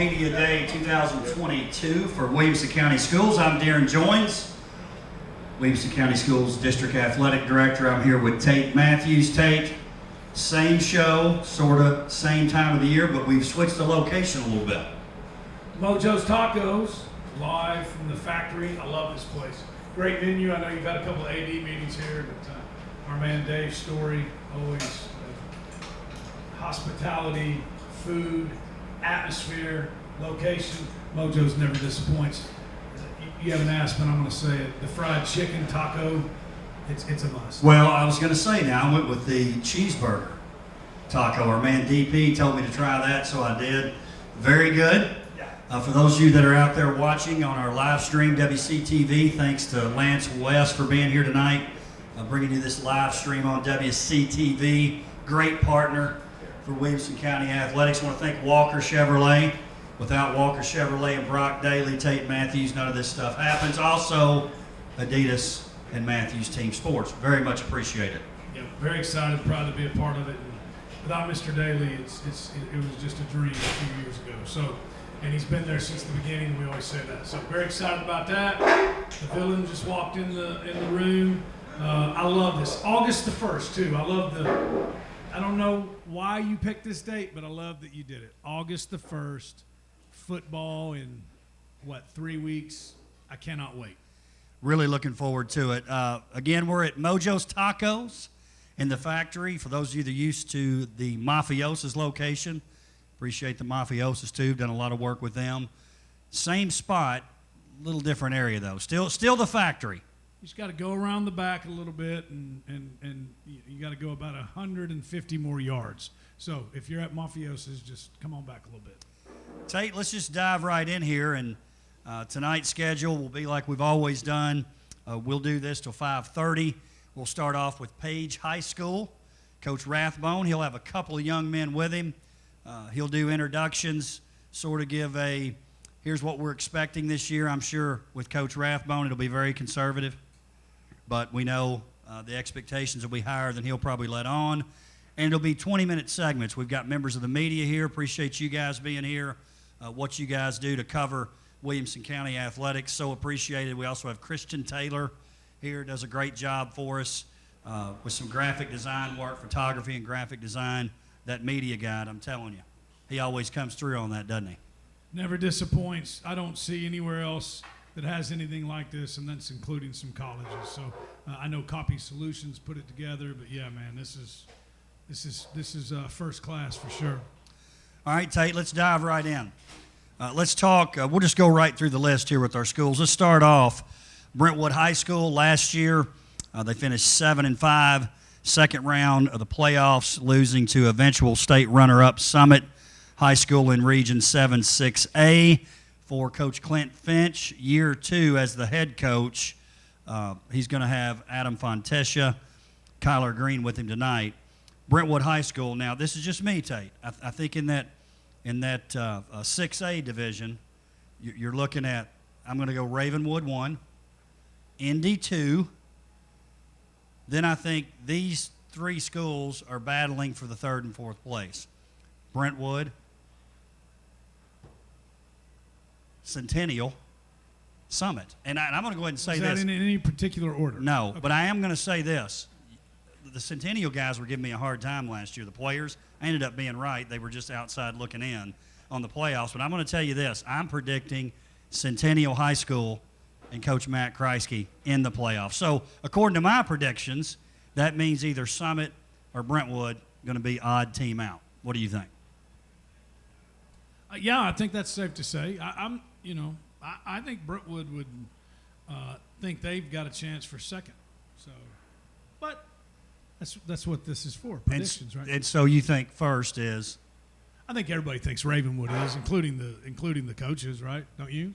Media Day 2022 for Williamson County Schools. I'm Darren Joins, Williamson County Schools District Athletic Director. I'm here with Tate Matthews. Tate, same show, sort of same time of the year, but we've switched the location a little bit. Mojo's Tacos, live from the factory. I love this place. Great menu. I know you've had a couple of AD meetings here, but our man Dave's story, always hospitality, food, atmosphere, location. Mojo's never disappoints. You haven't asked, but I'm going to say it. The fried chicken taco, it's a must. Well, I was going to say now, I went with the cheeseburger taco. Our man DP told me to try that, so I did. Very good. For those of you that are out there watching on our live stream, WCTV, thanks to Lance West for being here tonight, bringing you this live stream on WCTV. Great partner for Williamson County Athletics. I want to thank Walker Chevrolet. Without Walker Chevrolet and Brock Daly, Tate Matthews, none of this stuff happens. Also, Adidas and Matthews Team Sports. Very much appreciated. Yeah, very excited, proud to be a part of it. And without Mr. Daly, it was just a dream a few years ago. So, and he's been there since the beginning. We always say that. So very excited about that. The villain just walked in the room. I love this. August the 1st too. I don't know why you picked this date, but I love that you did it. August the 1st, football in, 3 weeks? I cannot wait. Really looking forward to it. Again, we're at Mojo's Tacos in the factory. For those of you that are used to the Mafiosa's location, appreciate the Mafiosas too. Done a lot of work with them. Same spot, little different area though. Still the factory. You just got to go around the back a little bit, and you got to go about 150 more yards. So if you're at Mafiosa's, just come on back a little bit. Tate, let's just dive right in here, and tonight's schedule will be like we've always done. We'll do this till 5:30. We'll start off with Paige High School. Coach Rathbone, he'll have a couple of young men with him. He'll do introductions, sort of give here's what we're expecting this year. I'm sure with Coach Rathbone it'll be very conservative, but we know the expectations will be higher than he'll probably let on. And it'll be 20-minute segments. We've got members of the media here. Appreciate you guys being here, what you guys do to cover Williamson County Athletics. So appreciated. We also have Christian Taylor here, does a great job for us with some graphic design work, photography and graphic design. That media guide, I'm telling you, he always comes through on that, doesn't he? Never disappoints. I don't see anywhere else that has anything like this, and that's including some colleges. So I know Copy Solutions put it together, but yeah, man, this is first class for sure. All right, Tate, let's dive right in. Let's talk. We'll just go right through the list here with our schools. Let's start off. Brentwood High School last year, they finished 7-5, second round of the playoffs, losing to eventual state runner-up Summit High School in Region 7-6A. For Coach Clint Finch, year 2 as the head coach. He's going to have Adam Fontesa, Kyler Green with him tonight. Brentwood High School. Now, this is just me, Tate. I think in that 6A division, you're looking at, I'm going to go Ravenwood 1, Indy 2. Then I think these 3 schools are battling for the 3rd and 4th place. Brentwood, Centennial, Summit. And I'm going to go ahead and say this. Is that in any particular order? No, okay. But I am going to say this. The Centennial guys were giving me a hard time last year. The players, I ended up being right. They were just outside looking in on the playoffs. But I'm going to tell you this. I'm predicting Centennial High School and Coach Matt Kreisky in the playoffs. So according to my predictions, that means either Summit or Brentwood going to be odd team out. What do you think? Yeah, I think that's safe to say. I think Brentwood would think they've got a chance for second. So, but that's what this is for, predictions, right? And so you think first is? I think everybody thinks Ravenwood is, including the coaches, right? Don't you?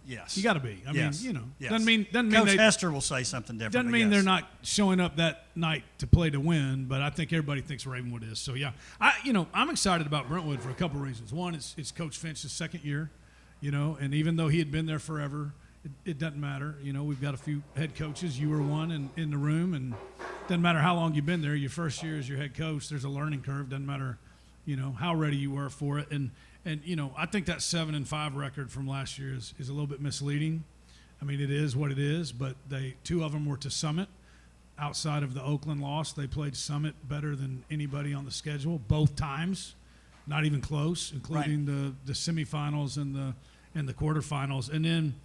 Yes. You got to be. I mean, Yes. Doesn't mean Coach Hester will say something different. Doesn't mean they're not showing up that night to play to win, but I think everybody thinks Ravenwood is. So yeah, I'm excited about Brentwood for a couple of reasons. One, it's Coach Finch's second year, and even though he had been there forever, it doesn't matter. We've got a few head coaches. You were one in the room, and it doesn't matter how long you've been there. Your first year as your head coach, there's a learning curve. Doesn't matter, how ready you were for it. And And, I think that 7-5 record from last year is a little bit misleading. I mean, it is what it is, but two of them were to Summit. Outside of the Oakland loss, they played Summit better than anybody on the schedule both times, not even close, including the semifinals and the quarterfinals. And then,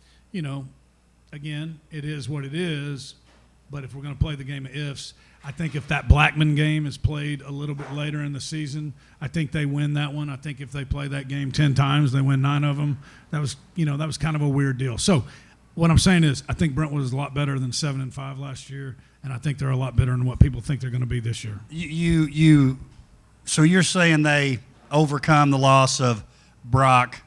again, it is what it is. But if we're going to play the game of ifs, I think if that Blackman game is played a little bit later in the season, I think they win that one. I think if they play that game 10 times, they win 9 of them. That was kind of a weird deal. So what I'm saying is I think Brentwood is a lot better than 7-5 last year, and I think they're a lot better than what people think they're going to be this year. So you're saying they overcome the loss of Brock,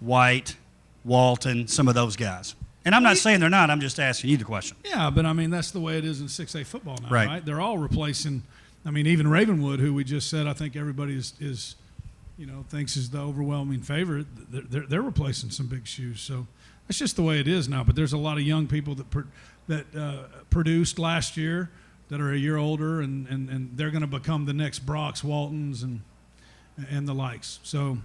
White, Walton, some of those guys. And I'm not saying they're not. I'm just asking you the question. Yeah, but, I mean, that's the way it is in 6A football now, right? They're all replacing – I mean, even Ravenwood, who we just said I think everybody is thinks is the overwhelming favorite, they're replacing some big shoes. So that's just the way it is now. But there's a lot of young people that produced last year that are a year older, and they're going to become the next Brocks, Waltons, and the likes. So,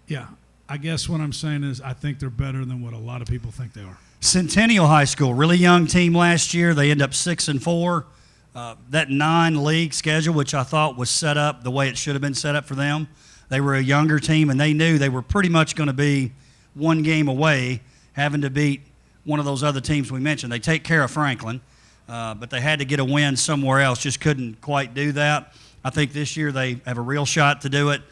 yeah, I guess what I'm saying is I think they're better than what a lot of people think they are. Centennial High School, really young team last year. They end up 6-4. That non-league schedule, which I thought was set up the way it should have been set up for them. They were a younger team, and they knew they were pretty much going to be one game away, having to beat one of those other teams we mentioned. They take care of Franklin, but they had to get a win somewhere else. Just couldn't quite do that. I think this year they have a real shot to do it.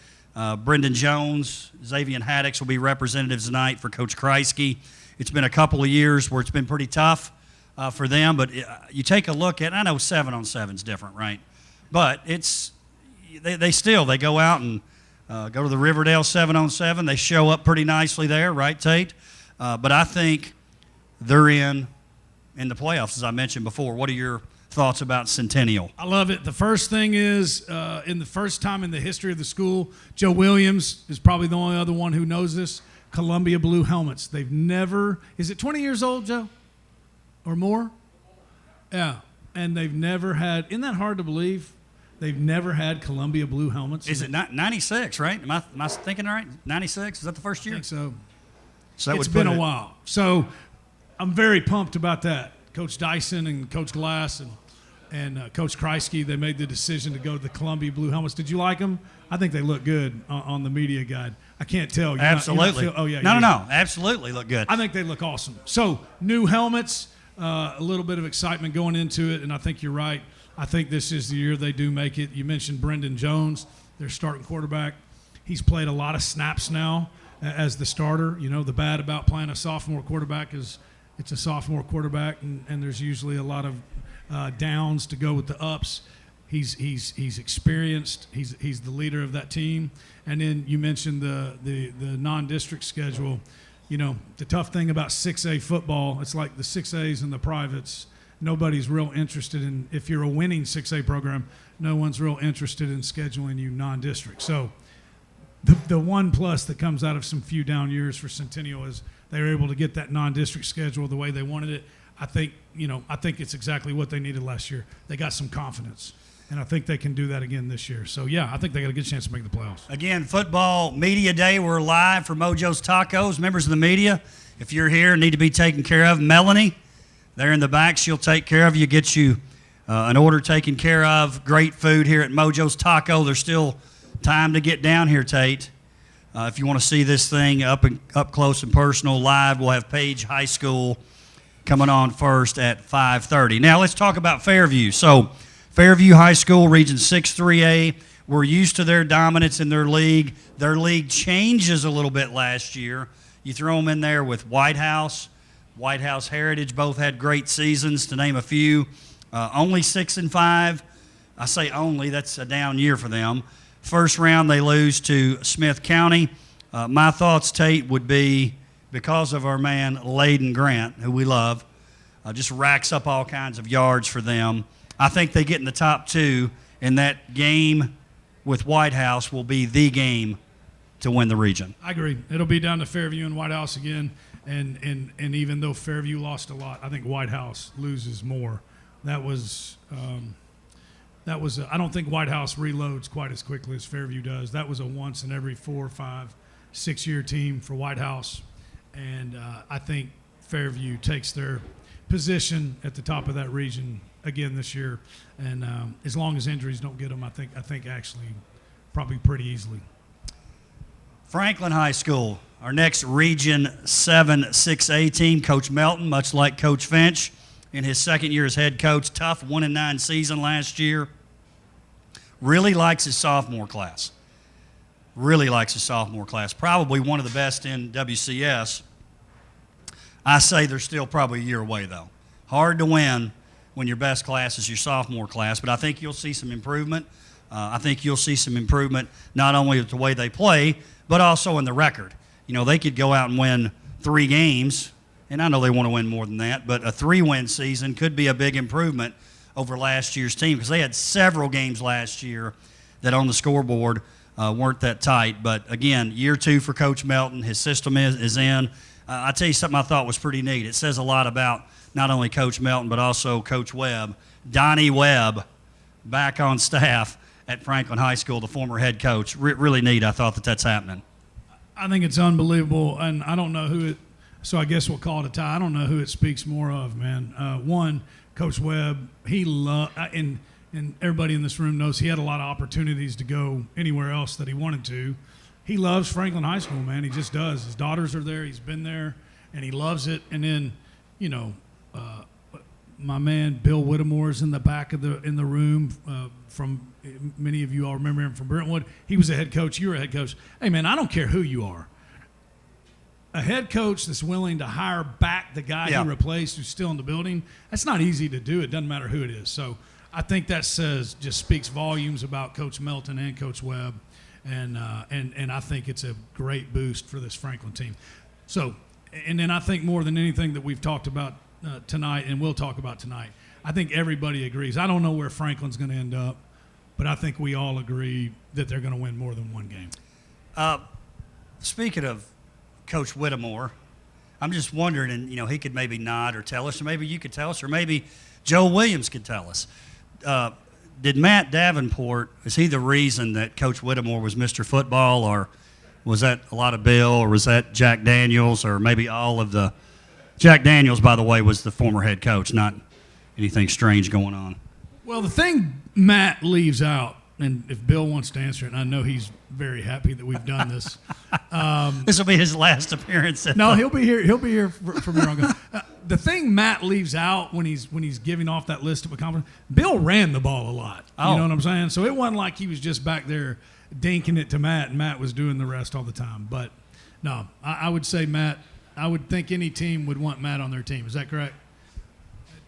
Brendan Jones, Xavier Haddix will be representatives tonight for Coach Kreisky. It's been a couple of years where it's been pretty tough for them, but you take a look at – I know 7-on-7 is different, right? But it's they go out and go to the Riverdale 7-on-7. They show up pretty nicely there, right, Tate? But I think they're in the playoffs, as I mentioned before. What are your thoughts about Centennial? I love it. The first thing is, in the first time in the history of the school, Joe Williams is probably the only other one who knows this, Columbia blue helmets. They've never – is it 20 years old, Joe? Or more? Yeah. And they've never had – isn't that hard to believe? They've never had Columbia blue helmets. Is it not 96, right? Am I thinking right? 96? Is that the first year? I think so. So it's been a while. So I'm very pumped about that. Coach Dyson and Coach Glass and Coach Kreisky, they made the decision to go to the Columbia blue helmets. Did you like them? I think they look good on the media guide. I can't tell. Absolutely. No. Absolutely look good. I think they look awesome. So new helmets, a little bit of excitement going into it, and I think you're right. I think this is the year they do make it. You mentioned Brendan Jones, their starting quarterback. He's played a lot of snaps now as the starter. The bad about playing a sophomore quarterback is it's a sophomore quarterback, and there's usually a lot of downs to go with the ups. He's experienced. He's the leader of that team. And then you mentioned the non-district schedule. The tough thing about 6A football, it's like the 6As and the privates. Nobody's real interested in, if you're a winning 6A program, no one's real interested in scheduling you non-district. So the one plus that comes out of some few down years for Centennial is they were able to get that non-district schedule the way they wanted it. I think it's exactly what they needed last year. They got some confidence, and I think they can do that again this year. So, yeah, I think they got a good chance to make the playoffs. Again, Football Media Day. We're live for Mojo's Tacos. Members of the media, if you're here and need to be taken care of, Melanie, there in the back, she'll take care of you, get you an order taken care of. Great food here at Mojo's Taco. There's still time to get down here, Tate. If you want to see this thing up close and personal, live, we'll have Paige High School coming on first at 5:30. Now let's talk about Fairview. So Fairview High School, Region 6-3A, we're used to their dominance in their league. Their league changes a little bit last year. You throw them in there with White House Heritage, both had great seasons, to name a few. Only 6-5. I say only, that's a down year for them. First round, they lose to Smith County. My thoughts, Tate, would be because of our man, Layden Grant, who we love, just racks up all kinds of yards for them. I think they get in the top 2, and that game with White House will be the game to win the region. I agree. It'll be down to Fairview and White House again, and even though Fairview lost a lot, I think White House loses more. That was I don't think White House reloads quite as quickly as Fairview does. That was a once in every 4 or 5 6-year team for White House. And I think Fairview takes their position at the top of that region again this year. And as long as injuries don't get them, I think actually probably pretty easily. Franklin High School, our next Region 7 6A team. Coach Melton, much like Coach Finch, in his second year as head coach. Tough 1-9 season last year. Really likes his sophomore class. Really likes his sophomore class. Probably one of the best in WCS. I say they're still probably a year away, though. Hard to win when your best class is your sophomore class, but I think you'll see some improvement. I think you'll see some improvement not only with the way they play, but also in the record. You know, they could go out and win 3 games, and I know they want to win more than that, but a 3-win season could be a big improvement over last year's team because they had several games last year that on the scoreboard weren't that tight. But, again, year 2 for Coach Melton. His system is in. I'll tell you something I thought was pretty neat. It says a lot about not only Coach Melton but also Coach Webb. Donnie Webb back on staff at Franklin High School, the former head coach. Really neat. I thought that's happening. I think it's unbelievable, and I don't know who it – so I guess we'll call it a tie. I don't know who it speaks more of, man. One, Coach Webb, he and everybody in this room knows he had a lot of opportunities to go anywhere else that he wanted to. He loves Franklin High School, man. He just does. His daughters are there. He's been there, and he loves it. And then, you know, my man Bill Whittemore's in the back of in the room. From many of you all remember him from Brentwood. He was a head coach. You were a head coach. Hey, man, I don't care who you are. A head coach that's willing to hire back the guy he replaced who's still in the building, that's not easy to do. It doesn't matter who it is. So I think that just speaks volumes about Coach Melton and Coach Webb. And I think it's a great boost for this Franklin team. So, and then I think more than anything that we've talked about tonight and we'll talk about tonight, I think everybody agrees. I don't know where Franklin's going to end up, but I think we all agree that they're going to win more than one game. Speaking of Coach Whittemore, I'm just wondering, and, you know, he could maybe nod or tell us, or maybe you could tell us, or maybe Joe Williams could tell us. Did Matt Davenport, is he the reason that Coach Whittemore was Mr. Football, or was that a lot of Bill, or was that Jack Daniels, or maybe all of the – Jack Daniels, by the way, was the former head coach, not anything strange going on. Well, the thing Matt leaves out, and if Bill wants to answer it, and I know he's very happy that we've done this. This will be his last appearance. No, he'll be here. He'll be here from here on. The thing Matt leaves out when he's giving off that list of accomplishments, Bill ran the ball a lot. You know what I'm saying? So it wasn't like he was just back there dinking it to Matt, and Matt was doing the rest all the time. But no, I would say Matt. I would think any team would want Matt on their team. Is that correct?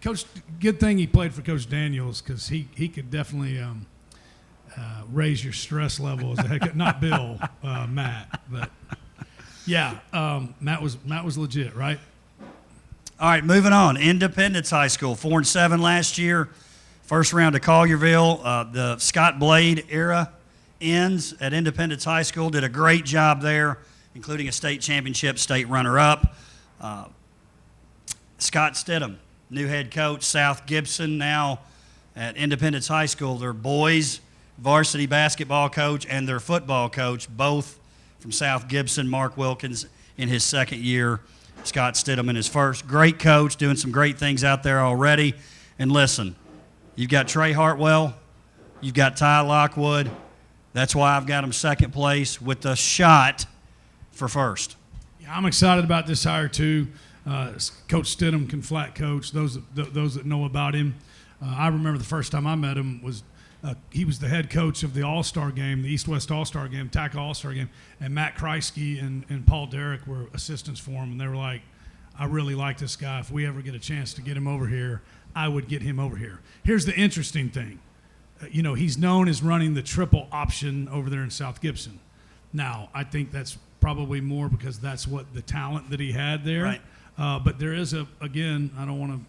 Coach, good thing he played for Coach Daniels because he could definitely raise your stress level as a head coach. Not Bill, Matt, but yeah, Matt was legit, right? All right, moving on. Independence High School, 4-7 last year. First round to Collierville. The Scott Blade era ends at Independence High School. Did a great job there, including a state championship, state runner-up. Scott Stidham, new head coach, South Gibson now at Independence High School. Their boys varsity basketball coach and their football coach, both from South Gibson. Mark Wilkins in his second year, Scott Stidham in his first. Great coach, doing some great things out there already. And listen, you've got Trey Hartwell, you've got Ty Lockwood. That's why I've got them second place with a shot for first. Yeah, I'm excited about this hire too. Coach Stidham can flat coach. Those that know about him, I remember the first time I met him was he was the head coach of the All-Star game, the East-West All-Star game, tackle All-Star game, and Matt Kreisky and Paul Derrick were assistants for him, and they were like, I really like this guy. If we ever get a chance to get him over here, I would get him over here. Here's the interesting thing. He's known as running the triple option over there in South Gibson. Now, I think that's probably more because that's what the talent that he had there. Right. But there is again, I don't want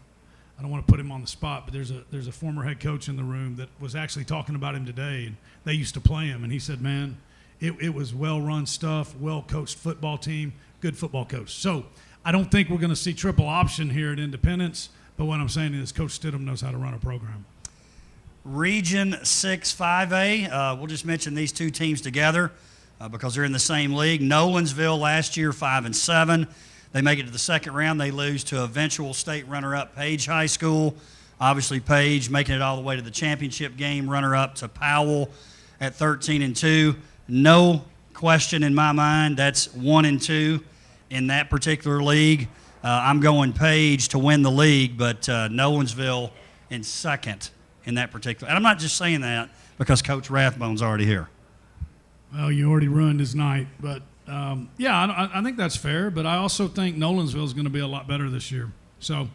to put him on the spot, but there's a former head coach in the room that was actually talking about him today, and they used to play him, and he said, man, it was well-run stuff, well-coached football team, good football coach. So I don't think we're going to see triple option here at Independence, but what I'm saying is Coach Stidham knows how to run a program. Region 6 5A, we'll just mention these two teams together. because they're in the same league. Nolensville last year 5-7. They make it to the second round. They lose to eventual state runner-up Paige High School. Obviously, Paige making it all the way to the championship game, runner-up to Powell at 13-2. No question in my mind, that's 1-2 in that particular league. I'm going Paige to win the league, but Nolensville in second in that particular. And I'm not just saying that because Coach Rathbone's already here. Well, you already ruined his night, but I think that's fair. But I also think Nolensville is going to be a lot better this year. So,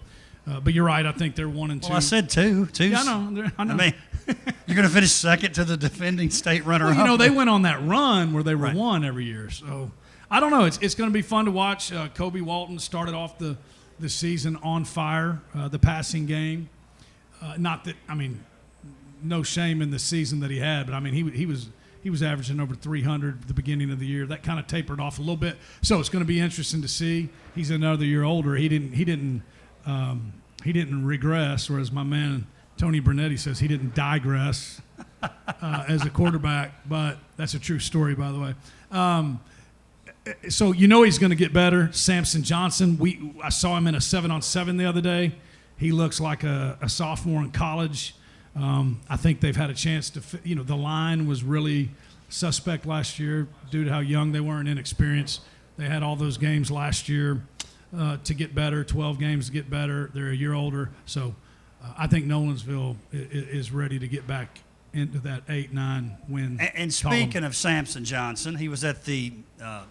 but you're right. I think they're 1-2. Well, I said two. Yeah, I know. I mean, you're going to finish second to the defending state runner-up. Well, they went on that run where they were Right. one every year. So, I don't know. It's going to be fun to watch. Kobe Walton started off the season on fire, the passing game. Not that, I mean, no shame in the season that he had, but I mean, he was averaging over 300 at the beginning of the year. That kind of tapered off a little bit. So it's going to be interesting to see. He's another year older. He didn't regress, whereas my man Tony Bernetti says he didn't digress as a quarterback. But that's a true story, by the way. So he's going to get better. Samson Johnson. I saw him in a 7-on-7 the other day. He looks like a sophomore in college. I think they've had a chance to, the line was really suspect last year due to how young they were and inexperienced. They had all those games last year to get better, 12 games to get better. They're a year older. So I think Nolensville is ready to get back into that 8-9 win. And speaking of Samson Johnson, he was at the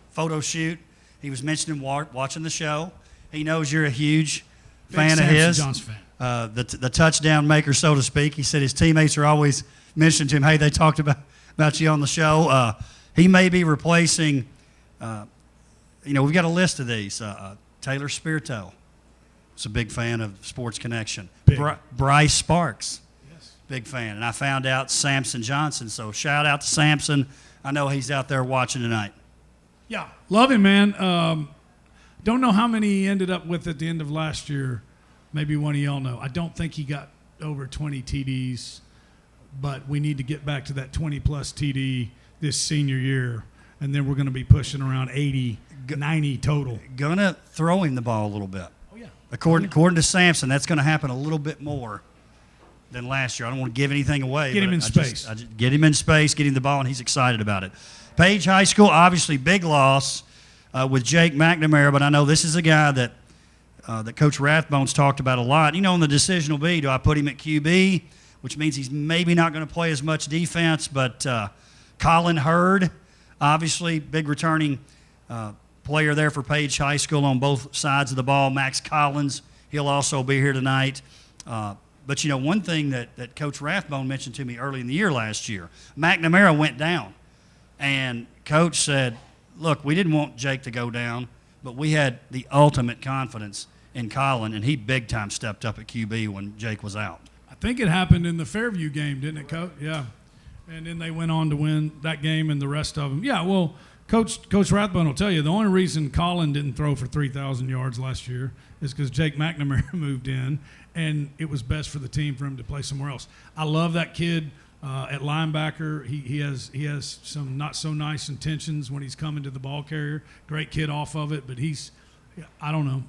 photo shoot. He was mentioning watching the show. He knows you're a huge fan of Samson his. Johnson fan. The touchdown maker, so to speak. He said his teammates are always mentioning to him, hey, they talked about you on the show. He may be replacing, we've got a list of these. Taylor Spirito is a big fan of Sports Connection. Bryce Sparks, Yes. big fan. And I found out Samson Johnson, so shout out to Samson. I know he's out there watching tonight. Yeah, love him, man. Don't know how many he ended up with at the end of last year. Maybe one of y'all know. I don't think he got over 20 TDs, but we need to get back to that 20-plus TD this senior year, and then we're going to be pushing around 80, 90 total. Gonna throw him the ball a little bit. Oh, yeah. According to Samson, that's going to happen a little bit more than last year. I don't want to give anything away. Get him in space. Get him in space, get him the ball, and he's excited about it. Paige High School, obviously big loss with Jake McNamara, but I know this is a guy that Coach Rathbone's talked about a lot. In the decision will be, do I put him at QB, which means he's maybe not going to play as much defense, but Colin Hurd, obviously big returning player there for Paige High School on both sides of the ball. Max Collins, he'll also be here tonight. But, one thing that Coach Rathbone mentioned to me early in the year last year, McNamara went down. And Coach said, look, we didn't want Jake to go down, but we had the ultimate confidence in Colin, and he big-time stepped up at QB when Jake was out. I think it happened in the Fairview game, didn't it, Coach? Yeah. And then they went on to win that game and the rest of them. Yeah, well, Coach Rathbone will tell you the only reason Colin didn't throw for 3,000 yards last year is because Jake McNamara moved in, and it was best for the team for him to play somewhere else. I love that kid. At linebacker, he has some not so nice intentions when he's coming to the ball carrier. Great kid off of it, but I don't know.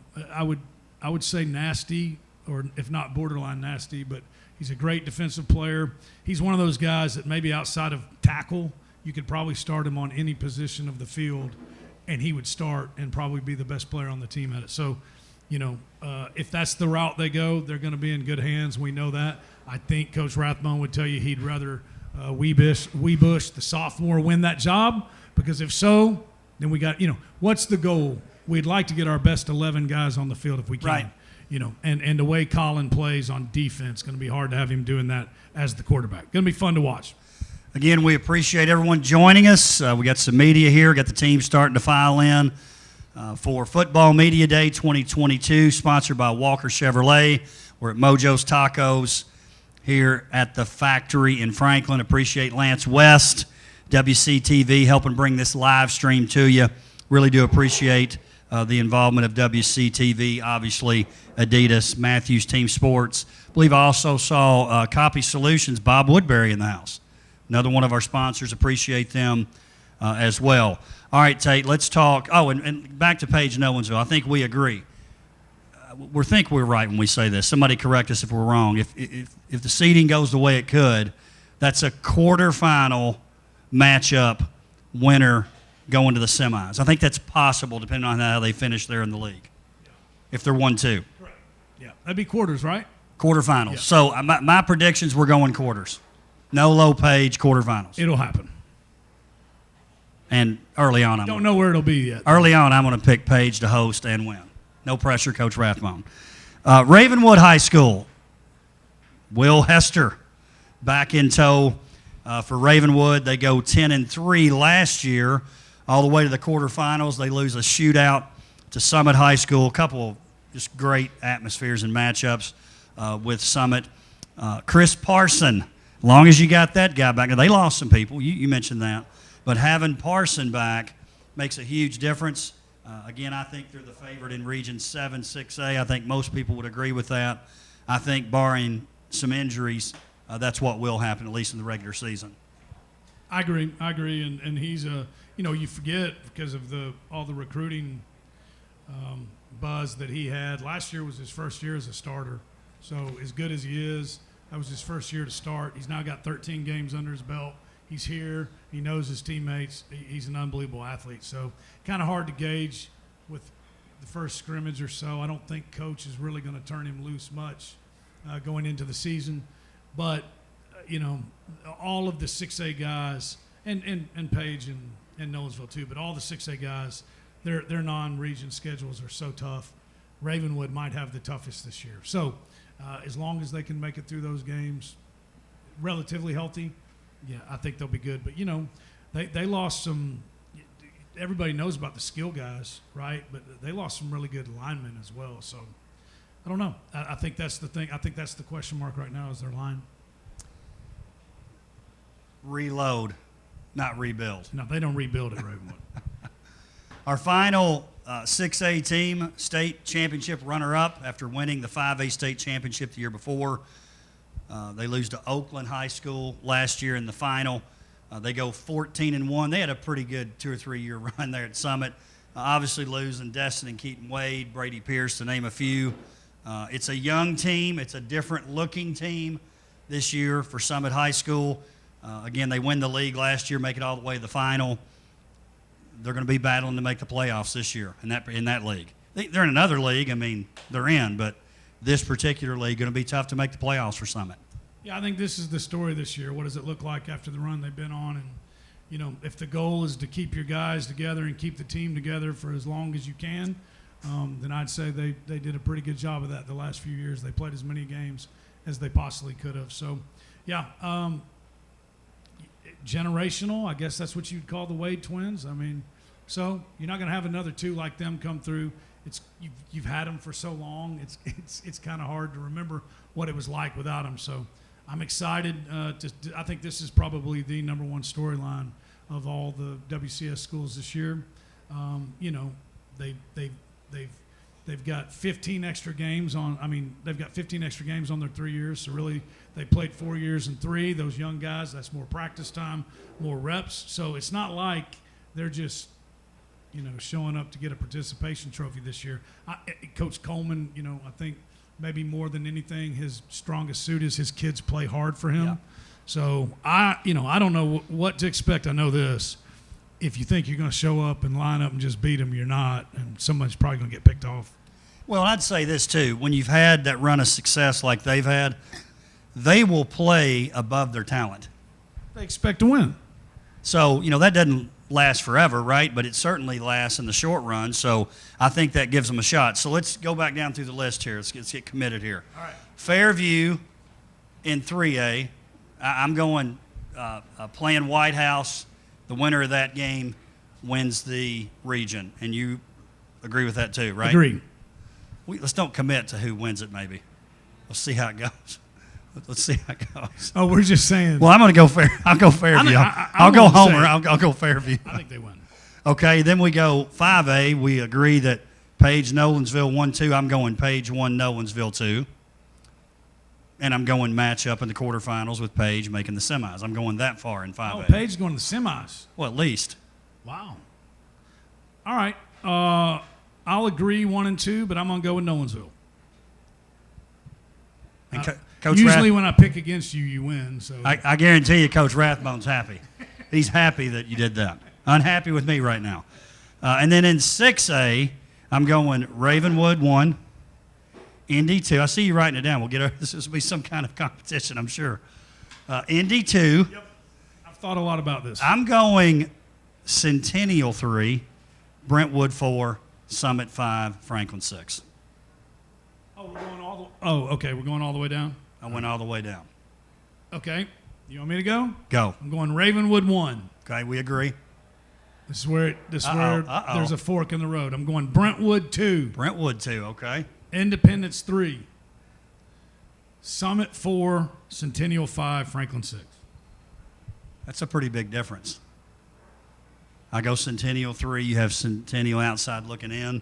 I would say nasty, or if not borderline nasty, but he's a great defensive player. He's one of those guys that maybe outside of tackle, you could probably start him on any position of the field, and he would start and probably be the best player on the team at it. So, if that's the route they go, they're going to be in good hands. We know that. I think Coach Rathbone would tell you he'd rather Weebush, the sophomore, win that job, because if so, then we got, what's the goal? We'd like to get our best 11 guys on the field if we can. Right. And the way Colin plays on defense, going to be hard to have him doing that as the quarterback. Going to be fun to watch. Again, we appreciate everyone joining us. We got some media here, got the team starting to file in for Football Media Day 2022, sponsored by Walker Chevrolet. We're at Mojo's Tacos here at the factory in Franklin. Appreciate Lance West, WCTV, helping bring this live stream to you. Really do appreciate the involvement of WCTV, obviously Adidas, Matthews Team Sports. I believe I also saw Copy Solutions, Bob Woodbury in the house. Another one of our sponsors. Appreciate them as well. All right, Tate, let's talk. Oh, and back to Paige Nolensville. I think we agree. We think we're right when we say this. Somebody correct us if we're wrong. If the seeding goes the way it could, that's a quarterfinal matchup winner going to the semis. I think that's possible depending on how they finish there in the league. If they're 1-2. Correct. Yeah, that'd be quarters, right? Quarterfinals. Yeah. So my predictions, we're going quarters. Nolo, Paige, quarterfinals. It'll happen. And early on, Don't know where it'll be yet. Early on, I'm going to pick Paige to host and win. No pressure, Coach Rathbone. Ravenwood High School. Will Hester back in tow for Ravenwood. They go 10-3 last year, all the way to the quarterfinals. They lose a shootout to Summit High School. A couple of just great atmospheres and matchups with Summit. Chris Parson, as long as you got that guy back. Now, they lost some people. You mentioned that. But having Parson back makes a huge difference. Again, I think they're the favorite in Region 7, 6A. I think most people would agree with that. I think barring some injuries, that's what will happen, at least in the regular season. I agree, and he's you forget because of all the recruiting buzz that he had. Last year was his first year as a starter, so as good as he is, that was his first year to start. He's now got 13 games under his belt. He's here. He knows his teammates. He's an unbelievable athlete. So kind of hard to gauge with the first scrimmage or so. I don't think Coach is really going to turn him loose much going into the season. But, all of the 6A guys, and Paige and Nolensville too, but all the 6A guys, their non-region schedules are so tough. Ravenwood might have the toughest this year. So as long as they can make it through those games relatively healthy, yeah, I think they'll be good. But, they lost some – everybody knows about the skill guys, right? But they lost some really good linemen as well. So, I don't know. I think that's the thing. I think that's the question mark right now is their line. Reload, not rebuild. No, they don't rebuild at Ravenwood. Our final 6A team, state championship runner-up after winning the 5A state championship the year before. They lose to Oakland High School last year in the final. They go 14-1. They had a pretty good 2 or 3 year run there at Summit. Obviously losing Destin and Keaton Wade, Brady Pierce, to name a few. It's a young team. It's a different-looking team this year for Summit High School. Again, they win the league last year, make it all the way to the final. They're going to be battling to make the playoffs this year in that league. They're in another league. I mean, they're in, but this particular league going to be tough to make the playoffs for Summit. Yeah, I think this is the story this year. What does it look like after the run they've been on? And, if the goal is to keep your guys together and keep the team together for as long as you can, then I'd say they did a pretty good job of that the last few years. They played as many games as they possibly could have. So, yeah, generational, I guess that's what you'd call the Wade twins. I mean, so you're not going to have another two like them come through. You've had them for so long. It's kind of hard to remember what it was like without them. So I'm excited. I think this is probably the number one storyline of all the WCS schools this year. They've got 15 extra games on. I mean, they've got 15 extra games on their 3 years. So really, they played 4 years and 3. Those young guys, that's more practice time, more reps. So it's not like they're just showing up to get a participation trophy this year. Coach Coleman, I think maybe more than anything, his strongest suit is his kids play hard for him. Yeah. So I don't know what to expect. I know this. If you think you're going to show up and line up and just beat them, you're not, and someone's probably going to get picked off. Well, I'd say this too. When you've had that run of success like they've had, they will play above their talent. They expect to win. So, that doesn't last forever, right? But it certainly lasts in the short run. So I think that gives them a shot. So let's go back down through the list here. Let's get committed here. All right. Fairview in 3A. I'm going playing White House. The winner of that game wins the region. And you agree with that too, right? Agree. Let's don't commit to who wins it maybe. Let's see how it goes. Let's see how it goes. Oh, we're just saying. Well, I'm going to go I'll go Fairview. I'll go Homer. I'll go Fairview. I think they win. Okay, then we go 5A. We agree that Paige Nolensville 1-2. I'm going Paige 1, Nolensville 2. And I'm going matchup in the quarterfinals with Paige making the semis. I'm going that far in 5A. Oh, Paige going to the semis. Well, at least. Wow. All right. I'll agree 1 and 2, but I'm going to go with Nolensville. And Coach Usually when I pick against you, you win. So I guarantee you Coach Rathbone's happy. He's happy that you did that. Unhappy with me right now. And then in 6A, I'm going Ravenwood 1, Indy 2. I see you writing it down. We'll get this will be some kind of competition, I'm sure. Indy 2. Yep. I've thought a lot about this. I'm going Centennial 3, Brentwood 4, Summit 5, Franklin 6. Oh, we're going all the. Oh, okay. We're going all the way down. I went all the way down. Okay. You want me to go? Go. I'm going Ravenwood 1. Okay, we agree. This is where there's a fork in the road. I'm going Brentwood 2. Brentwood 2, okay. Independence 3. Summit 4. Centennial 5. Franklin 6. That's a pretty big difference. I go Centennial 3. You have Centennial outside looking in.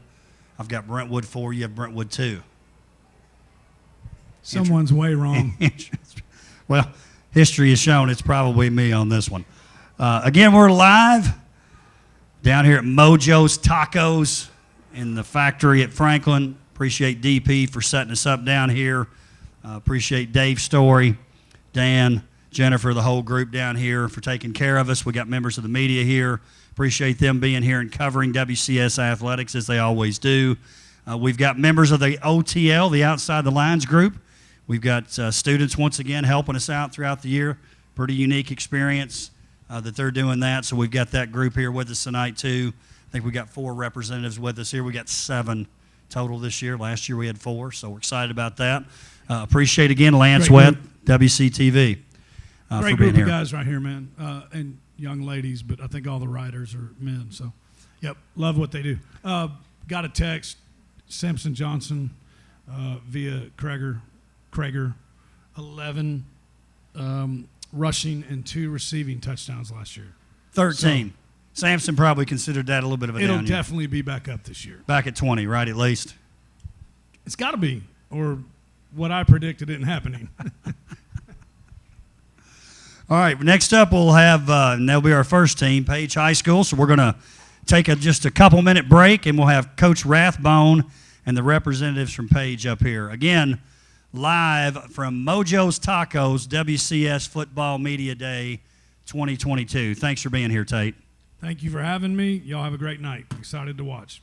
I've got Brentwood 4. You have Brentwood 2. Someone's way wrong. Well, history has shown it's probably me on this one. Again, we're live down here at Mojo's Tacos in the factory at Franklin. Appreciate DP for setting us up down here. Appreciate Dave Story, Dan, Jennifer, the whole group down here for taking care of us. We got members of the media here. Appreciate them being here and covering WCS athletics as they always do. We've got members of the OTL, the Outside the Lines group. We've got students once again helping us out throughout the year. Pretty unique experience that they're doing that. So we've got that group here with us tonight too. I think we got 4 representatives with us here. We got 7 total this year. Last year we had 4, so we're excited about that. Appreciate again Lance Webb, WCTV, for Great being group here. of guys right here, man, and young ladies, but I think all the riders are men. So, yep, love what they do. Got a text, Samson Johnson via Krager, 11 rushing and 2 receiving touchdowns last year. 13. Samson probably considered that a little bit of a It'll down year. definitely be back up this year. Back at 20, right, at least? It's got to be, or what I predicted isn't happening. All right, next up we'll have, and that'll be our first team, Paige High School. So we're going to take just a couple-minute break, and we'll have Coach Rathbone and the representatives from Paige up here. Again, live from Mojo's Tacos, WCS Football Media Day 2022. Thanks for being here, Tate. Thank you for having me. Y'all have a great night. Excited to watch.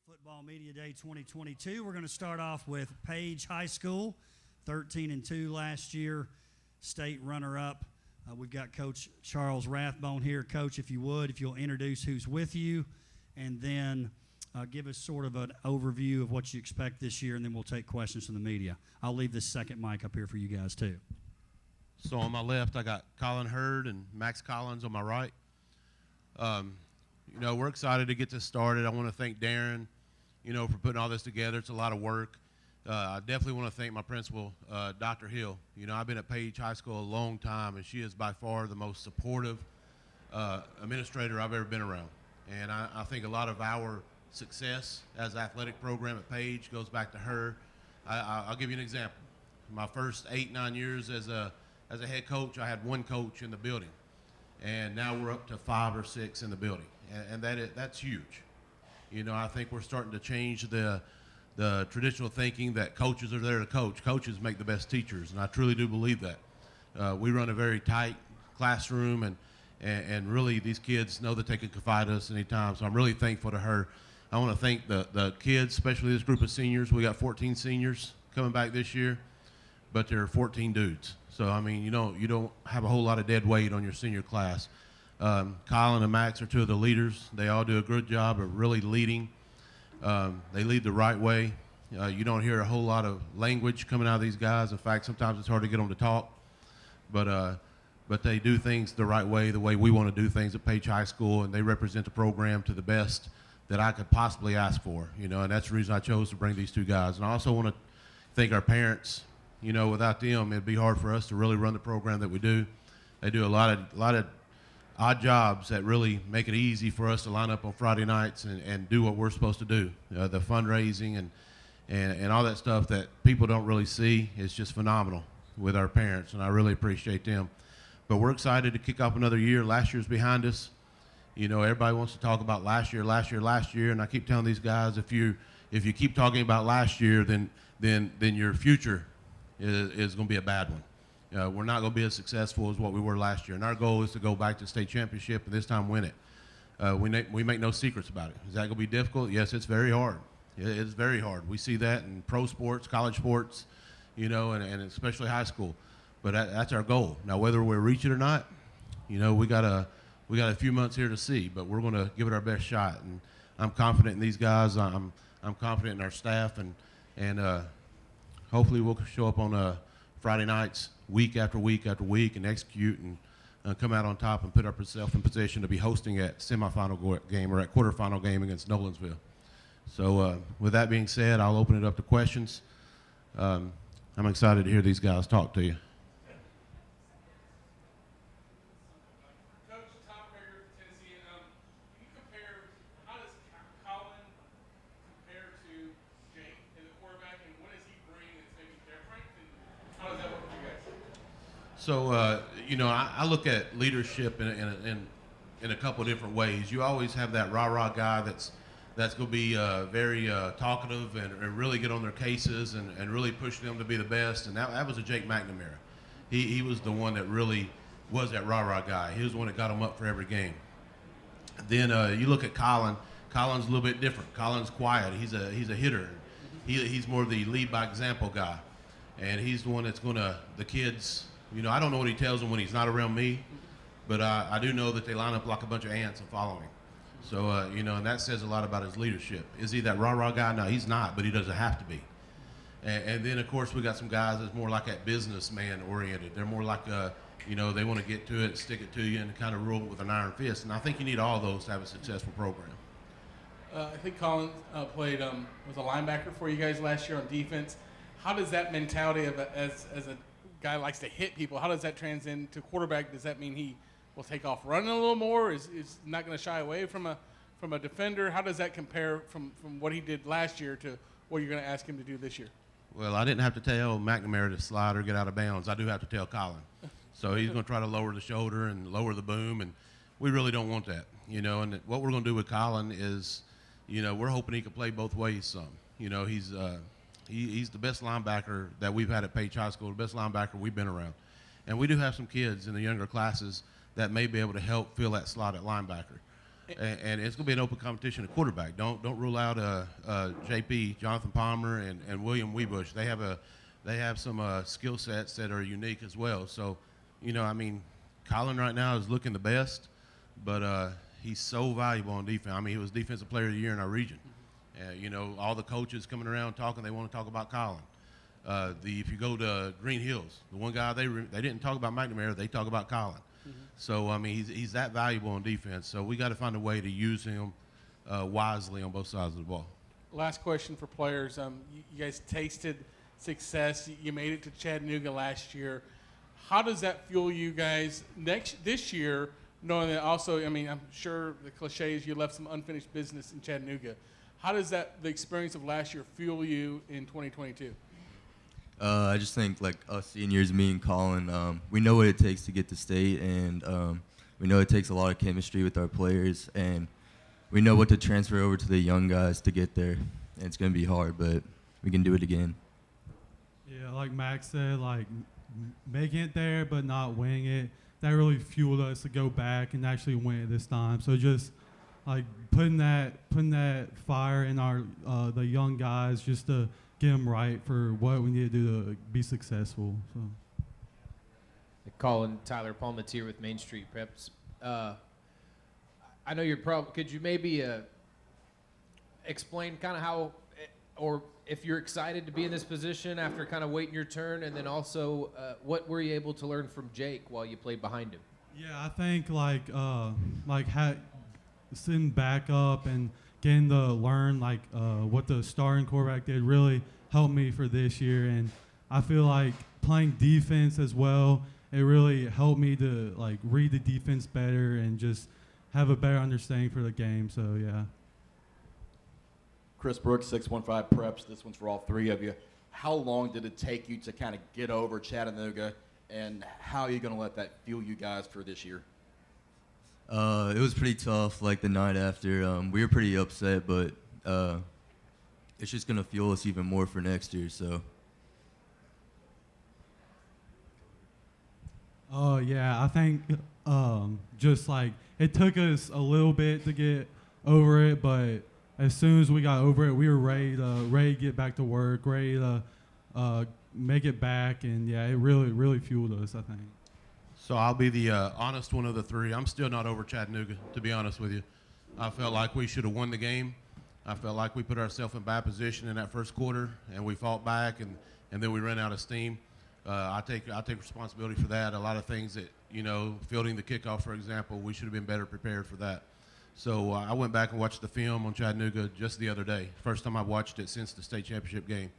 Football Media Day 2022. We're going to start off with Paige High School, 13-2 last year, state runner-up. We've got Coach Charles Rathbone here. Coach, if you'll introduce who's with you, and then give us sort of an overview of what you expect this year, and then we'll take questions from the media. I'll leave this second mic up here for you guys, too. So on my left, I got Colin Hurd and Max Collins on my right. We're excited to get this started. I want to thank Darren, for putting all this together. It's a lot of work. I definitely want to thank my principal, Dr. Hill. I've been at Paige High School a long time, and she is by far the most supportive administrator I've ever been around. And I think a lot of our success as athletic program at Paige goes back to her. I'll give you an example. My first 8-9 years as a head coach, I had 1 coach in the building, and now we're up to 5 or 6 in the building, and that's huge. I think we're starting to change the traditional thinking that coaches are there to coach. Coaches make the best teachers, and I truly do believe that. We run a very tight classroom, and really these kids know that they can confide in us anytime, so I'm really thankful to her. I want to thank the kids, especially this group of seniors. We got 14 seniors coming back this year, but there are 14 dudes. So, I mean, you don't have a whole lot of dead weight on your senior class. Colin and Max are 2 of the leaders. They all do a good job of really leading. They lead the right way. You don't hear a whole lot of language coming out of these guys. In fact, sometimes it's hard to get them to talk. But they do things the right way, the way we want to do things at Paige High School, and they represent the program to the best that I could possibly ask for, and that's the reason I chose to bring these 2 guys. And I also want to thank our parents. Without them, it'd be hard for us to really run the program that we do. They do a lot of odd jobs that really make it easy for us to line up on Friday nights and do what we're supposed to do. The fundraising and all that stuff that people don't really see is just phenomenal with our parents, and I really appreciate them. But we're excited to kick off another year. Last year's behind us. You know, everybody wants to talk about last year, and I keep telling these guys, if you keep talking about last year, then your future is going to be a bad one. We're not going to be as successful as what we were last year, and our goal is to go back to the state championship and this time win it. We make no secrets about it. Is that going to be difficult? Yes, it's very hard. It's very hard. We see that in pro sports, college sports, you know, and especially high school. But that's our goal. Now, whether we reach it or not, you know, we got a few months here to see, but we're going to give it our best shot. And I'm confident in these guys. I'm confident in our staff, and hopefully we'll show up on Friday nights, week after week after week, and execute and come out on top and put ourselves in position to be hosting at semifinal game or at quarterfinal game against Nolensville. So with that being said, I'll open it up to questions. I'm excited to hear these guys talk to you. So, you know, I look at leadership in a couple of different ways. You always have that rah-rah guy that's going to be very talkative and really get on their cases and really push them to be the best. And that was a Jake McNamara. He was the one that really was that rah-rah guy. He was the one that got him up for every game. Then you look at Colin. Colin's a little bit different. Colin's quiet. He's a hitter. He's more the lead by example guy. And he's the one that's going to, the kids, you know, I don't know what he tells them when he's not around me, but I do know that they line up like a bunch of ants and follow him. So, you know, and that says a lot about his leadership. Is he that rah-rah guy? No, he's not, but he doesn't have to be. And then, of course, we got some guys that's more like that businessman oriented. They're more like, you know, they want to get to it, stick it to you, and kind of rule with an iron fist. And I think you need all those to have a successful program. I think Colin was a linebacker for you guys last year on defense. How does that mentality of as a guy likes to hit people, how does that translate to quarterback? Does that mean he will take off running a little more? Is not going to shy away from a defender? How does that compare from what he did last year to what you're going to ask him to do this year? Well, I didn't have to tell McNamara to slide or get out of bounds. I do have to tell Colin. So he's going to try to lower the shoulder and lower the boom, and we really don't want that, you know. And what we're going to do with Colin is, you know, we're hoping he can play both ways some. You know, he's the best linebacker that we've had at Paige High School, the best linebacker we've been around. And we do have some kids in the younger classes that may be able to help fill that slot at linebacker. And it's going to be an open competition at quarterback. Don't rule out JP, Jonathan Palmer, and William Weebush. They have some skill sets that are unique as well. So, you know, I mean, Colin right now is looking the best, but he's so valuable on defense. I mean, he was Defensive Player of the Year in our region. You know, all the coaches coming around talking, they want to talk about Colin. If you go to Green Hills, the one guy they didn't talk about McNamara, they talk about Colin. Mm-hmm. So, I mean, he's that valuable on defense. So we got to find a way to use him wisely on both sides of the ball. Last question for players. You guys tasted success. You made it to Chattanooga last year. How does that fuel you guys this year, knowing that also, I mean, I'm sure the cliche is you left some unfinished business in Chattanooga. How does the experience of last year fuel you in 2022? I just think, like us seniors, me and Colin, we know what it takes to get to state, and we know it takes a lot of chemistry with our players, and we know what to transfer over to the young guys to get there. And it's going to be hard, but we can do it again. Yeah, like Max said, like making it there but not winning it, that really fueled us to go back and actually win it this time. So just like putting that fire in our the young guys just to get them right for what we need to do to be successful. So. Colin, Tyler Palmateer with Main Street Preps. I know you're probably. Could you maybe explain kind of how, or if you're excited to be in this position after kind of waiting your turn, and then also what were you able to learn from Jake while you played behind him? Yeah, I think sitting back up and getting to learn what the starting quarterback did really helped me for this year, and I feel like playing defense as well, it really helped me to like read the defense better and just have a better understanding for the game. So yeah. Chris Brooks, 615 Preps. This one's for all three of you. How long did it take you to kind of get over Chattanooga and how are you going to let that fuel you guys for this year? It was pretty tough, like the night after. We were pretty upset, but it's just gonna fuel us even more for next year. So. Oh yeah, I think just like it took us a little bit to get over it, but as soon as we got over it, we were ready to get back to work, ready to make it back, and yeah, it really fueled us, I think. So I'll be the honest one of the three. I'm still not over Chattanooga, to be honest with you. I felt like we should have won the game. I felt like we put ourselves in bad position in that first quarter, and we fought back, and then we ran out of steam. I take responsibility for that. A lot of things that, fielding the kickoff, for example, we should have been better prepared for that. So I went back and watched the film on Chattanooga just the other day. First time I watched it since the state championship game.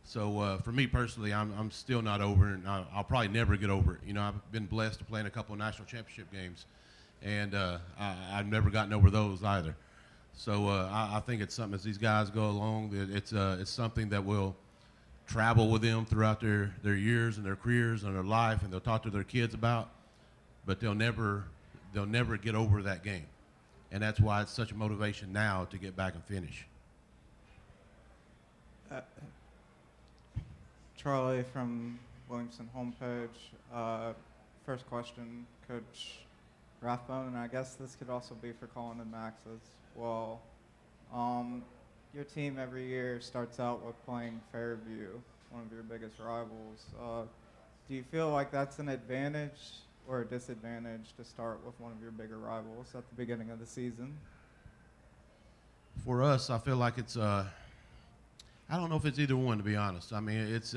So for me personally, I'm still not over it, and I'll probably never get over it. I've been blessed to play in a couple of national championship games, and I've never gotten over those either. So I think it's something as these guys go along, it's something that will travel with them throughout their years and their careers and their life, and they'll talk to their kids about, but they'll never get over that game. And that's why it's such a motivation now to get back and finish. Charlie from Williamson homepage. First question, Coach Rathbone, and I guess this could also be for Colin and Max as well. Your team every year starts out with playing Fairview, one of your biggest rivals. Do you feel like that's an advantage or a disadvantage to start with one of your bigger rivals at the beginning of the season? For us, I feel like it's I don't know if it's either one, to be honest. I mean, it's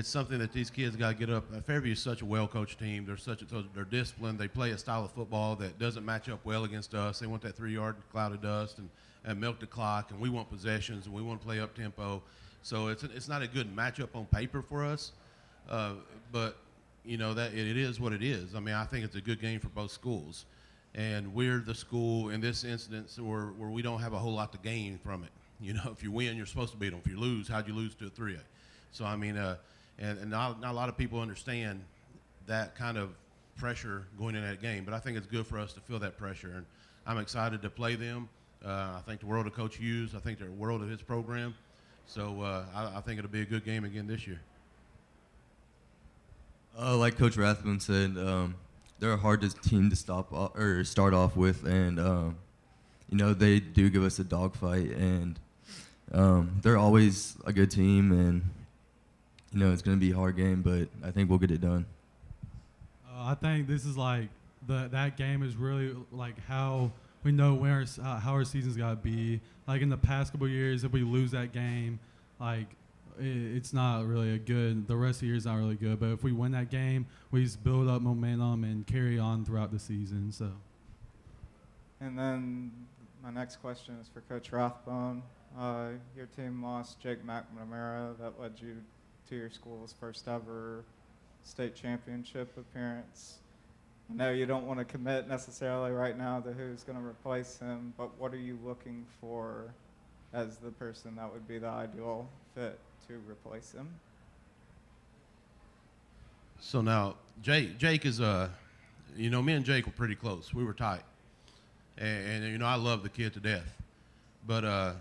something that these kids got to get up. Fairview is such a well-coached team. They're disciplined. They play a style of football that doesn't match up well against us. They want that 3-yard cloud of dust and milk the clock, and we want possessions, and we want to play up tempo. So it's not a good matchup on paper for us, but that it is what it is. I mean, I think it's a good game for both schools, and we're the school in this instance where we don't have a whole lot to gain from it. If you win, you're supposed to beat them. If you lose, how'd you lose to a 3A? So, I mean, and not a lot of people understand that kind of pressure going in that game. But I think it's good for us to feel that pressure. And I'm excited to play them. I think the world of Coach Hughes. I think the world of his program. So I think it'll be a good game again this year. Like Coach Rathbone said, they're a hard team to start off with. And, they do give us a dogfight. And they're always a good team, and it's going to be a hard game, but I think we'll get it done. I think this is like that game is really like how we know how our season's got to be. Like in the past couple of years, if we lose that game, like it's not really the rest of the year is not really good. But if we win that game, we just build up momentum and carry on throughout the season. So. And then my next question is for Coach Rathbone. Your team lost Jake McNamara. That led you to your school's first ever state championship appearance. I know you don't want to commit necessarily right now to who's going to replace him, but what are you looking for as the person that would be the ideal fit to replace him? So now, Jake is, me and Jake were pretty close. We were tight. And I love the kid to death. But,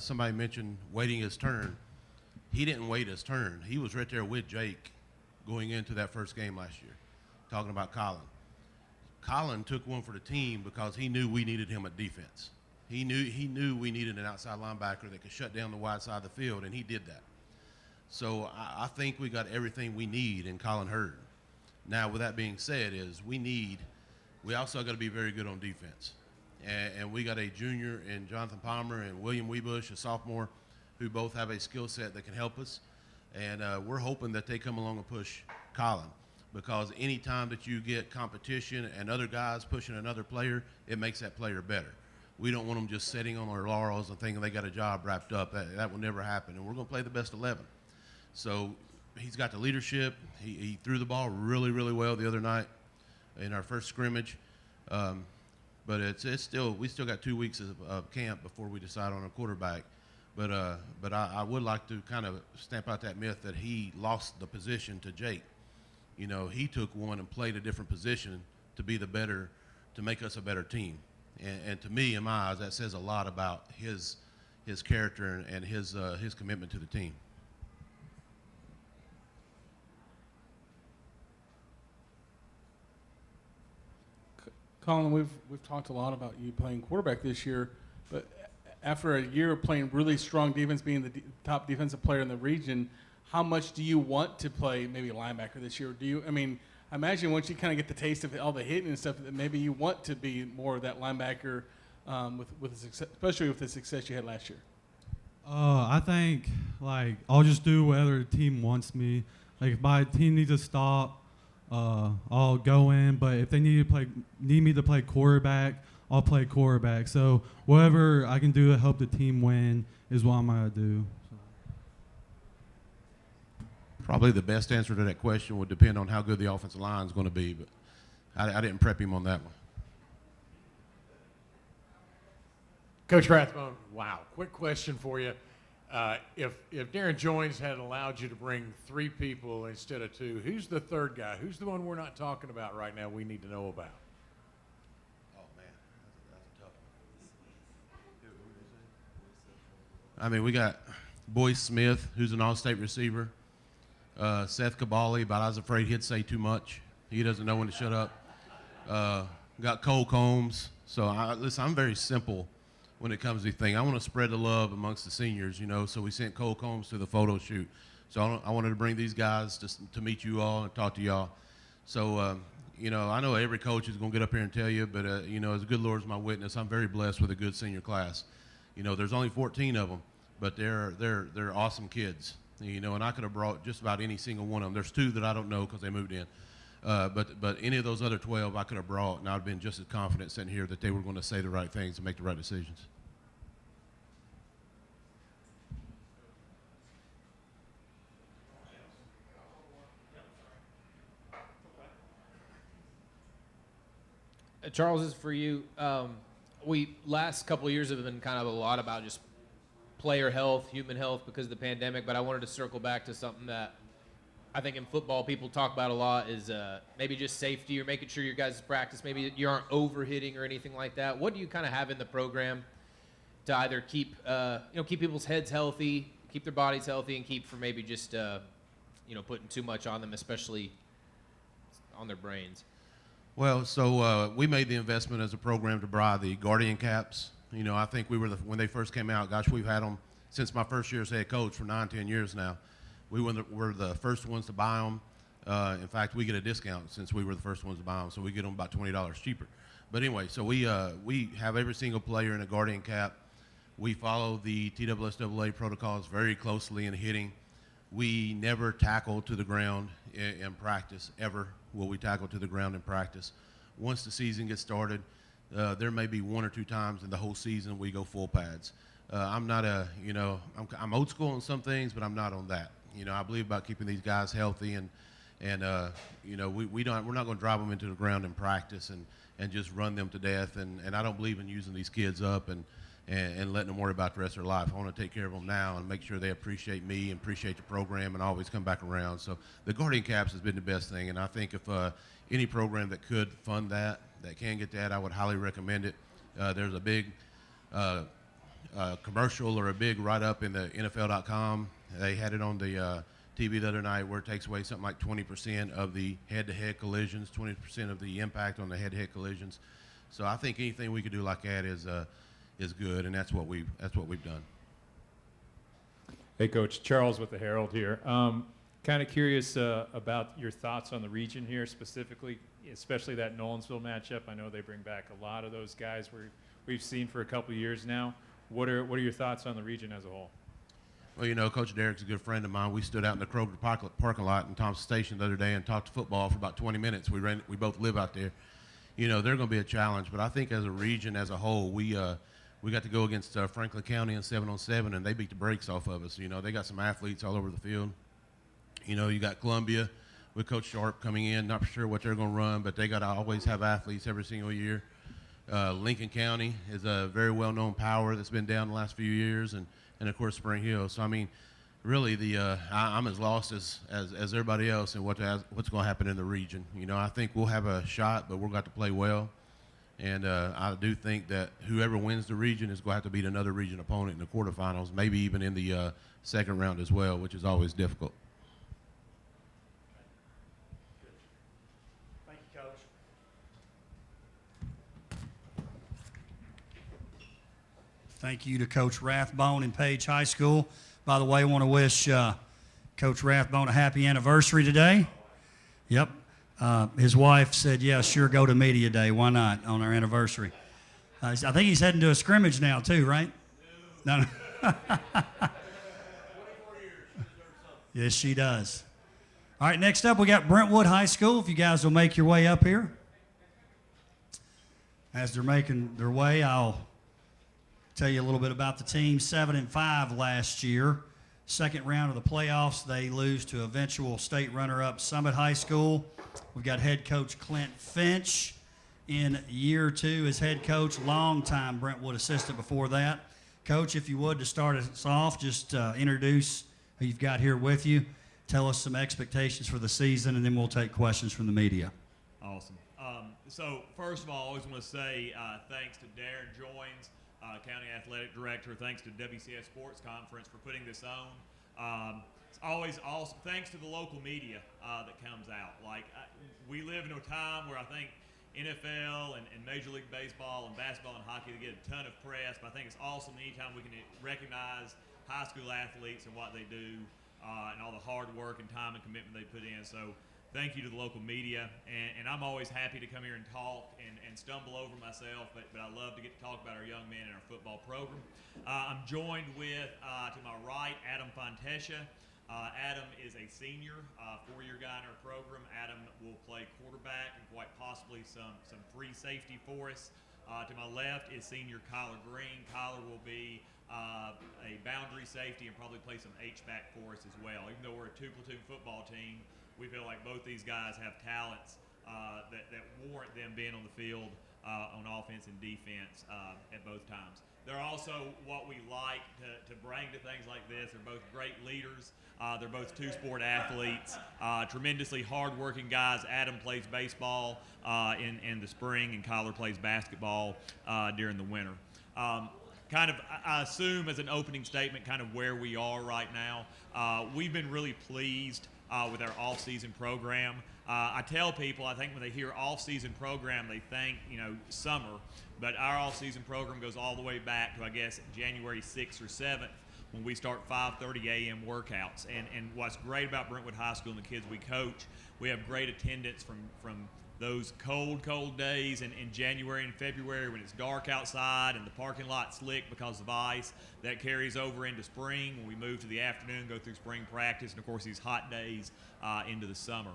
somebody mentioned waiting his turn. He didn't wait his turn. He was right there with Jake going into that first game last year, talking about Colin. Colin took one for the team because he knew we needed him at defense. He knew we needed an outside linebacker that could shut down the wide side of the field, and he did that. So I think we got everything we need in Colin Hurd. Now, with that being said, we also got to be very good on defense. And we got a junior in Jonathan Palmer and William Weebush, a sophomore, who both have a skill set that can help us. And we're hoping that they come along and push Colin, because any time that you get competition and other guys pushing another player, it makes that player better. We don't want them just sitting on their laurels and thinking they got a job wrapped up. That will never happen. And we're going to play the best 11. So he's got the leadership. He threw the ball really, really well the other night in our first scrimmage. But we still got 2 weeks of camp before we decide on a quarterback. But I would like to kind of stamp out that myth that he lost the position to Jake. You know, he took one and played a different position to make us a better team. And to me, in my eyes, that says a lot about his character and his commitment to the team. Colin, we've talked a lot about you playing quarterback this year, but after a year of playing really strong defense, being the top defensive player in the region, how much do you want to play maybe linebacker this year? I imagine once you kind of get the taste of all the hitting and stuff, that maybe you want to be more of that linebacker, with the success, especially with the success you had last year. I think I'll just do whatever the team wants me. Like if my team needs to stop, I'll go in. But if they need me to play quarterback, I'll play quarterback. So whatever I can do to help the team win is what I'm gonna do. Probably the best answer to that question would depend on how good the offensive line is going to be, but I didn't prep him on that one. Coach Rathbone, wow. Quick question for you. If Darren Joines had allowed you to bring 3 people instead of 2, who's the third guy? Who's the one we're not talking about right now we need to know about? Oh, man, that's a tough one. I mean, we got Boyce Smith, who's an all-state receiver. Seth Cabali, but I was afraid he'd say too much. He doesn't know when to shut up. Got Cole Combs. So, listen, I'm very simple when it comes to things. I want to spread the love amongst the seniors, you know, so we sent Cole Combs to the photo shoot. So I wanted to bring these guys to meet you all and talk to y'all. So, you know, I know every coach is going to get up here and tell you, but, you know, as the good Lord's my witness, I'm very blessed with a good senior class. You know, there's only 14 of them, but they're awesome kids. You know, and I could have brought just about any single one of them. There's 2 that I don't know because they moved in. But any of those other 12 I could have brought, and I'd have been just as confident sitting here that they were going to say the right things and make the right decisions. Charles, is for you. We last couple of years have been kind of a lot about just player health, human health because of the pandemic, but I wanted to circle back to something that I think in football people talk about a lot is maybe just safety or making sure your guys' practice, maybe you aren't overhitting or anything like that. What do you kind of have in the program to either keep people's heads healthy, keep their bodies healthy, and keep from maybe just putting too much on them, especially on their brains? Well, so we made the investment as a program to buy the Guardian caps. You know, I think we were when they first came out, gosh, we've had them since my first year as head coach for 9-10 years now. We were the first ones to buy them. In fact, we get a discount since we were the first ones to buy them, so we get them about $20 cheaper. But anyway, so we have every single player in a Guardian cap. We follow the TSSAA protocols very closely in hitting. We never tackle to the ground in practice, ever will we tackle to the ground in practice. Once the season gets started, there may be 1 or 2 times in the whole season we go full pads. I'm not I'm old school on some things, but I'm not on that. You know, I believe about keeping these guys healthy and we're not going to drive them into the ground in practice and just run them to death. And I don't believe in using these kids up and letting them worry about the rest of their life. I want to take care of them now and make sure they appreciate me and appreciate the program and always come back around. So the Guardian Caps has been the best thing, and I think if any program that could fund that can get that, I would highly recommend it. There's a big commercial or a big write-up in the NFL.com. They had it on the TV the other night where it takes away something like 20% of the head-to-head collisions, 20% of the impact on the head-to-head collisions. So I think anything we could do like that is good, and that's what we've done. Hey, Coach, Charles with the Herald here. Kind of curious about your thoughts on the region here, specifically, especially that Nolensville matchup. I know they bring back a lot of those guys we've seen for a couple of years now. What are your thoughts on the region as a whole? Well, you know, Coach Derek's a good friend of mine. We stood out in the Kroger parking lot in Thompson Station the other day and talked football for about 20 minutes. We both live out there. You know, they're going to be a challenge, but I think as a region as a whole, we got to go against Franklin County in 7-on-7, and they beat the brakes off of us. You know, they got some athletes all over the field. You know, you got Columbia with Coach Sharp coming in. Not sure what they're going to run, but they got to always have athletes every single year. Lincoln County is a very well-known power that's been down the last few years, and of course Spring Hill. So I mean, really I'm as lost as everybody else in what's going to happen in the region. You know, I think we'll have a shot, but we're going to have to play well. And I do think that whoever wins the region is going to have to beat another region opponent in the quarterfinals, maybe even in the second round as well, which is always difficult. Thank you, Coach. Thank you to Coach Rathbone and Paige High School. By the way, I want to wish Coach Rathbone a happy anniversary today. Yep. His wife said, yeah, sure, go to media day. Why not on our anniversary? I think he's heading to a scrimmage now too, right? No. Yes, she does. All right, next up we got Brentwood High School. If you guys will make your way up here. As they're making their way, I'll tell you a little bit about the team. 7-5 last year. Second round of the playoffs, they lose to eventual state runner-up Summit High School. We've got head coach Clint Finch in year 2 as head coach, longtime Brentwood assistant before that. Coach, if you would, to start us off, just introduce who you've got here with you. Tell us some expectations for the season, and then we'll take questions from the media. Awesome. So first of all, I always want to say thanks to Darren Joins, County Athletic Director. Thanks to WCS Sports Conference for putting this on. It's always awesome. Thanks to the local media that comes out. We live in a time where I think NFL and Major League Baseball and basketball and hockey, they get a ton of press, but I think it's awesome anytime we can recognize high school athletes and what they do and all the hard work and time and commitment they put in. So thank you to the local media, and I'm always happy to come here and talk and stumble over myself, but I love to get to talk about our young men and our football program. I'm joined with, to my right, Adam Fontesa. Adam is a senior, 4-year guy in our program. Adam will play quarterback and quite possibly some free safety for us. To my left is senior Kyler Green. Kyler will be a boundary safety and probably play some H-back for us as well. Even though we're a 2-platoon football team, we feel like both these guys have talents that warrant them being on the field on offense and defense at both times. They're also what we like to bring to things like this. They're both great leaders. They're both two-sport athletes, tremendously hard-working guys. Adam plays baseball in the spring, and Kyler plays basketball during the winter. I assume as an opening statement kind of where we are right now. We've been really pleased with our off-season program. I tell people, I think when they hear off-season program, they think, summer. But our off-season program goes all the way back to, I guess, January 6th or 7th when we start 5:30 a.m. workouts. And what's great about Brentwood High School and the kids we coach, we have great attendance from those cold days in January and February when it's dark outside and the parking lot slick because of ice. That carries over into spring when we move to the afternoon, go through spring practice, and of course these hot days into the summer.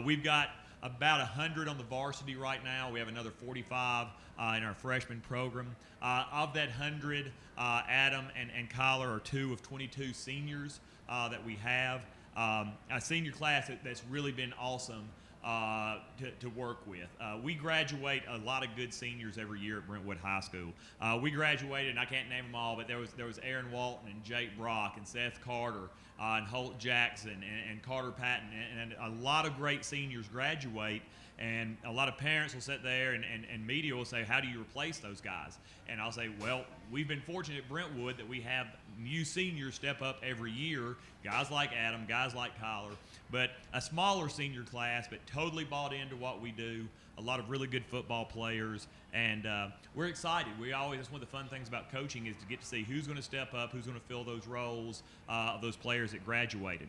We've got about 100 on the varsity right now. We have another 45 in our freshman program. Of that 100, Adam and Kyler are 2 of 22 seniors that we have. A senior class that's really been awesome to work with. We graduate a lot of good seniors every year at Brentwood High School. We graduated, and I can't name them all, but there was Aaron Walton and Jake Brock and Seth Carter and Holt Jackson and Carter Patton, and a lot of great seniors graduate. And a lot of parents will sit there and media will say, how do you replace those guys? And I'll say, well, we've been fortunate at Brentwood that we have new seniors step up every year, guys like Adam, guys like Kyler, but a smaller senior class, but totally bought into what we do, a lot of really good football players, and we're excited. That's one of the fun things about coaching is to get to see who's going to step up, who's going to fill those roles of those players that graduated.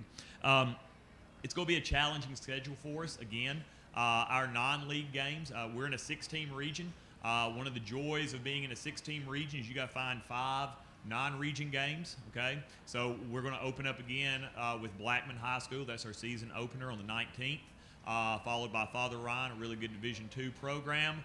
It's going to be a challenging schedule for us, again. Our non-league games, we're in a 6-team region. One of the joys of being in a 6-team region is you got to find 5 non-region games, okay? So we're going to open up again with Blackman High School. That's our season opener on the 19th, followed by Father Ryan, a really good Division II program.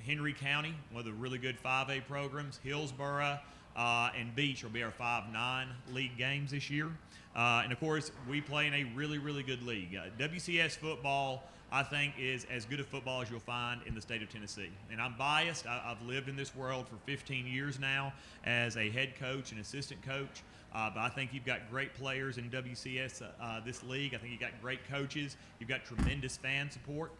Henry County, one of the really good 5A programs. Hillsborough, and Beach will be our 5-9 league games this year. And of course, we play in a really, really good league. WCS football, I think, is as good a football as you'll find in the state of Tennessee. And I'm biased. I've lived in this world for 15 years now as a head coach and assistant coach. But I think you've got great players in WCS, this league. I think you've got great coaches. You've got tremendous fan support.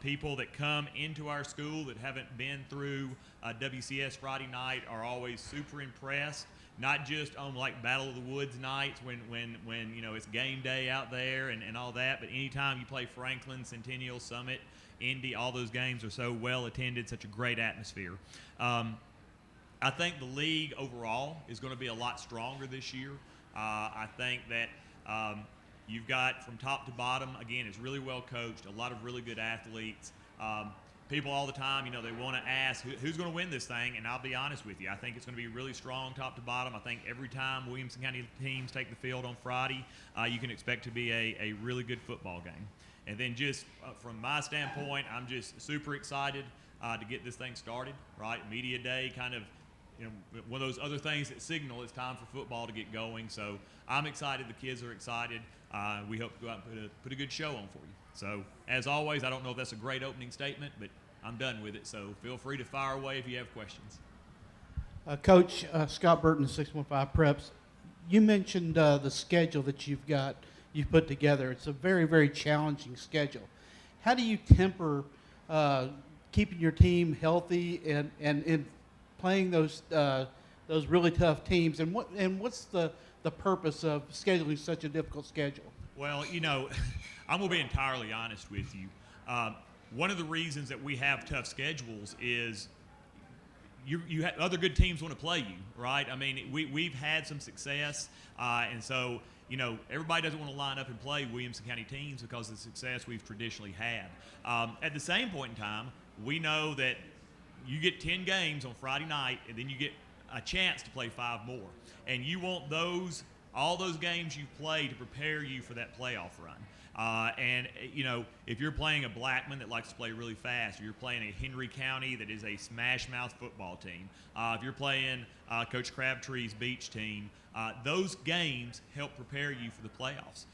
People that come into our school that haven't been through WCS Friday night are always super impressed. Not just on like Battle of the Woods nights when you know it's game day out there and all that, but anytime you play Franklin, Centennial, Summit, Indy, all those games are so well attended, such a great atmosphere. I think the league overall is going to be a lot stronger this year. I think that you've got from top to bottom, again, it's really well coached, a lot of really good athletes. People all the time, you know, they want to ask who's going to win this thing, and I'll be honest with you. I think it's going to be really strong top to bottom. I think every time Williamson County teams take the field on Friday, you can expect to be a really good football game. And then just from my standpoint, I'm just super excited to get this thing started, right? Media Day kind of, you know, one of those other things that signal it's time for football to get going. So I'm excited. The kids are excited. We hope to go out and put a good show on for you. So, as always, I don't know if that's a great opening statement, but I'm done with it. So, feel free to fire away if you have questions. Coach, Scott Burton, 615 Preps. You mentioned the schedule that you've put together. It's a very, very challenging schedule. How do you temper keeping your team healthy and playing those really tough teams? And what's the purpose of scheduling such a difficult schedule? Well, you know, I'm going to be entirely honest with you. One of the reasons that we have tough schedules is you have, other good teams want to play you, right? I mean, we've had some success, and so, you know, everybody doesn't want to line up and play Williamson County teams because of the success we've traditionally had. At the same point in time, we know that you get 10 games on Friday night, and then you get a chance to play 5 more. And you want all those games you play to prepare you for that playoff run. And, you know, if you're playing a Blackman that likes to play really fast, or you're playing a Henry County that is a smash-mouth football team, if you're playing Coach Crabtree's Beach team, those games help prepare you for the playoffs.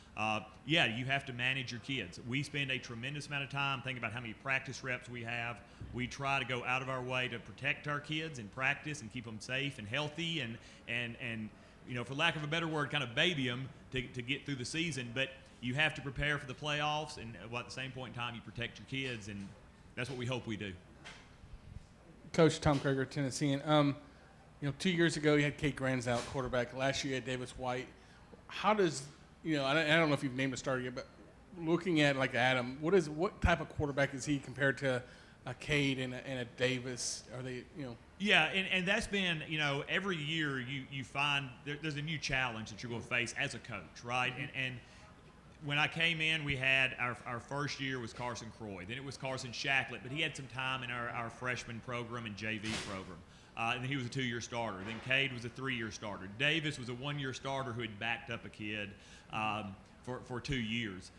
Yeah, you have to manage your kids. We spend a tremendous amount of time thinking about how many practice reps we have. We try to go out of our way to protect our kids in practice and keep them safe and healthy and you know, for lack of a better word, kind of baby them to get through the season. But you have to prepare for the playoffs, and at the same point in time, you protect your kids, and that's what we hope we do. Coach Tom Krager, Tennessean. You know, 2 years ago you had Kate Granzout, quarterback. Last year you had Davis White. How does, you know, I don't know if you've named a starter yet, but looking at like Adam, what type of quarterback is he compared to a Cade and a Davis? Are they, you know? Yeah, and that's been, you know, every year you find there's a new challenge that you're going to face as a coach, right? Mm-hmm. And when I came in, we had our first year was Carson Croy. Then it was Carson Shacklett, but he had some time in our freshman program and JV program. And he was a 2-year starter. Then Cade was a 3-year starter. Davis was a 1-year starter who had backed up a kid for 2 years.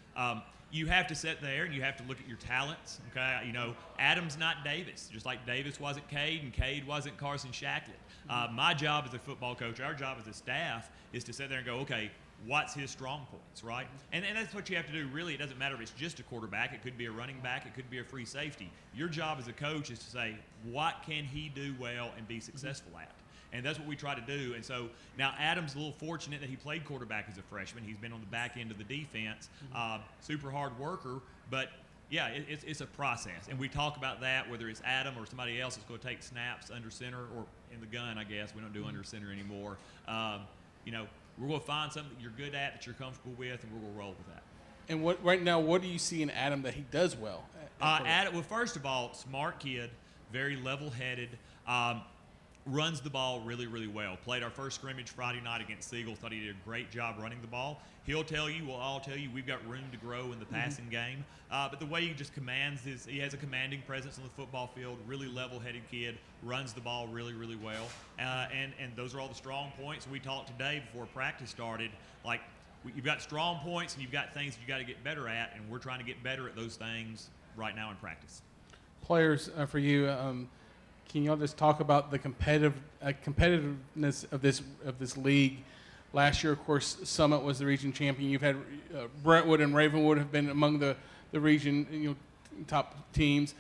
You have to sit there and you have to look at your talents. Okay, you know, Adam's not Davis, just like Davis wasn't Cade and Cade wasn't Carson Shacklett. My job as a football coach, our job as a staff, is to sit there and go, okay, what's his strong points, right? And that's what you have to do. Really, it doesn't matter if it's just a quarterback. It could be a running back. It could be a free safety. Your job as a coach is to say, what can he do well and be successful at? And that's what we try to do. And so now Adam's a little fortunate that he played quarterback as a freshman. He's been on the back end of the defense. Super hard worker. But, yeah, it's a process. And we talk about that, whether it's Adam or somebody else that's going to take snaps under center or in the gun, I guess. We don't do under center anymore. You know, we're going to find something that you're good at, that you're comfortable with, and we're going to roll with that. And what do you see in Adam that he does well? Adam, well, first of all, smart kid, very level-headed, runs the ball really, really well. Played our first scrimmage Friday night against Siegel. Thought he did a great job running the ball. He'll tell you, we'll all tell you, we've got room to grow in the passing game. But the way he just commands he has a commanding presence on the football field, really level-headed kid, runs the ball really, really well. And those are all the strong points. We talked today before practice started, like, you've got strong points and you've got things that you got to get better at, and we're trying to get better at those things right now in practice. Players for you, can y'all just talk about the competitiveness of this league? Last year, of course, Summit was the region champion. You've had Brentwood and Ravenwood have been among the region top teams.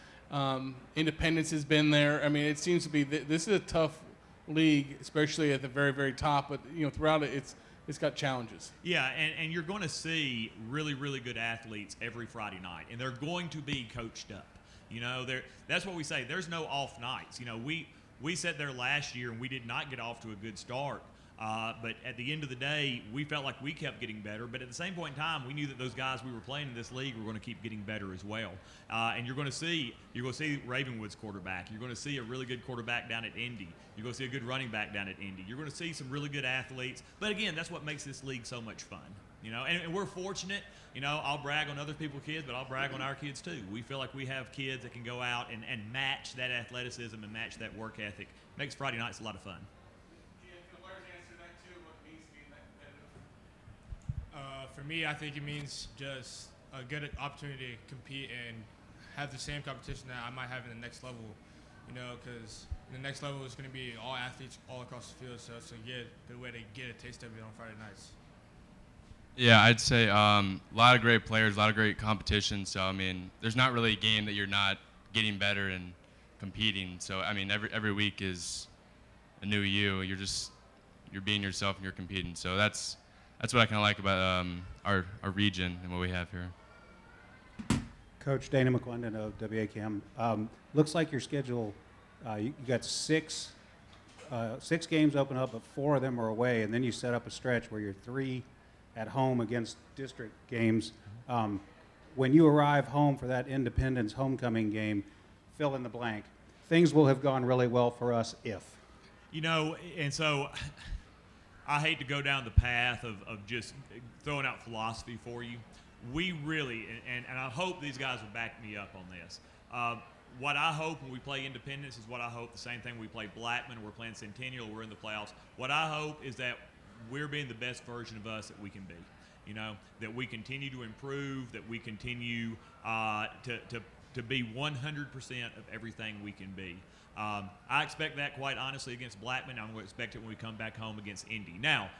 Independence has been there. I mean, it seems to be this is a tough league, especially at the very, very top. But throughout it, it's got challenges. Yeah, and you're going to see really, really good athletes every Friday night, and they're going to be coached up. That's what we say. There's no off nights. We sat there last year and we did not get off to a good start. But at the end of the day, we felt like we kept getting better. But at the same point in time, we knew that those guys we were playing in this league were going to keep getting better as well. And you're going to see Ravenwood's quarterback. You're going to see a really good quarterback down at Indy. You're going to see a good running back down at Indy. You're going to see some really good athletes. But again, that's what makes this league so much fun. And we're fortunate. I'll brag on other people's kids, but I'll brag on our kids too. We feel like we have kids that can go out and match that athleticism and match that work ethic. Makes Friday nights a lot of fun. For me, I think it means just a good opportunity to compete and have the same competition that I might have in the next level, because the next level is going to be all athletes all across the field, so it's a good way to get a taste of it on Friday nights. Yeah, I'd say a lot of great players, a lot of great competition, so, there's not really a game that you're not getting better and competing, so, every week is a new you. You're being yourself and you're competing, so that's what I kind of like about our region and what we have here. Coach Dana McClendon of WACAM. Looks like your schedule, you got six games open up, but 4 of them are away, and then you set up a stretch where you're 3 at home against district games. When you arrive home for that Independence homecoming game, fill in the blank. Things will have gone really well for us if. And so I hate to go down the path of just throwing out philosophy for you. We really, and I hope these guys will back me up on this. What I hope when we play Independence is what I hope the same thing we play Blackman, or we're playing Centennial, we're in the playoffs. What I hope is that we're being the best version of us that we can be. That we continue to improve, that we continue to be 100% of everything we can be. I expect that, quite honestly, against Blackman. I'm going to expect it when we come back home against Indy. Now,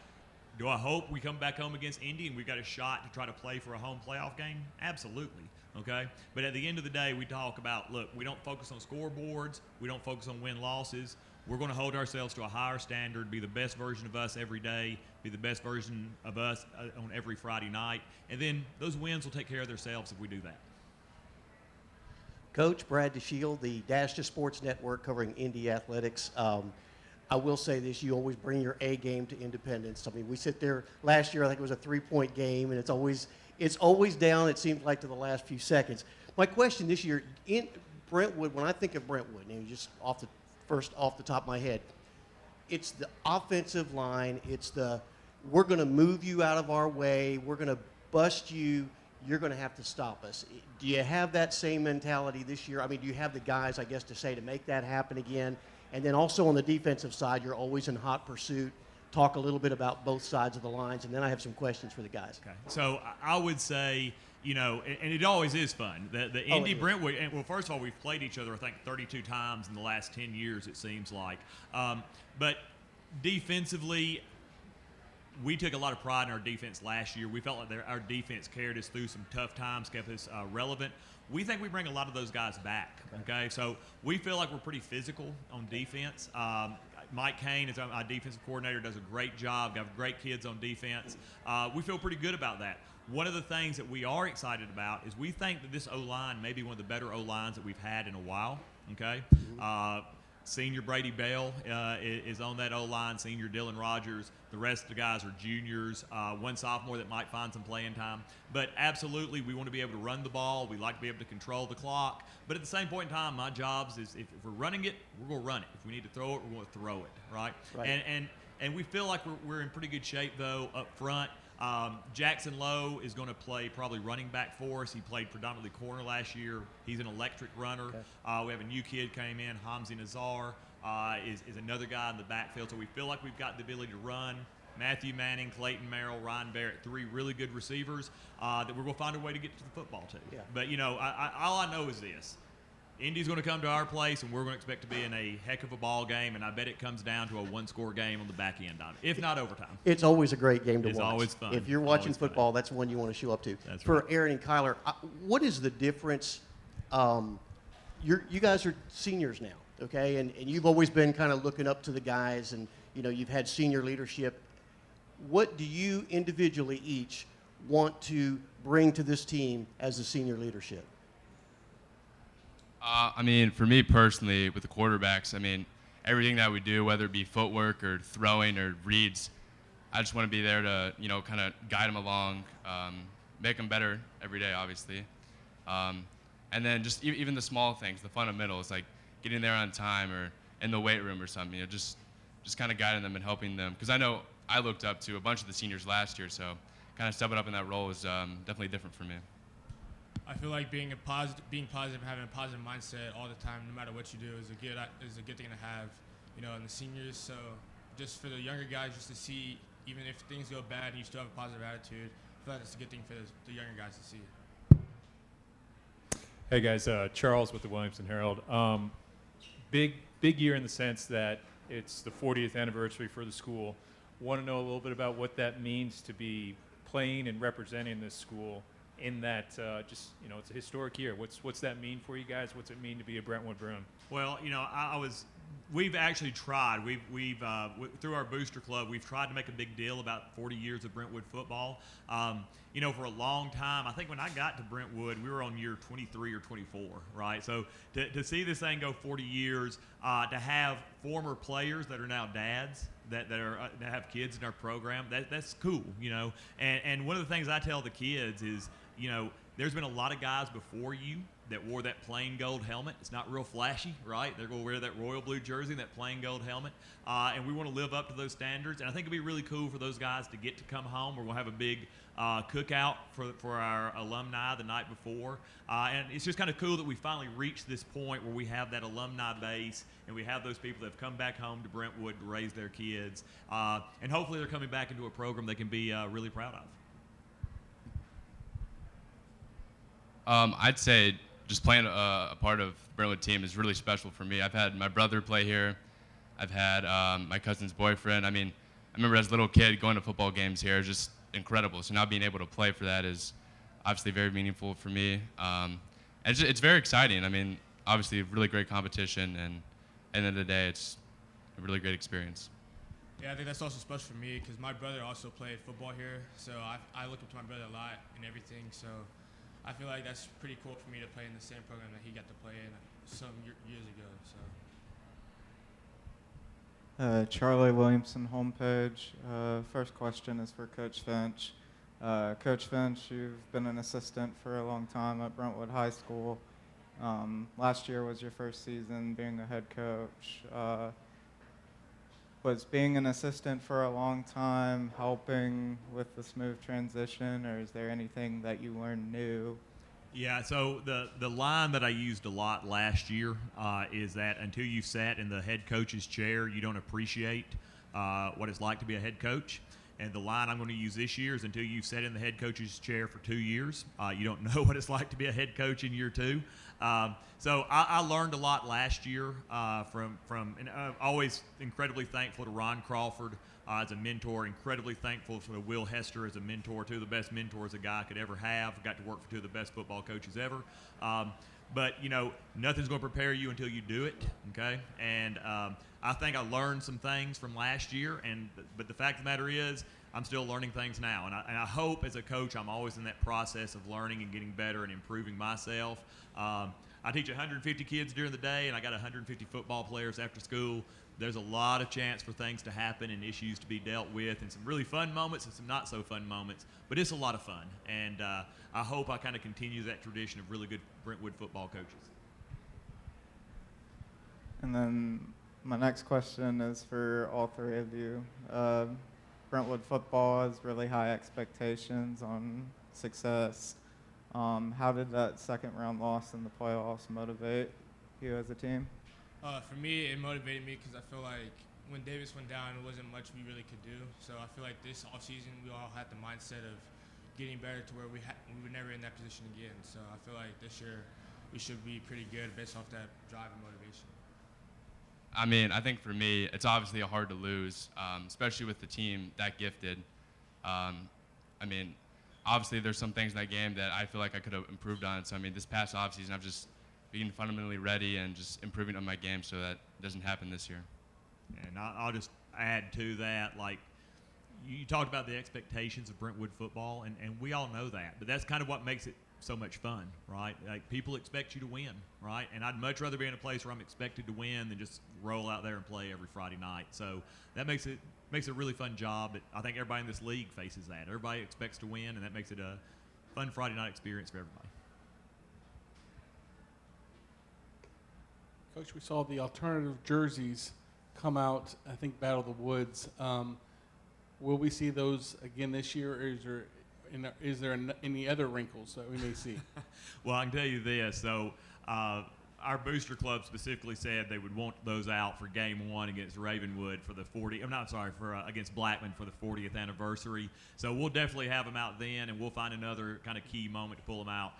do I hope we come back home against Indy and we've got a shot to try to play for a home playoff game? Absolutely. Okay? But at the end of the day, we talk about, look, we don't focus on scoreboards. We don't focus on win-losses. We're going to hold ourselves to a higher standard, be the best version of us every day, be the best version of us on every Friday night. And then those wins will take care of themselves if we do that. Coach Brad DeShield, the Dash to Sports Network covering Indy athletics. I will say this, you always bring your A game to Independence. We sit there last year, I think it was a 3-point game, and it's always down, it seems like, to the last few seconds. My question this year, in Brentwood, when I think of Brentwood, and just off the top of my head, it's the offensive line, we're going to move you out of our way, we're going to bust you, you're going to have to stop us. Do you have that same mentality this year? Do you have the guys, I guess, to make that happen again? And then also on the defensive side, you're always in hot pursuit. Talk a little bit about both sides of the lines, and then I have some questions for the guys. Okay. So I would say, and it always is fun. The Indy Brentwood, and well, first of all, we've played each other, I think, 32 times in the last 10 years, it seems like. But defensively, we took a lot of pride in our defense last year. We felt like our defense carried us through some tough times, kept us relevant. We think we bring a lot of those guys back, okay? So we feel like we're pretty physical on defense. Mike Kane is our defensive coordinator, does a great job, got great kids on defense. We feel pretty good about that. One of the things that we are excited about is we think that this O-line may be one of the better O-lines that we've had in a while, okay? Senior Brady Bell is on that O-line, senior Dylan Rogers. The rest of the guys are juniors, one sophomore that might find some playing time. But absolutely, we want to be able to run the ball. We like to be able to control the clock. But at the same point in time, my job is if we're running it, we're going to run it. If we need to throw it, we're going to throw it, right? And we feel like we're in pretty good shape, though, up front. Jackson Lowe is going to play probably running back for us. He played predominantly corner last year. He's an electric runner. Okay. We have a new kid came in, Hamzi Nazar, is another guy in the backfield. So we feel like we've got the ability to run. Matthew Manning, Clayton Merrill, Ryan Barrett, 3 really good receivers that we're going to find a way to get to the football to. Yeah. But, all I know is this. Indy's going to come to our place, and we're going to expect to be in a heck of a ball game, and I bet it comes down to a one-score game on the back end of it, if not overtime. It's always a great game to watch. It's always fun. If you're watching football, that's one you want to show up to. That's For right. Aaron and Kyler, what is the difference? You guys are seniors now, okay? And you've always been kind of looking up to the guys, and, you've had senior leadership. What do you individually each want to bring to this team as the senior leadership? For me personally, with the quarterbacks, everything that we do, whether it be footwork or throwing or reads, I just want to be there to, kind of guide them along, make them better every day, obviously. And then just even the small things, the fundamentals, like getting there on time or in the weight room or something, just kind of guiding them and helping them. Because I know I looked up to a bunch of the seniors last year, so kind of stepping up in that role is definitely different for me. I feel like being positive, and having a positive mindset all the time, no matter what you do, is a good thing to have, in the seniors. So just for the younger guys, just to see, even if things go bad and you still have a positive attitude, I feel like it's a good thing for the younger guys to see. Hey guys, Charles with the Williamson Herald. Big year in the sense that it's the 40th anniversary for the school. Want to know a little bit about what that means to be playing and representing this school in that it's a historic year. What's that mean for you guys? What's it mean to be a Brentwood Bruin? Well, we've actually tried. We've through our booster club, we've tried to make a big deal about 40 years of Brentwood football. For a long time, I think when I got to Brentwood, we were on year 23 or 24, right? So to see this thing go 40 years, to have former players that are now dads that have kids in our program, that's cool, And one of the things I tell the kids is, there's been a lot of guys before you that wore that plain gold helmet. It's not real flashy, right? They're going to wear that royal blue jersey, that plain gold helmet, and we want to live up to those standards. And I think it'd be really cool for those guys to get to come home. We're going to have a big cookout for our alumni the night before, and it's just kind of cool that we finally reached this point where we have that alumni base and we have those people that have come back home to Brentwood to raise their kids, and hopefully they're coming back into a program they can be really proud of. I'd say just playing a part of Brentwood team is really special for me. I've had my brother play here. I've had my cousin's boyfriend. I remember as a little kid going to football games here, just incredible. So now being able to play for that is obviously very meaningful for me. And it's very exciting. Obviously really great competition, and at the end of the day, it's a really great experience. Yeah, I think that's also special for me because my brother also played football here, so I look up to my brother a lot and everything. So I feel like that's pretty cool for me to play in the same program that he got to play in some years ago. So. Charlie Williamson homepage. First question is for Coach Finch. Coach Finch, you've been an assistant for a long time at Brentwood High School. Last year was your first season being a head coach. Was being an assistant for a long time helping with the smooth transition, or is there anything that you learned new? Yeah, so the line that I used a lot last year is that until you sat in the head coach's chair, you don't appreciate what it's like to be a head coach. And the line I'm going to use this year is until you've sat in the head coach's chair for 2 years, you don't know what it's like to be a head coach in year 2. So I learned a lot last year and I'm always incredibly thankful to Ron Crawford as a mentor, incredibly thankful for Will Hester as a mentor, two of the best mentors a guy could ever have. Got to work for two of the best football coaches ever. But, nothing's going to prepare you until you do it, okay? And I think I learned some things from last year, but the fact of the matter is I'm still learning things now. And I hope as a coach I'm always in that process of learning and getting better and improving myself. I teach 150 kids during the day, and I got 150 football players after school. There's a lot of chance for things to happen and issues to be dealt with, and some really fun moments and some not so fun moments, but it's a lot of fun. And I hope I kind of continue that tradition of really good Brentwood football coaches. And then my next question is for all three of you. Brentwood football has really high expectations on success. How did that second round loss in the playoffs motivate you as a team? For me, it motivated me because I feel like when Davis went down, it wasn't much we really could do. So I feel like this offseason, we all had the mindset of getting better to where we were never in that position again. So I feel like this year we should be pretty good based off that drive and motivation. I mean, I think for me, it's obviously hard to lose, especially with the team that gifted. I mean, obviously there's some things in that game that I feel like I could have improved on. So, I mean, this past offseason, I've just been fundamentally ready and just improving on my game so that it doesn't happen this year. And I'll just add to that, like, you talked about the expectations of Brentwood football, and we all know that, but that's kind of what makes it so much fun, right? Like, people expect you to win, right? And I'd much rather be in a place where I'm expected to win than just roll out there and play every Friday night. So that makes it a really fun job. But I think everybody in this league faces that. Everybody expects to win, and that makes it a fun Friday night experience for everybody. Coach, we saw the alternative jerseys come out, I think, Battle of the Woods. Will we see those again this year, or is there any other wrinkles that we may see? Well, I can tell you this. So our booster club specifically said they would want those out for game 1 against Ravenwood for the against Blackman for the 40th anniversary. So we'll definitely have them out then, and we'll find another kind of key moment to pull them out.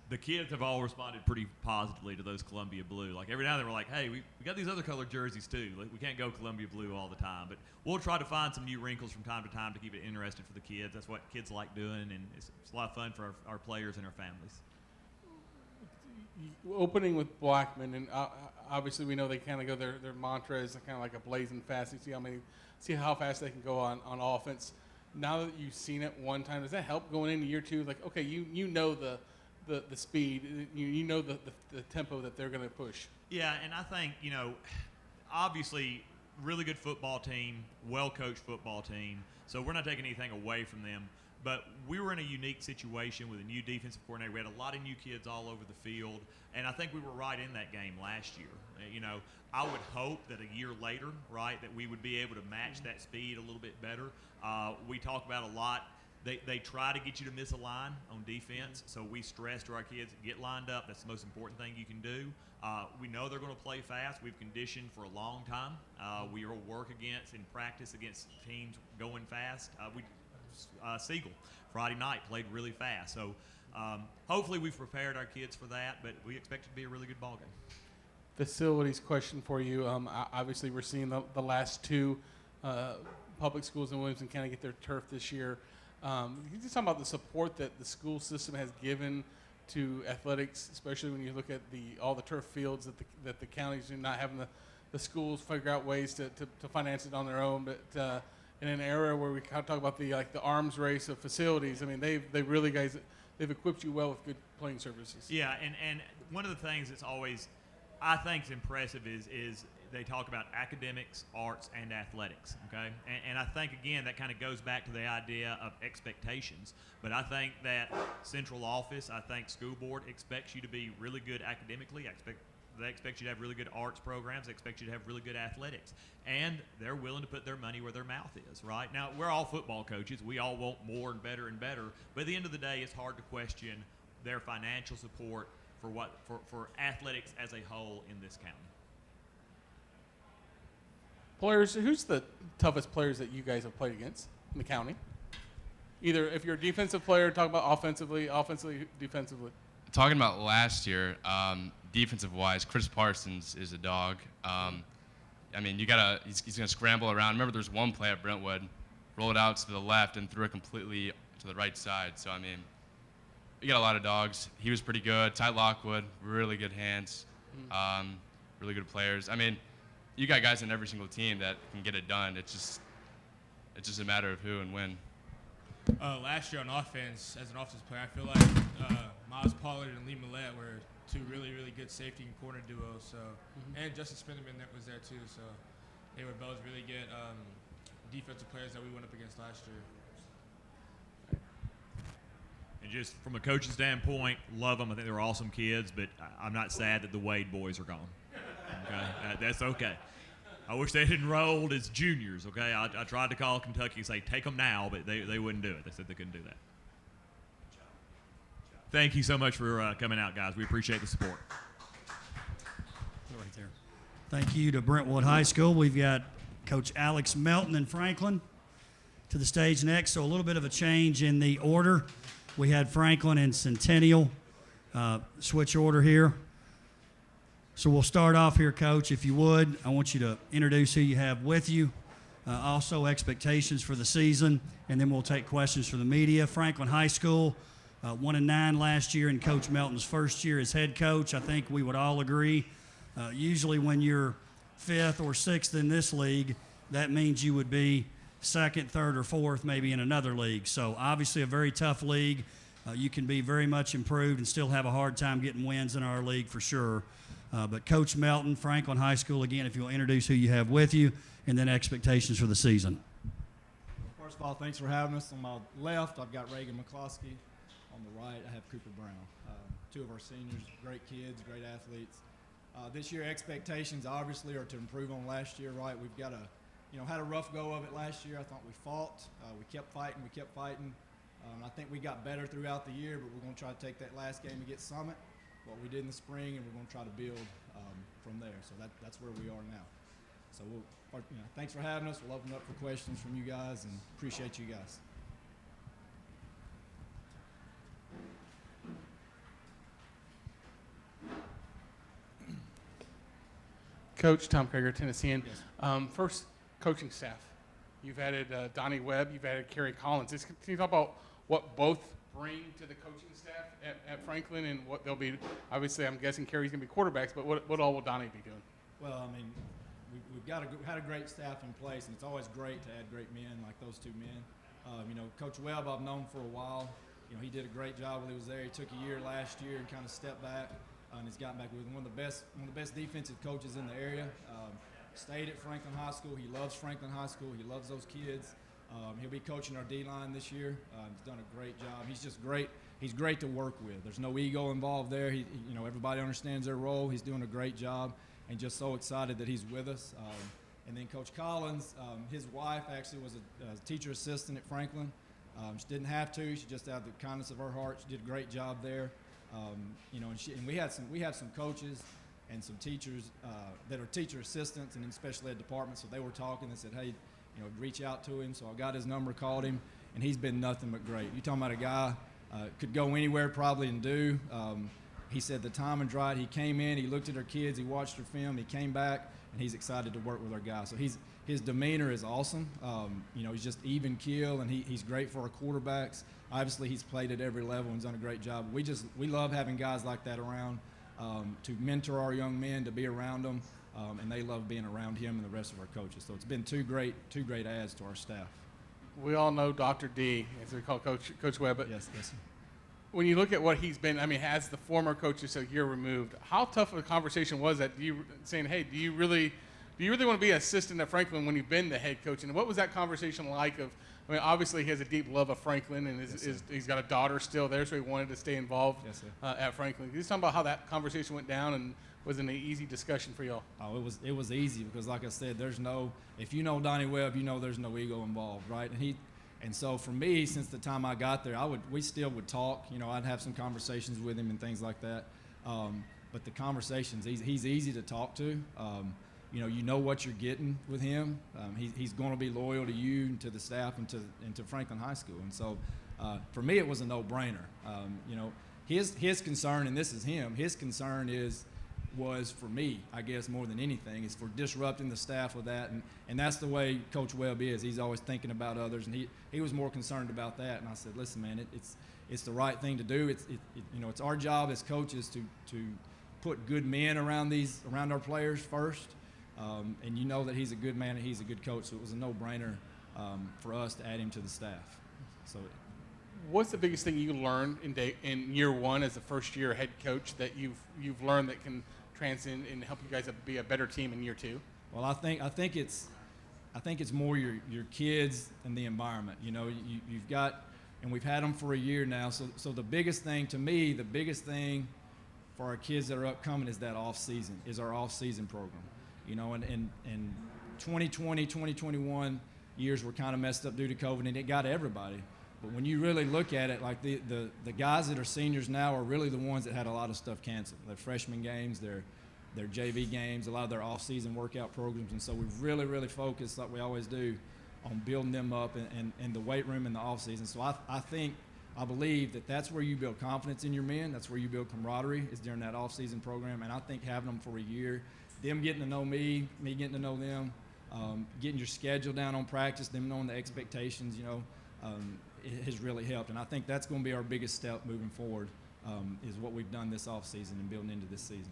The kids have all responded pretty positively to those Columbia blue. Like, every now and then we're like, hey, we got these other colored jerseys too. Like, we can't go Columbia blue all the time, but we'll try to find some new wrinkles from time to time to keep it interesting for the kids. That's what kids like doing, and it's a lot of fun for our players and our families. Opening with Blackman, and obviously we know they kind of go their mantra is kind of like a blazing fast. You see how fast they can go on offense. Now that you've seen it one time, does that help going into year 2? Like, okay, you know the speed, you know the tempo that they're going to push. Yeah, and I think, obviously, really good football team, well-coached football team, so we're not taking anything away from them. But we were in a unique situation with a new defensive coordinator. We had a lot of new kids all over the field, and I think we were right in that game last year. I would hope that a year later, right, that we would be able to match that speed a little bit better. We talk about a lot. They try to get you to miss a line on defense, so we stress to our kids, get lined up. That's the most important thing you can do. We know they're going to play fast. We've conditioned for a long time. We will work in practice against teams going fast. Siegel, Friday night, played really fast. So hopefully we've prepared our kids for that, but we expect it to be a really good ball game. Facilities question for you. Obviously, we're seeing the last 2 public schools in Williamson County get their turf this year. Can you just talk about the support that the school system has given to athletics, especially when you look at all the turf fields that the counties do not having the schools figure out ways to finance it on their own, but in an era where we kind of talk about the arms race of facilities, I mean they've equipped you well with good playing services. Yeah, and one of the things that's always I think is impressive is they talk about academics, arts, and athletics, okay? And I think, again, that kind of goes back to the idea of expectations. But I think that central office, I think school board expects you to be really good academically. They expect you to have really good arts programs. They expect you to have really good athletics. And they're willing to put their money where their mouth is, right? Now, we're all football coaches. We all want more and better and better. But at the end of the day, it's hard to question their financial support for athletics as a whole in this county. Players, who's the toughest players that you guys have played against in the county? Either if you're a defensive player, talk about offensively, defensively. Talking about last year, defensive-wise, Chris Parsons is a dog. I mean, he's going to scramble around. Remember, there's one play at Brentwood, rolled out to the left and threw it completely to the right side. So, I mean, we got a lot of dogs. He was pretty good. Ty Lockwood, really good hands, really good players. I mean, you got guys in every single team that can get it done. It's just a matter of who and when. Last year on offense, as an offensive player, I feel like Miles Pollard and Lee Millette were 2 really, really good safety and corner duos. So, and Justin Spenderman that was there too. So, they were both really good defensive players that we went up against last year. And just from a coaching standpoint, love them. I think they were awesome kids, but I'm not sad that the Wade boys are gone. Okay, that's okay. I wish they had enrolled as juniors. Okay, I tried to call Kentucky and say take them now, but they wouldn't do it. They said they couldn't do that. Thank you so much for coming out, guys. We appreciate the support. Right there. Thank you to Brentwood High School. We've got Coach Alex Melton and Franklin to the stage next. So a little bit of a change in the order. We had Franklin and Centennial switch order here. So we'll start off here, Coach. If you would, I want you to introduce who you have with you, also expectations for the season, and then we'll take questions from the media. Franklin High School, 1-9 last year in Coach Melton's first year as head coach. I think we would all agree. Usually when you're 5th or 6th in this league, that means you would be 2nd, 3rd, or 4th maybe in another league. So obviously a very tough league. You can be very much improved and still have a hard time getting wins in our league for sure. But Coach Melton, Franklin High School, again, if you'll introduce who you have with you, and then expectations for the season. First of all, thanks for having us. On my left, I've got Reagan McCloskey. On the right, I have Cooper Brown. Two of our seniors, great kids, great athletes. This year, expectations obviously are to improve on last year, right? We've got had a rough go of it last year. I thought we fought. We kept fighting. I think we got better throughout the year, but we're going to try to take that last game to get Summit, what we did in the spring, and we're going to try to build from there. So that's where we are now. So thanks for having us. We'll open up for questions from you guys, and appreciate you guys. Coach Tom Krager, Tennessean. Yes. First, coaching staff. You've added Donnie Webb. You've added Kerry Collins. Can you talk about what both bring to the coaching staff at Franklin and what they'll be? Obviously, I'm guessing Kerry's going to be quarterbacks, but what all will Donnie be doing? Well, I mean, we've had a great staff in place, and it's always great to add great men like those two men. Coach Webb I've known for a while. He did a great job while he was there. He took a year last year and kind of stepped back, and he's gotten back with one of the best defensive coaches in the area. Stayed at Franklin High School. He loves Franklin High School. He loves those kids. He'll be coaching our D-line this year. He's done a great job. He's just great. He's great to work with. There's no ego involved there. Everybody understands their role. He's doing a great job, and just so excited that he's with us. And then Coach Collins, his wife actually was a teacher assistant at Franklin. She didn't have to. She just out of the kindness of her heart, she did a great job there. And we had some coaches and some teachers that are teacher assistants and in special ed departments. So they were talking and said, hey, reach out to him. So I got his number, called him, and he's been nothing but great. You're talking about a guy could go anywhere probably and do. He said the timing's right. He came in, he looked at our kids, he watched our film, he came back, and he's excited to work with our guys. So his demeanor is awesome. He's just even keel, and he's great for our quarterbacks. Obviously, he's played at every level and done a great job. We love having guys like that around to mentor our young men, to be around them, and they love being around him and the rest of our coaches. So it's been two great adds to our staff. We all know Dr. D, as we call Coach Webb. But yes, sir. When you look at what he's been, as the former coach is a year removed, how tough of a conversation was that? Saying, hey, do you really want to be an assistant at Franklin when you've been the head coach? And what was that conversation like? Obviously he has a deep love of Franklin, and he's got a daughter still there, so he wanted to stay involved at Franklin. Can you just talk about how that conversation went down, and was it an easy discussion for y'all? Oh, it was easy because, like I said, if you know Donnie Webb, there's no ego involved, right? And so for me, since the time I got there, we still would talk. I'd have some conversations with him and things like that. But the conversations, he's easy to talk to. You know what you're getting with him. He's going to be loyal to you and to the staff and to Franklin High School. And so for me, it was a no-brainer. His concern, and this is him, his concern was for me, I guess, more than anything, is for disrupting the staff with that. And that's the way Coach Webb is. He's always thinking about others, and he was more concerned about that. And I said, listen, man, it's the right thing to do. It's our job as coaches to put good men around our players first. And that he's a good man and he's a good coach, so it was a no-brainer for us to add him to the staff. So, what's the biggest thing you learned in year one as a first-year head coach that you've learned that can transcend and help you guys be a better team in year two? Well, I think it's more your kids and the environment. You've got, and we've had them for a year now. So the biggest thing to me, the biggest thing for our kids that are upcoming is our off-season program. And 2020, 2021 years were kind of messed up due to COVID, and it got everybody. But when you really look at it, like the guys that are seniors now are really the ones that had a lot of stuff canceled. Their freshman games, their JV games, a lot of their off-season workout programs. And so we've really, really focused, like we always do, on building them up and the weight room in the off-season. So I think I believe that that's where you build confidence in your men. That's where you build camaraderie, is during that off-season program. And I think having them for a year, them getting to know me getting to know them, getting your schedule down on practice, them knowing the expectations, it has really helped. And I think that's going to be our biggest step moving forward, is what we've done this offseason and building into this season.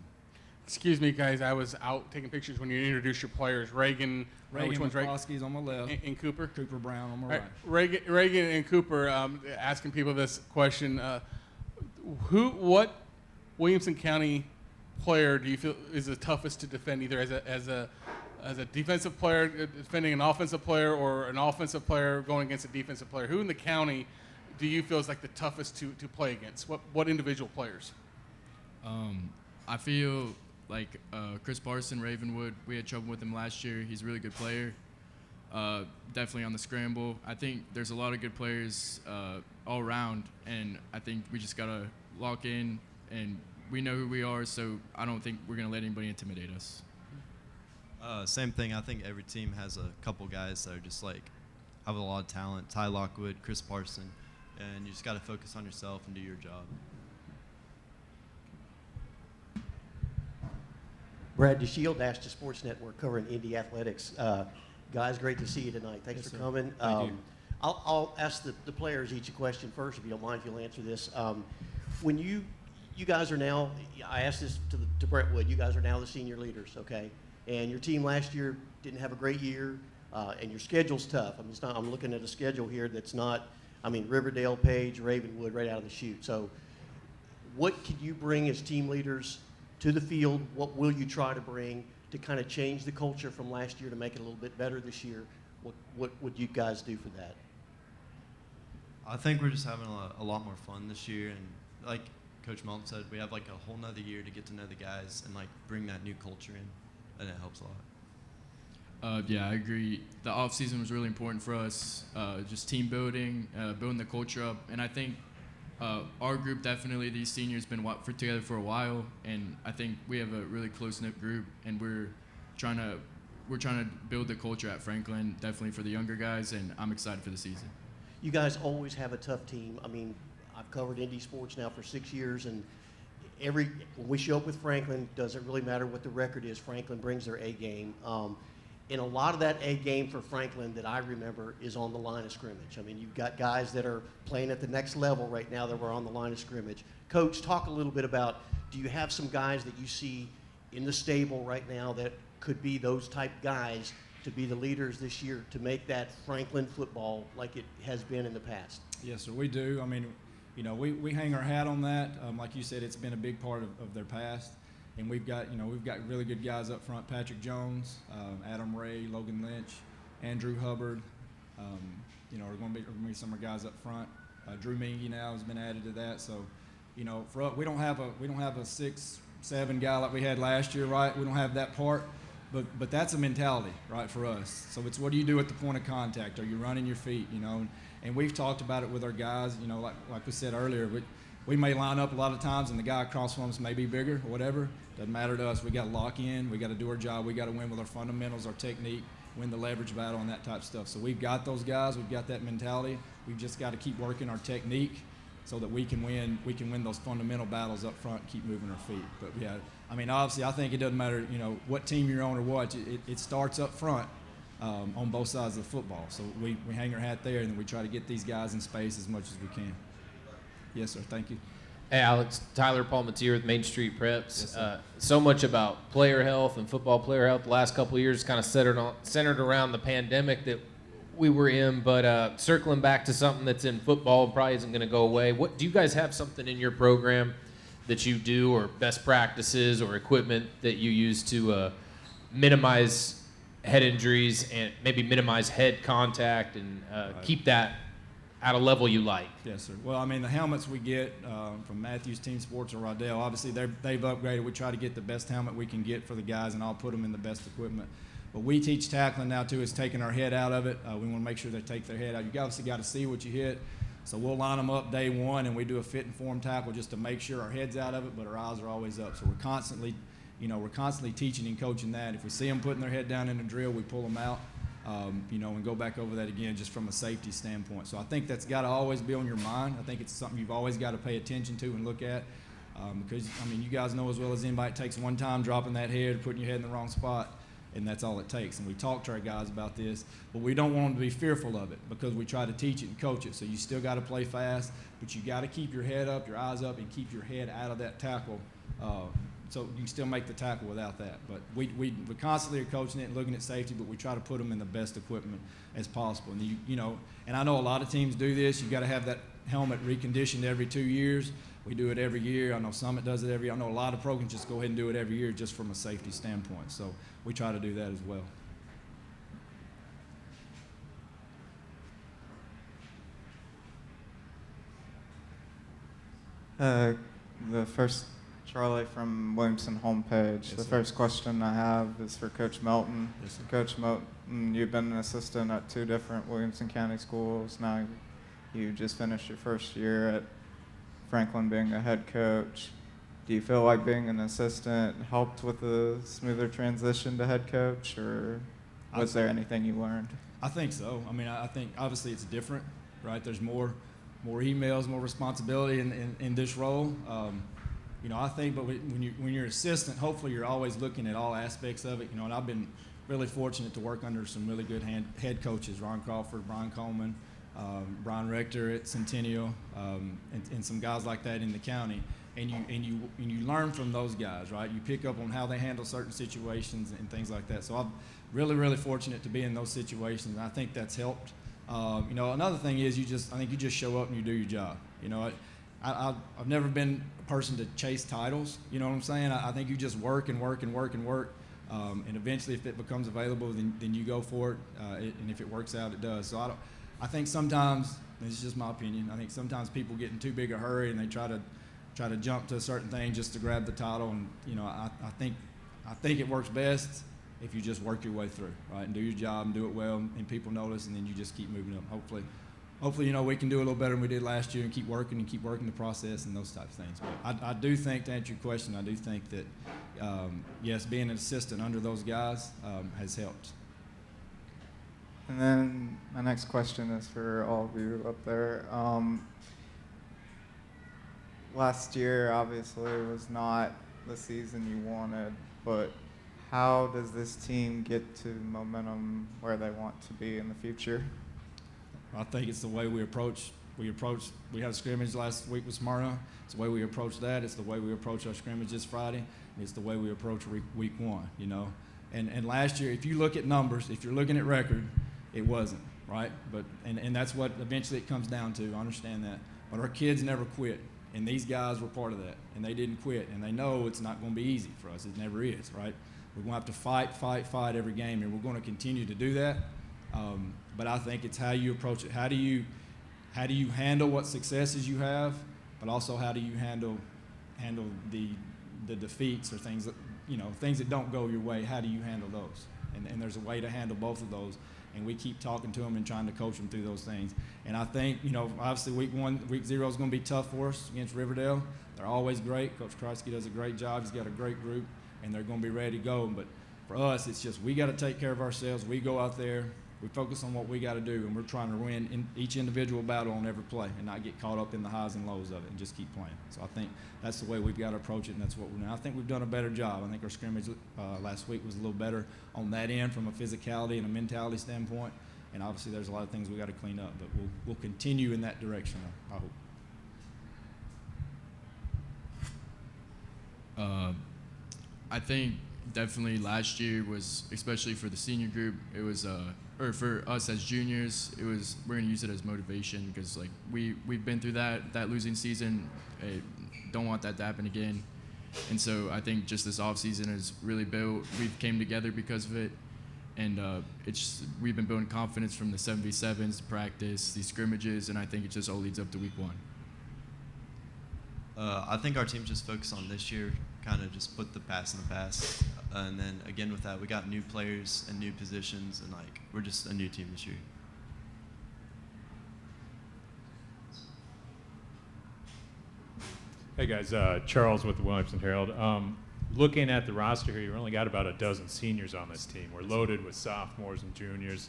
Excuse me, guys. I was out taking pictures when you introduced your players. Reagan which one's Reagan? McCloskey's on my left. And Cooper? Cooper Brown on my right. Reagan and Cooper, asking people this question. What Williamson County player do you feel is the toughest to defend, either as a defensive player defending an offensive player, or an offensive player going against a defensive player? Who in the county do you feel is like the toughest to play against? What individual players? I feel like Chris Parson, Ravenwood, we had trouble with him last year. He's a really good player. Definitely on the scramble. I think there's a lot of good players all around, and I think we just got to lock in, and we know who we are, so I don't think we're going to let anybody intimidate us. Same thing. I think every team has a couple guys that are just like have a lot of talent. Ty Lockwood, Chris Parson, and you just got to focus on yourself and do your job. Brad DeShield, Dash to Sports Network, covering Indy athletics. Guys, great to see you tonight. Thanks for coming. Thank you. I'll ask the players each a question first, if you don't mind, if you'll answer this. When you guys are now, I asked this to Brentwood, you guys are now the senior leaders, okay? And your team last year didn't have a great year, and your schedule's tough. I'm looking at a schedule here that's not, Riverdale, Paige, Ravenwood, right out of the chute. So what can you bring as team leaders to the field? What will you try to bring to kind of change the culture from last year to make it a little bit better this year? What would you guys do for that? I think we're just having a lot more fun this year, and like Coach Melton said, we have like a whole nother year to get to know the guys and like bring that new culture in, and it helps a lot. Yeah, I agree. The off season was really important for us, just team building, building the culture up, and I think our group, definitely these seniors, been together for a while, and I think we have a really close-knit group, and we're trying to build the culture at Franklin, definitely for the younger guys, and I'm excited for the season. You guys always have a tough team. I've covered Indy sports now for 6 years, and when we show up with Franklin, doesn't really matter what the record is. Franklin brings their A game. And a lot of that A game for Franklin that I remember is on the line of scrimmage. You've got guys that are playing at the next level right now that were on the line of scrimmage. Coach, talk a little bit about, do you have some guys that you see in the stable right now that could be those type guys to be the leaders this year to make that Franklin football like it has been in the past? Yes, sir, we do. We hang our hat on that. Like you said, it's been a big part of their past. And we've got really good guys up front: Patrick Jones, Adam Ray, Logan Lynch, Andrew Hubbard. Are going to be some of our guys up front. Drew Mingy now has been added to that. So, for us, we don't have a 6-7 guy like we had last year, right? We don't have that part, but that's a mentality, right, for us. So it's, what do you do at the point of contact? Are you running your feet? And we've talked about it with our guys. Like we said earlier, we may line up a lot of times, and the guy across from us may be bigger or whatever. Doesn't matter to us. We got to lock in. We got to do our job. We got to win with our fundamentals, our technique, win the leverage battle, and that type of stuff. So we've got those guys. We've got that mentality. We've just got to keep working our technique so that we can win. We can win those fundamental battles up front and keep moving our feet. But yeah, obviously, I think it doesn't matter, what team you're on or what. It starts up front on both sides of the football. So we hang our hat there, and then we try to get these guys in space as much as we can. Yes, sir. Thank you. Hey, Alex. Tyler Palmateer with Main Street Preps. Yes, sir. So much about player health and football player health the last couple of years, kind of centered around the pandemic that we were in. But circling back to something that's in football, probably isn't going to go away. What do you guys have something in your program that you do, or best practices or equipment that you use to minimize head injuries and maybe minimize head contact and keep that at a level you like? Yes, sir. Well, the helmets we get from Matthews Team Sports or Rodell, obviously they've upgraded. We try to get the best helmet we can get for the guys, and I'll put them in the best equipment. But we teach tackling now, too, is taking our head out of it. We want to make sure they take their head out. You obviously got to see what you hit. So we'll line them up day one, and we do a fit and form tackle just to make sure our head's out of it, but our eyes are always up. So we're constantly teaching and coaching that. If we see them putting their head down in the drill, we pull them out. and go back over that again just from a safety standpoint. So I think that's got to always be on your mind. I think it's something you've always got to pay attention to and look at because, you guys know as well as anybody, it takes one time dropping that head, putting your head in the wrong spot, and that's all it takes. And we talk to our guys about this, but we don't want them to be fearful of it because we try to teach it and coach it. So you still got to play fast, but you got to keep your head up, your eyes up, and keep your head out of that tackle. So you can still make the tackle without that. But we constantly are coaching it and looking at safety, but we try to put them in the best equipment as possible. And and I know a lot of teams do this. You got to have that helmet reconditioned every 2 years. We do it every year. I know Summit does it every year. I know a lot of programs just go ahead and do it every year just from a safety standpoint. So we try to do that as well. The first, Charlie from Williamson homepage. Yes, The sir. first question I have is for Coach Melton. Yes, sir. Coach Melton, you've been an assistant at 2 different Williamson County schools. Now you just finished your first year at Franklin being a head coach. Do you feel like being an assistant helped with a smoother transition to head coach, or was there anything you learned? I think so. I think obviously it's different, right? There's more emails, more responsibility in this role. I think, but when you're assistant, hopefully you're always looking at all aspects of it. And I've been really fortunate to work under some really good head coaches: Ron Crawford, Brian Coleman, Brian Rector at Centennial, and some guys like that in the county. And you learn from those guys, right? You pick up on how they handle certain situations and things like that. So I'm really, really fortunate to be in those situations, and I think that's helped. Another thing is I think you just show up and you do your job. I've never been a person to chase titles. You know what I'm saying? I think you just work and work and work and work, and eventually, if it becomes available, then you go for it. And if it works out, it does. So I think sometimes, this is just my opinion, I think sometimes people get in too big a hurry and they try to jump to a certain thing just to grab the title. And I think it works best if you just work your way through, right, and do your job and do it well, and people notice, and then you just keep moving up. Hopefully, we can do a little better than we did last year and keep working the process and those types of things. But I do think, to answer your question, I do think that, yes, being an assistant under those guys has helped. And then my next question is for all of you up there. Last year, obviously, was not the season you wanted, but how does this team get to momentum where they want to be in the future? I think it's the way we approach. We had a scrimmage last week with Smyrna. It's the way we approach that. It's the way we approach our scrimmage this Friday. And it's the way we approach week 1, And last year, if you look at numbers, if you're looking at record, it wasn't, right? But and that's what eventually it comes down to. I understand that. But our kids never quit. And these guys were part of that. And they didn't quit. And they know it's not going to be easy for us. It never is, right? We're going to have to fight every game. And we're going to continue to do that. But I think it's how you approach it. How do you handle what successes you have, but also how do you handle the defeats or things that don't go your way? How do you handle those? And there's a way to handle both of those. And we keep talking to them and trying to coach them through those things. And I think, obviously week 0 is going to be tough for us against Riverdale. They're always great. Coach Kreisky does a great job. He's got a great group, and they're going to be ready to go. But for us, it's just we got to take care of ourselves. We go out there. We focus on what we got to do, and we're trying to win in each individual battle on every play and not get caught up in the highs and lows of it and just keep playing. So I think that's the way we've got to approach it, and that's what we're doing. I think we've done a better job. I think our scrimmage last week was a little better on that end from a physicality and a mentality standpoint, and obviously there's a lot of things we got to clean up, but we'll continue in that direction, I hope. I think definitely last year was, especially for the senior group, it was or for us as juniors, we're gonna use it as motivation because we've been through that losing season. I don't want that to happen again, and so I think just this off season is really built. We've came together because of it, and we've been building confidence from the 7v7s, practice, these scrimmages, and I think it just all leads up to week 1. I think our team just focused on this year, kind of just put the past in the past. And then again with that, we got new players and new positions, and we're just a new team this year. Hey guys, Charles with the Williamson Herald. looking at the roster here, you've only got about a dozen seniors on this team. We're loaded with sophomores and juniors.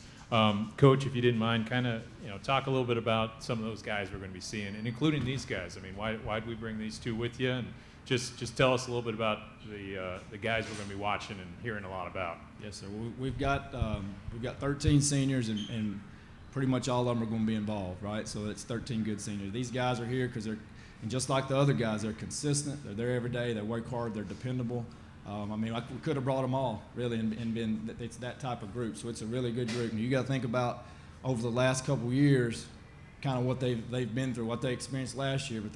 Coach, if you didn't mind, kind of talk a little bit about some of those guys we're going to be seeing, and including these guys. I mean, why did we bring these two with you? And just tell us a little bit about the guys we're going to be watching and hearing a lot about. Yes, sir. We've got 13 seniors, and pretty much all of them are going to be involved, right? So it's 13 good seniors. These guys are here because and just like the other guys, they're consistent. They're there every day. They work hard. They're dependable. We could have brought them all, really, and it's that type of group. So it's a really good group. And you got to think about over the last couple of years, kind of what they've been through, what they experienced last year. But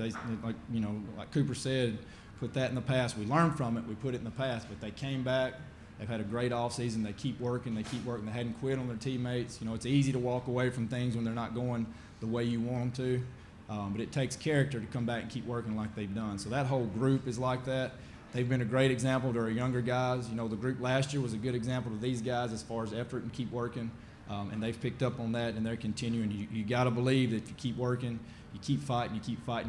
like Cooper said, put that in the past. We learned from it. We put it in the past. But they came back. They've had a great offseason. They keep working. They hadn't quit on their teammates. It's easy to walk away from things when they're not going the way you want them to. But it takes character to come back and keep working like they've done. So that whole group is like that. They've been a great example to our younger guys. The group last year was a good example to these guys as far as effort and keep working. And they've picked up on that, and they're continuing. You got to believe that if you keep working, you keep fighting,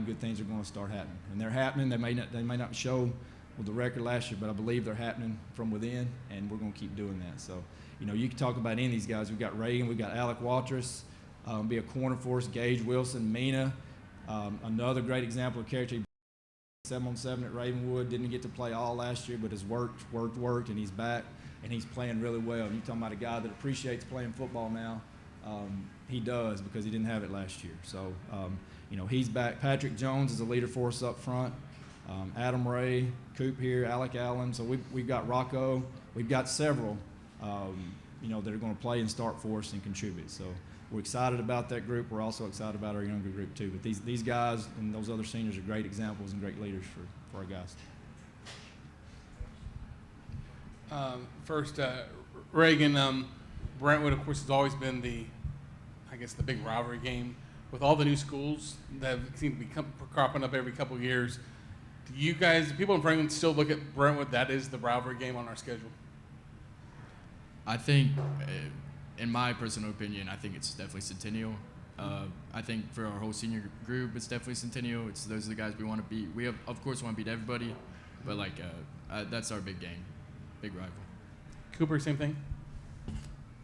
good things are going to start happening. And they're happening. They may not show with the record last year, but I believe they're happening from within, and we're going to keep doing that. So, you can talk about any of these guys. We've got Reagan. We've got Alec Walters, be a corner for us, Gage Wilson, Mina. Another great example of character, 7-on-7 at Ravenwood. Didn't get to play all last year, but has worked, and he's back, and he's playing really well. And you're talking about a guy that appreciates playing football now. He does, because he didn't have it last year. So, he's back. Patrick Jones is a leader for us up front. Adam Ray, Coop here, Alec Allen. So we've got Rocco. We've got several, that are going to play and start for us and contribute. So we're excited about that group. We're also excited about our younger group too. But these guys and those other seniors are great examples and great leaders for our guys. First, Reagan, Brentwood, of course, has always been the big rivalry game. With all the new schools that seem to be cropping up every couple of years, do people in Franklin still look at Brentwood, that is the rivalry game on our schedule? I think, in my personal opinion, I think it's definitely Centennial. I think for our whole senior group, it's definitely Centennial. Those are the guys we want to beat. We of course want to beat everybody, but that's our big game, big rival. Cooper, same thing?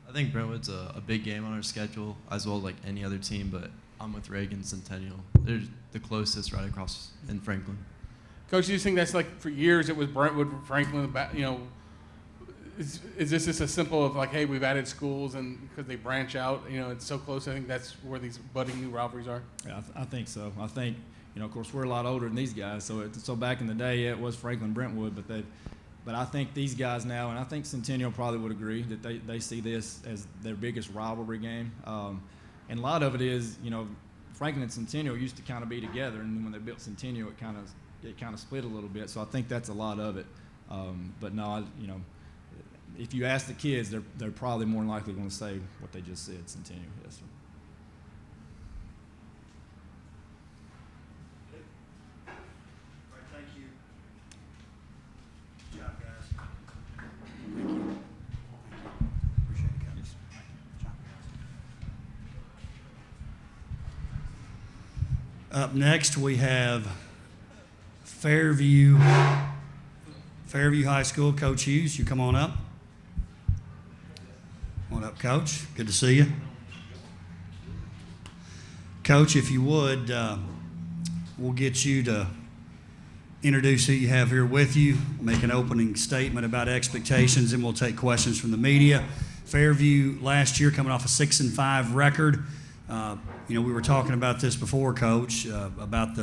I think Brentwood's a big game on our schedule, as well as like any other team, but I'm with Reagan Centennial. They're the closest right across in Franklin. Coach, do you think that's for years it was Brentwood, Franklin, is this just as simple of hey, we've added schools and because they branch out, it's so close, I think that's where these budding new rivalries are? Yeah, I think so. I think, of course, we're a lot older than these guys, so back in the day, it was Franklin Brentwood, but I think these guys now, and I think Centennial probably would agree, that they see this as their biggest rivalry game. And a lot of it is, Franklin and Centennial used to kind of be together, and then when they built Centennial, it kind of split a little bit. So I think that's a lot of it. But no, if you ask the kids, they're probably more likely going to say what they just said, Centennial. Yes, sir. Thank you. Good job, guys. Appreciate it, guys. Good job, guys. Up next, we have Fairview High School. Coach Hughes, you come on up. Come on up, Coach. Good to see you. Coach, if you would, we'll get you to introduce who you have here with you, make an opening statement about expectations, and we'll take questions from the media. Fairview last year coming off a 6-5 record. We were talking about this before, Coach, about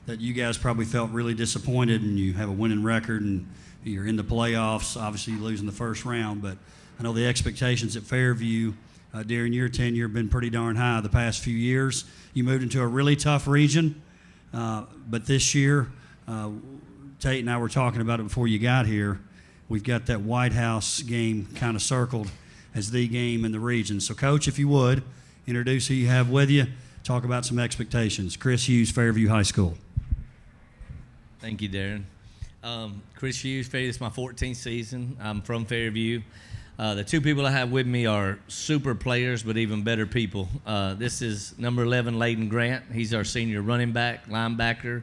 that you guys probably felt really disappointed, and you have a winning record, and you're in the playoffs. Obviously, losing the first round, but I know the expectations at Fairview during your tenure have been pretty darn high the past few years. You moved into a really tough region, but this year, Tate and I were talking about it before you got here. We've got that White House game kind of circled as the game in the region. So, Coach, if you would, introduce who you have with you, talk about some expectations. Chris Hughes, Fairview High School. Thank you, Darren. Chris Hughes, Fairview, this is my 14th season. I'm from Fairview. The two people I have with me are super players, but even better people. This is number 11, Layden Grant. He's our senior running back, linebacker,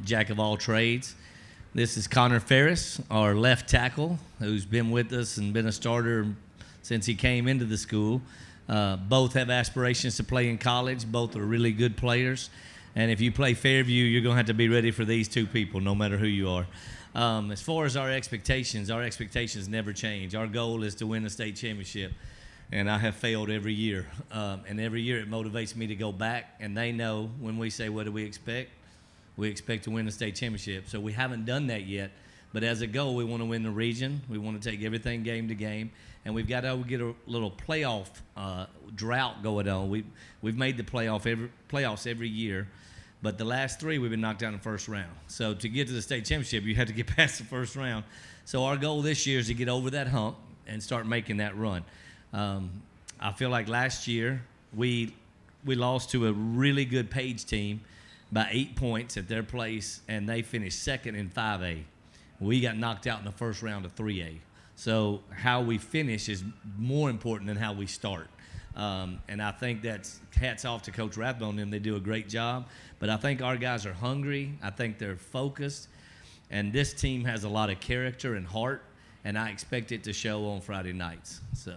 jack of all trades. This is Connor Ferris, our left tackle, who's been with us and been a starter since he came into the school. Both have aspirations to play in college. Both are really good players. And if you play Fairview, you're going to have to be ready for these two people, no matter who you are. As far as our expectations never change. Our goal is to win the state championship. And I have failed every year. And every year it motivates me to go back. And they know when we say, what do we expect? We expect to win the state championship. So we haven't done that yet. But as a goal, we want to win the region. We want to take everything game to game. And we've got to get a little playoff drought going on. We've made the playoffs every year. But the last 3, we've been knocked out in the first round. So to get to the state championship, you have to get past the first round. So our goal this year is to get over that hump and start making that run. I feel like last year we lost to a really good Paige team by 8 points at their place, and they finished second in 5A. We got knocked out in the first round of 3A. So how we finish is more important than how we start. And I think that's hats off to Coach Rathbone, and they do a great job. But I think our guys are hungry. I think they're focused. And this team has a lot of character and heart, and I expect it to show on Friday nights. So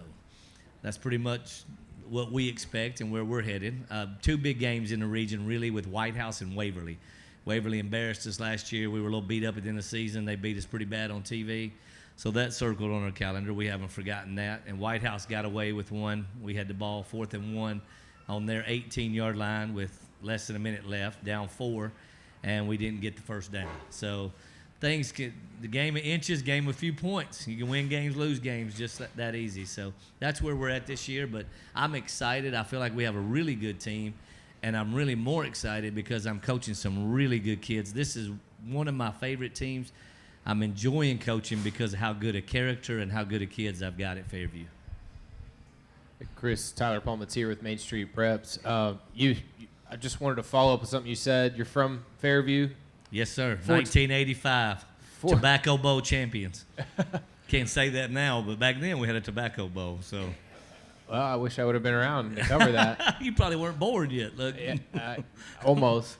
that's pretty much what we expect and where we're headed. 2 big games in the region, really, with White House and Waverly. Waverly embarrassed us last year. We were a little beat up at the end of the season. They beat us pretty bad on TV. So that's circled on our calendar. We haven't forgotten that. And White House got away with one. We had the ball 4th and 1 on their 18-yard line with less than a minute left, down 4, and we didn't get the first down. So the game of inches, game of a few points. You can win games, lose games, just that easy. So that's where we're at this year. But I'm excited. I feel like we have a really good team, and I'm really more excited because I'm coaching some really good kids. This is one of my favorite teams. I'm enjoying coaching because of how good a character and how good a kids I've got at Fairview. Chris, Tyler Palmateer with Main Street Preps. I just wanted to follow up with something you said. You're from Fairview? Yes, sir. 1985. Tobacco Bowl champions. Can't say that now, but back then we had a Tobacco Bowl. So. Well, I wish I would have been around to cover that. You probably weren't born yet. Look. Almost.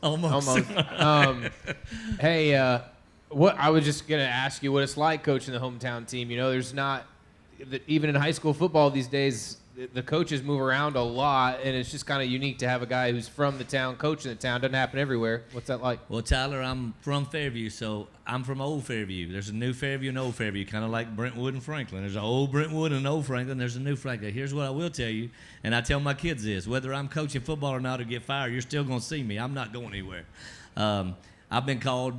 Hey, what I was just going to ask you what it's like coaching the hometown team. You know, there's not even in high school football these days. The coaches move around a lot, and it's just kind of unique to have a guy who's from the town coaching the town. Doesn't happen everywhere. What's that like? Well, Tyler, I'm from Fairview, so I'm from Old Fairview. There's a new Fairview and Old Fairview, kind of like Brentwood and Franklin. There's an old Brentwood and an old Franklin. There's a new Franklin. Here's what I will tell you, and I tell my kids this: whether I'm coaching football or not or get fired, you're still going to see me. I'm not going anywhere. I've been called.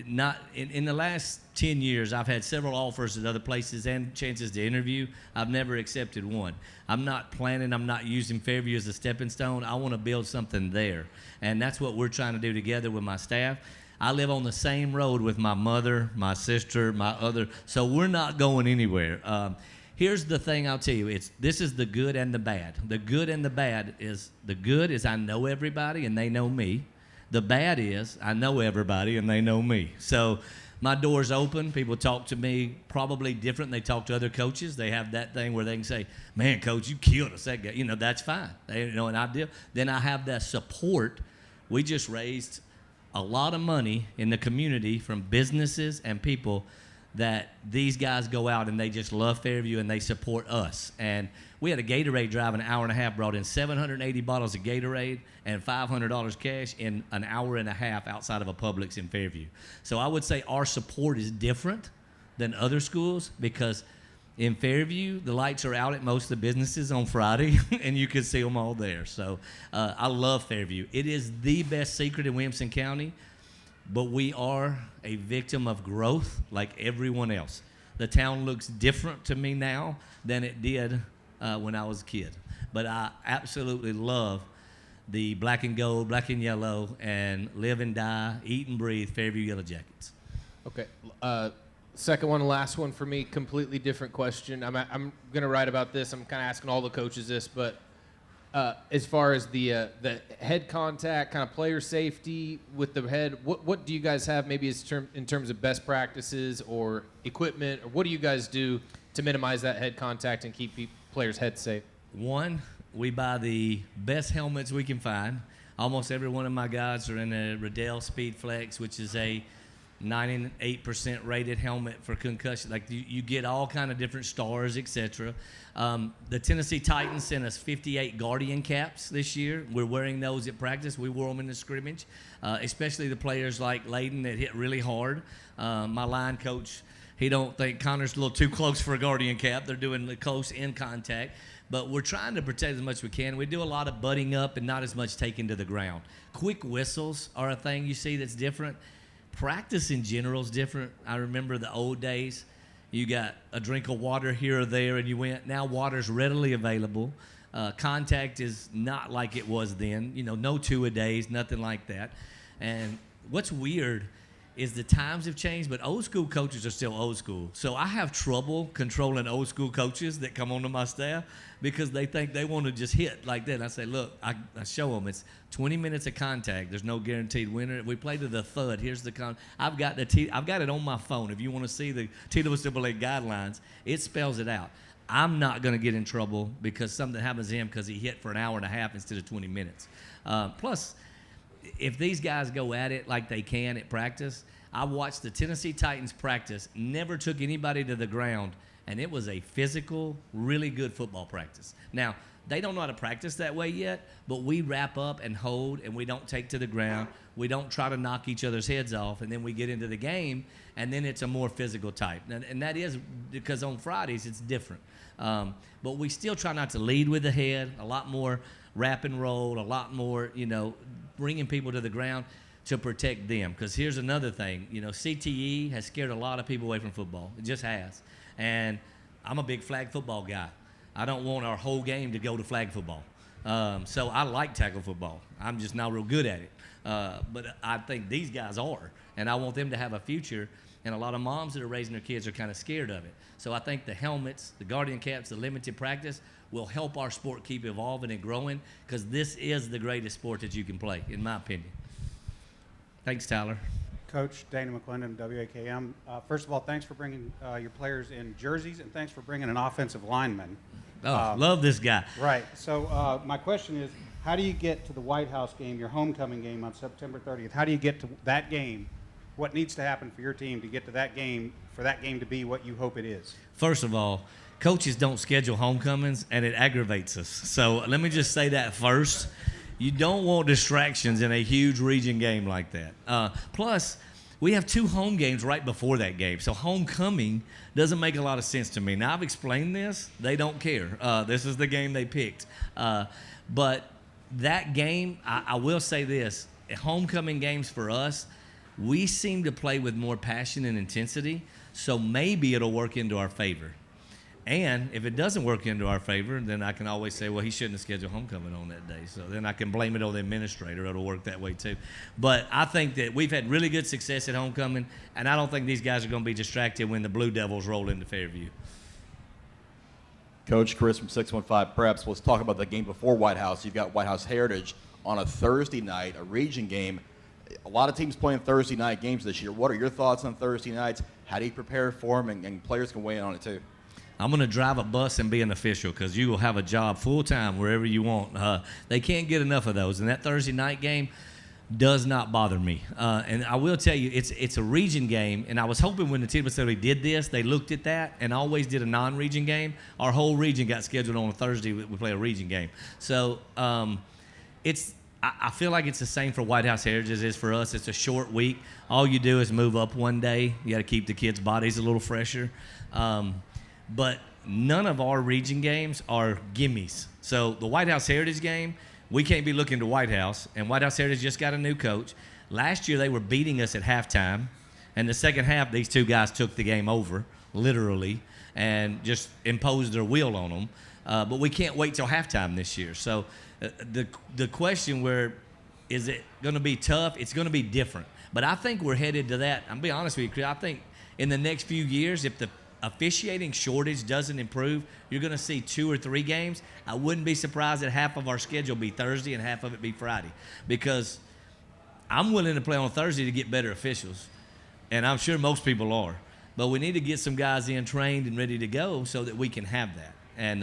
Not in the last 10 years, I've had several offers at other places and chances to interview. I've never accepted one. I'm not using Fairview as a stepping stone. I want to build something there. And that's what we're trying to do together with my staff. I live on the same road with my mother, my sister, so we're not going anywhere. Here's the thing I'll tell you. This is the good and the bad. The good and the bad is, the good is I know everybody and they know me. The bad is I know everybody and they know me. So my door's open. People talk to me probably different than they talk to other coaches. They have that thing where they can say, man, coach, you killed us. That guy. You know, that's fine. Then I have that support. We just raised a lot of money in the community from businesses and people that these guys go out and they just love Fairview and they support us. And we had a Gatorade drive an hour and a half, brought in 780 bottles of Gatorade and $500 cash in an hour and a half outside of a Publix in Fairview. So I would say our support is different than other schools because in Fairview, the lights are out at most of the businesses on Friday and you can see them all there. So I love Fairview. It is the best secret in Williamson County. But we are a victim of growth like everyone else. The town looks different to me now than it did when I was a kid. But I absolutely love the black and gold, black and yellow, and live and die, eat and breathe Fairview Yellow Jackets. Okay. Second one, last one for me, completely different question. I'm going to write about this. I'm kind of asking all the coaches this, but as far as the head contact, kind of player safety with the head, what do you guys have maybe in terms of best practices or equipment, or what do you guys do to minimize that head contact and keep players' heads safe? One, we buy the best helmets we can find. Almost every one of my guys are in a Riddell Speed Flex, which is a 98% rated helmet for concussion. Like you get all kind of different stars, etc. The Tennessee Titans sent us 58 Guardian caps this year. We're wearing those at practice. We wore them in the scrimmage, especially the players like Layden that hit really hard. My line coach, he don't think Connor's a little too close for a Guardian cap. They're doing the close in contact. But we're trying to protect as much as we can. We do a lot of butting up and not as much taking to the ground. Quick whistles are a thing you see that's different. Practice in general is different. I remember the old days. You got a drink of water here or there and you went. Now water's readily available. Contact is not like it was then. No two-a-days, nothing like that. And what's weird is the times have changed, but old school coaches are still old school. So I have trouble controlling old school coaches that come onto my staff because they think they want to just hit like that. And I say, look, I show them it's 20 minutes of contact. There's no guaranteed winner. We play to the thud. Here's the I've got it on my phone. If you want to see the TWCAA guidelines, it spells it out. I'm not going to get in trouble because something happens to him because he hit for an hour and a half instead of 20 minutes. Plus, if these guys go at it like they can at practice, I watched the Tennessee Titans practice, never took anybody to the ground, and it was a physical, really good football practice. Now, they don't know how to practice that way yet, but we wrap up and hold, and we don't take to the ground. We don't try to knock each other's heads off, and then we get into the game, and then it's a more physical type. And that is because on Fridays it's different. But we still try not to lead with the head, a lot more wrap and roll, a lot more, bringing people to the ground to protect them. Because here's another thing, CTE has scared a lot of people away from football. It just has. And I'm a big flag football guy. I don't want our whole game to go to flag football. So I like tackle football. I'm just not real good at it. But I think these guys are. And I want them to have a future. And a lot of moms that are raising their kids are kind of scared of it. So I think the helmets, the Guardian caps, the limited practice will help our sport keep evolving and growing because this is the greatest sport that you can play, in my opinion. Thanks, Tyler. Coach Dana McClendon, WAKM. First of all, thanks for bringing your players in jerseys, and thanks for bringing an offensive lineman. Love this guy. Right. So my question is, how do you get to the White House game, your homecoming game on September 30th? How do you get to that game? What needs to happen for your team to get to that game, for that game to be what you hope it is? First of all, coaches don't schedule homecomings, and it aggravates us. So let me just say that first. You don't want distractions in a huge region game like that. Plus, we have 2 home games right before that game. So homecoming doesn't make a lot of sense to me. Now, I've explained this. They don't care. This is the game they picked. But that game, I will say this. Homecoming games for us, we seem to play with more passion and intensity. So maybe it'll work into our favor. And if it doesn't work into our favor, then I can always say, well, he shouldn't have scheduled homecoming on that day. So then I can blame it on the administrator. It'll work that way too. But I think that we've had really good success at homecoming, and I don't think these guys are going to be distracted when the Blue Devils roll into Fairview. Coach Chris from 615 Preps, let's talk about the game before White House. You've got White House Heritage on a Thursday night, a region game. A lot of teams playing Thursday night games this year. What are your thoughts on Thursday nights? How do you prepare for them? And players can weigh in on it too. I'm going to drive a bus and be an official because you will have a job full-time wherever you want. They can't get enough of those. And that Thursday night game does not bother me. And I will tell you, it's a region game. And I was hoping when the TWCAA did this, they looked at that and always did a non-region game. Our whole region got scheduled on a Thursday. We play a region game. So I feel like it's the same for White House Heritage as it is for us. It's a short week. All you do is move up one day. You got to keep the kids' bodies a little fresher. But none of our region games are gimmies. So the White House Heritage game, we can't be looking to White House, and White House Heritage just got a new coach. Last year they were beating us at halftime, and the second half these 2 guys took the game over, literally, and just imposed their will on them. But we can't wait till halftime this year. So the question where is it going to be tough? It's going to be different. But I think we're headed to that. I'm be honest with you, Chris. I think in the next few years, if the officiating shortage doesn't improve, you're going to see 2 or 3 games. I wouldn't be surprised that half of our schedule be Thursday and half of it be Friday, because I'm willing to play on Thursday to get better officials, and I'm sure most people are. But we need to get some guys in trained and ready to go so that we can have that. And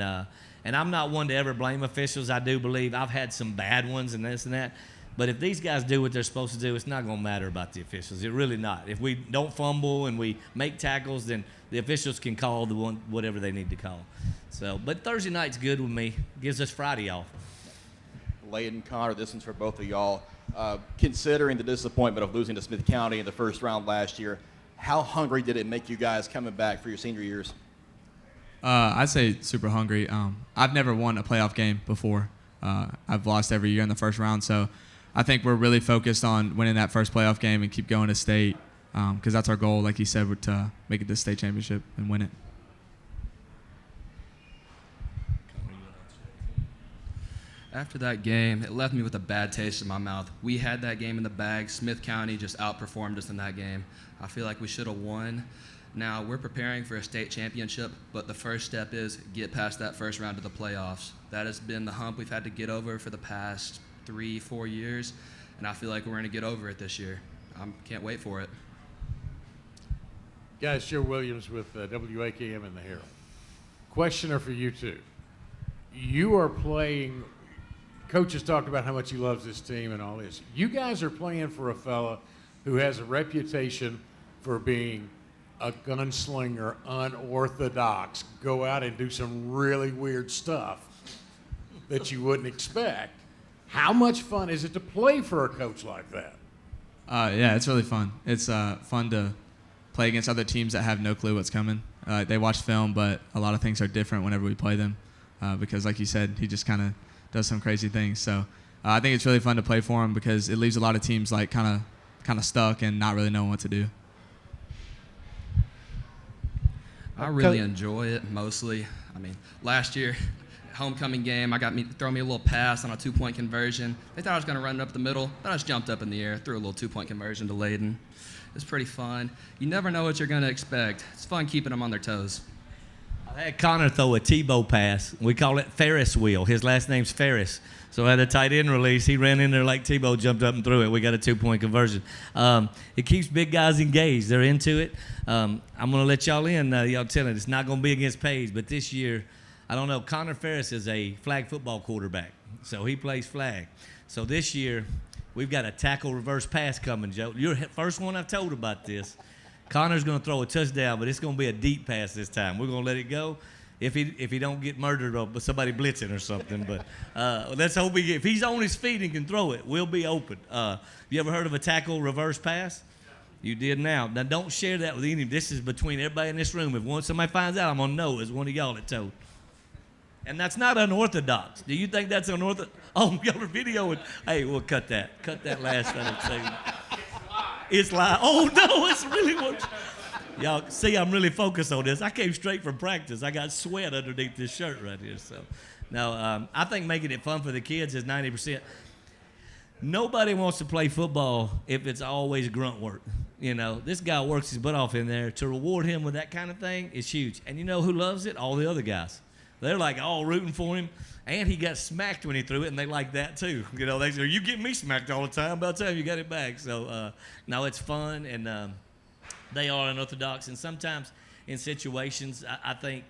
I'm not one to ever blame officials. I do believe I've had some bad ones and this and that. But if these guys do what they're supposed to do, it's not going to matter about the officials. It really not. If we don't fumble and we make tackles, then the officials can call whatever they need to call. So, but Thursday night's good with me. Gives us Friday off. Layden, Connor, this one's for both of y'all. Considering the disappointment of losing to Smith County in the first round last year, how hungry did it make you guys coming back for your senior years? I'd say super hungry. I've never won a playoff game before. I've lost every year in the first round, so I think we're really focused on winning that first playoff game and keep going to state, because that's our goal, like you said, to make it to state championship and win it. After that game, it left me with a bad taste in my mouth. We had that game in the bag. Smith County just outperformed us in that game. I feel like we should have won. Now, we're preparing for a state championship, but the first step is get past that first round of the playoffs. That has been the hump we've had to get over for the past 3-4 years, and I feel like we're going to get over it this year. I can't wait for it. Guys, Joe Williams with WAKM and the Herald. Questioner for you two. You are playing, Coach has talked about how much he loves this team and all this. You guys are playing for a fella who has a reputation for being a gunslinger, unorthodox, go out and do some really weird stuff that you wouldn't expect. How much fun is it to play for a coach like that? Yeah, it's really fun. It's fun to play against other teams that have no clue what's coming. They watch film, but a lot of things are different whenever we play them because, like you said, he just kind of does some crazy things. So I think it's really fun to play for him because it leaves a lot of teams like kind of stuck and not really knowing what to do. I really enjoy it mostly. I mean, last year, homecoming game, throw me a little pass on a 2-point conversion. They thought I was going to run it up the middle. Then I just jumped up in the air, threw a little 2-point conversion to Layden. It's pretty fun. You never know what you're going to expect. It's fun keeping them on their toes. I had Connor throw a Tebow pass. We call it Ferris wheel. His last name's Ferris. So at a tight end release, he ran in there like Tebow, jumped up and threw it. We got a 2-point conversion. It keeps big guys engaged. They're into it. I'm going to let y'all in. Y'all tell it it's not going to be against Paige, but this year, I don't know. Connor Ferris is a flag football quarterback, so he plays flag. So this year, we've got a tackle reverse pass coming, Joe. You're the first one I've told about this. Connor's going to throw a touchdown, but it's going to be a deep pass this time. We're going to let it go. If he don't get murdered or somebody blitzing or something, but let's hope if he's on his feet and can throw it, we'll be open. You ever heard of a tackle reverse pass? You did now. Now don't share that with any. This is between everybody in this room. If somebody finds out, I'm gonna know it's one of y'all that told. And that's not unorthodox. Do you think that's unorthodox? Oh, y'all are videoing. Hey, we'll cut that. Cut that last thing. It's live. Oh no, it's really what. Y'all see, I'm really focused on this. I came straight from practice. I got sweat underneath this shirt right here. So, no, I think making it fun for the kids is 90%. Nobody wants to play football if it's always grunt work. You know, this guy works his butt off in there. To reward him with that kind of thing is huge. And you know who loves it? All the other guys. They're like all rooting for him. And he got smacked when he threw it, and they like that too. You know, they say, you get me smacked all the time. By the time you got it back. So, no, it's fun, and they are unorthodox. And sometimes in situations, I think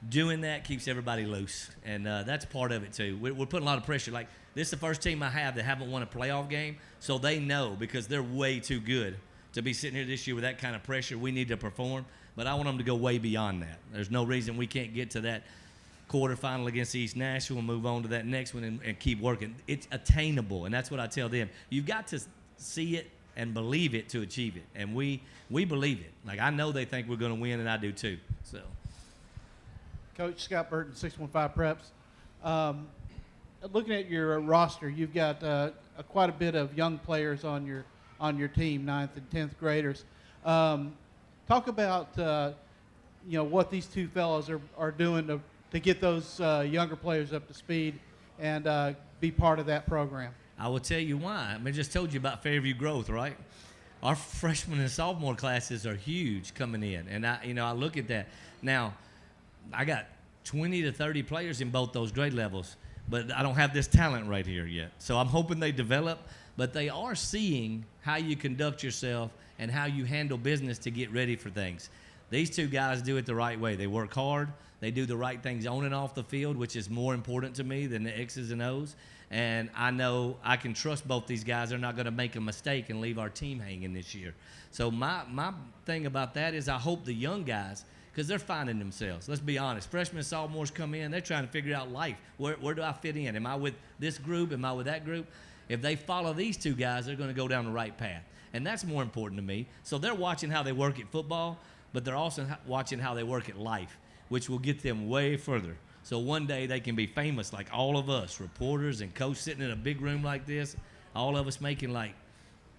doing that keeps everybody loose. And that's part of it too. We're putting a lot of pressure. Like, this is the first team I have that haven't won a playoff game, so they know because they're way too good to be sitting here this year with that kind of pressure. We need to perform, but I want them to go way beyond that. There's no reason we can't get to that quarterfinal against East Nashville and move on to that next one and keep working. It's attainable, and that's what I tell them. You've got to see it and believe it to achieve it, and we believe it. Like, I know they think we're going to win, and I do too. So, Coach Scott Burton, 615 Preps. Looking at your roster, you've got quite a bit of young players on your team, 9th and 10th graders. Talk about what these two fellows are doing to get those younger players up to speed and be part of that program. I will tell you why. I just told you about Fairview growth, right? Our freshman and sophomore classes are huge coming in, and I look at that. Now, I got 20 to 30 players in both those grade levels, but I don't have this talent right here yet. So I'm hoping they develop, but they are seeing how you conduct yourself and how you handle business to get ready for things. These two guys do it the right way. They work hard. They do the right things on and off the field, which is more important to me than the X's and O's. And I know I can trust both these guys. They're not going to make a mistake and leave our team hanging this year. So my thing about that is I hope the young guys, because they're finding themselves. Let's be honest. Freshmen and sophomores come in. They're trying to figure out life. Where do I fit in? Am I with this group? Am I with that group? If they follow these two guys, they're going to go down the right path. And that's more important to me. So they're watching how they work at football, but they're also watching how they work at life, which will get them way further. So one day they can be famous like all of us, reporters and coach sitting in a big room like this, all of us making like,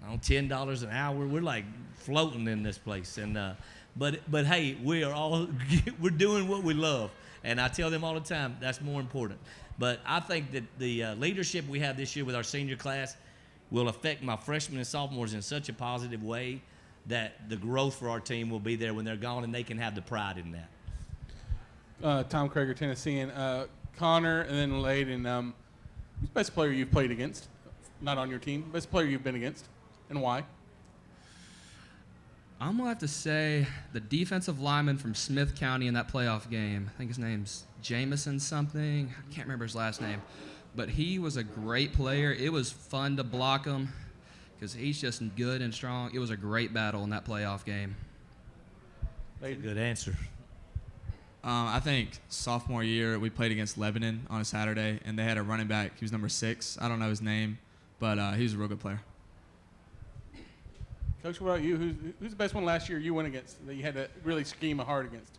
I don't know, $10 an hour. We're like floating in this place. And but hey, we're doing what we love. And I tell them all the time, that's more important. But I think that the leadership we have this year with our senior class will affect my freshmen and sophomores in such a positive way that the growth for our team will be there when they're gone, and they can have the pride in that. Tom Krager, Tennessean. Connor, and then Layden. Who's the best player you've played against? Not on your team. Best player you've been against, and why? I'm going to have to say the defensive lineman from Smith County in that playoff game. I think his name's Jameson something. I can't remember his last name. But he was a great player. It was fun to block him because he's just good and strong. It was a great battle in that playoff game. That's a good answer. I think sophomore year we played against Lebanon on a Saturday, and they had a running back. He was number 6. I don't know his name, but he was a real good player. Coach, what about you? Who's the best one last year you went against that you had to really scheme hard against?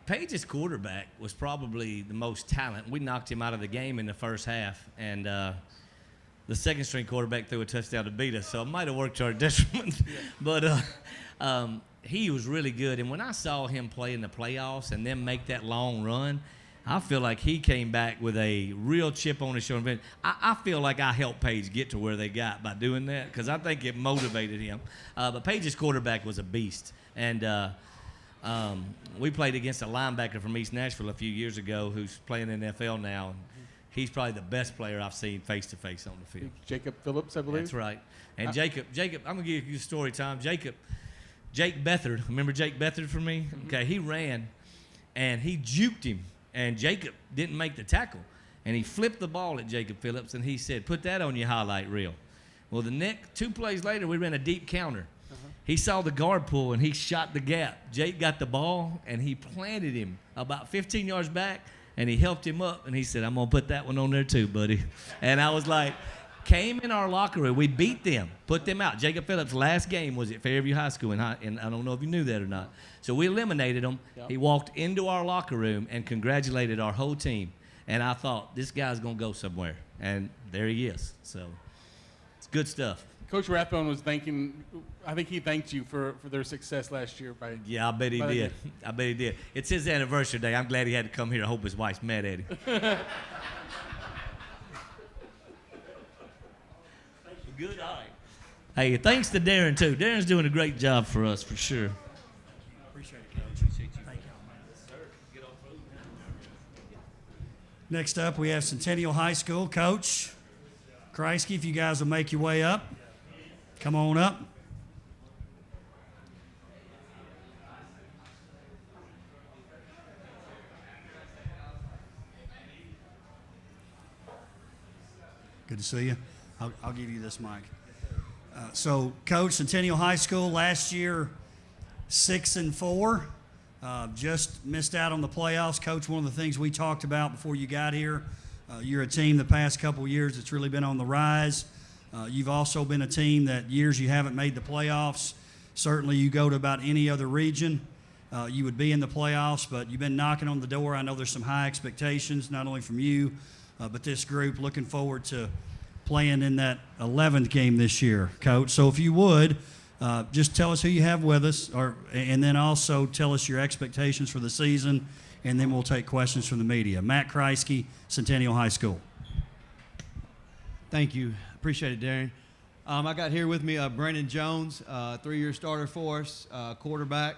Paige's quarterback was probably the most talent. We knocked him out of the game in the first half, and the second-string quarterback threw a touchdown to beat us, so it might have worked to our detriment. Yeah. But he was really good, and when I saw him play in the playoffs and then make that long run, I feel like he came back with a real chip on his shoulder. I feel like I helped Paige get to where they got by doing that because I think it motivated him. But Paige's quarterback was a beast, and we played against a linebacker from East Nashville a few years ago who's playing in the NFL now. And he's probably the best player I've seen face-to-face on the field. Jacob Phillips, I believe. That's right. And Jacob, I'm going to give you a story time. Jake Beathard, remember Jake Beathard for me? Mm-hmm. Okay, he ran, and he juked him, and Jacob didn't make the tackle. And he flipped the ball at Jacob Phillips, and he said, put that on your highlight reel. Well, the next 2 plays later, we ran a deep counter. He saw the guard pull, and he shot the gap. Jake got the ball, and he planted him about 15 yards back, and he helped him up, and he said, I'm going to put that one on there too, buddy. And I was like, came in our locker room. We beat them, put them out. Jacob Phillips' last game was at Fairview High School, and I don't know if you knew that or not. So we eliminated him. Yep. He walked into our locker room and congratulated our whole team. And I thought, this guy's going to go somewhere. And there he is. So it's good stuff. Coach Rathbone was I think he thanked you for their success last year. Yeah, I bet he did. I bet he did. It's his anniversary day. I'm glad he had to come here. I hope his wife's mad at him. Good eye. Hey, thanks to Darren, too. Darren's doing a great job for us, for sure. Appreciate it, Coach. Appreciate you. Thank you. Next up, we have Centennial High School. Coach Kreisky, if you guys will make your way up. Come on up. Good to see you. I'll give you this mic. So, Coach, Centennial High School last year, 6-4, just missed out on the playoffs. Coach, one of the things we talked about before you got here, you're a team the past couple of years that's really been on the rise. You've also been a team that years you haven't made the playoffs. Certainly, you go to about any other region, you would be in the playoffs, but you've been knocking on the door. I know there's some high expectations, not only from you, but this group. Looking forward to playing in that 11th game this year, Coach. So if you would, just tell us who you have with us, and then also tell us your expectations for the season, and then we'll take questions from the media. Matt Kreisky, Centennial High School. Thank you. Appreciate it, Darren. I got here with me Brandon Jones, 3-year starter for us, quarterback.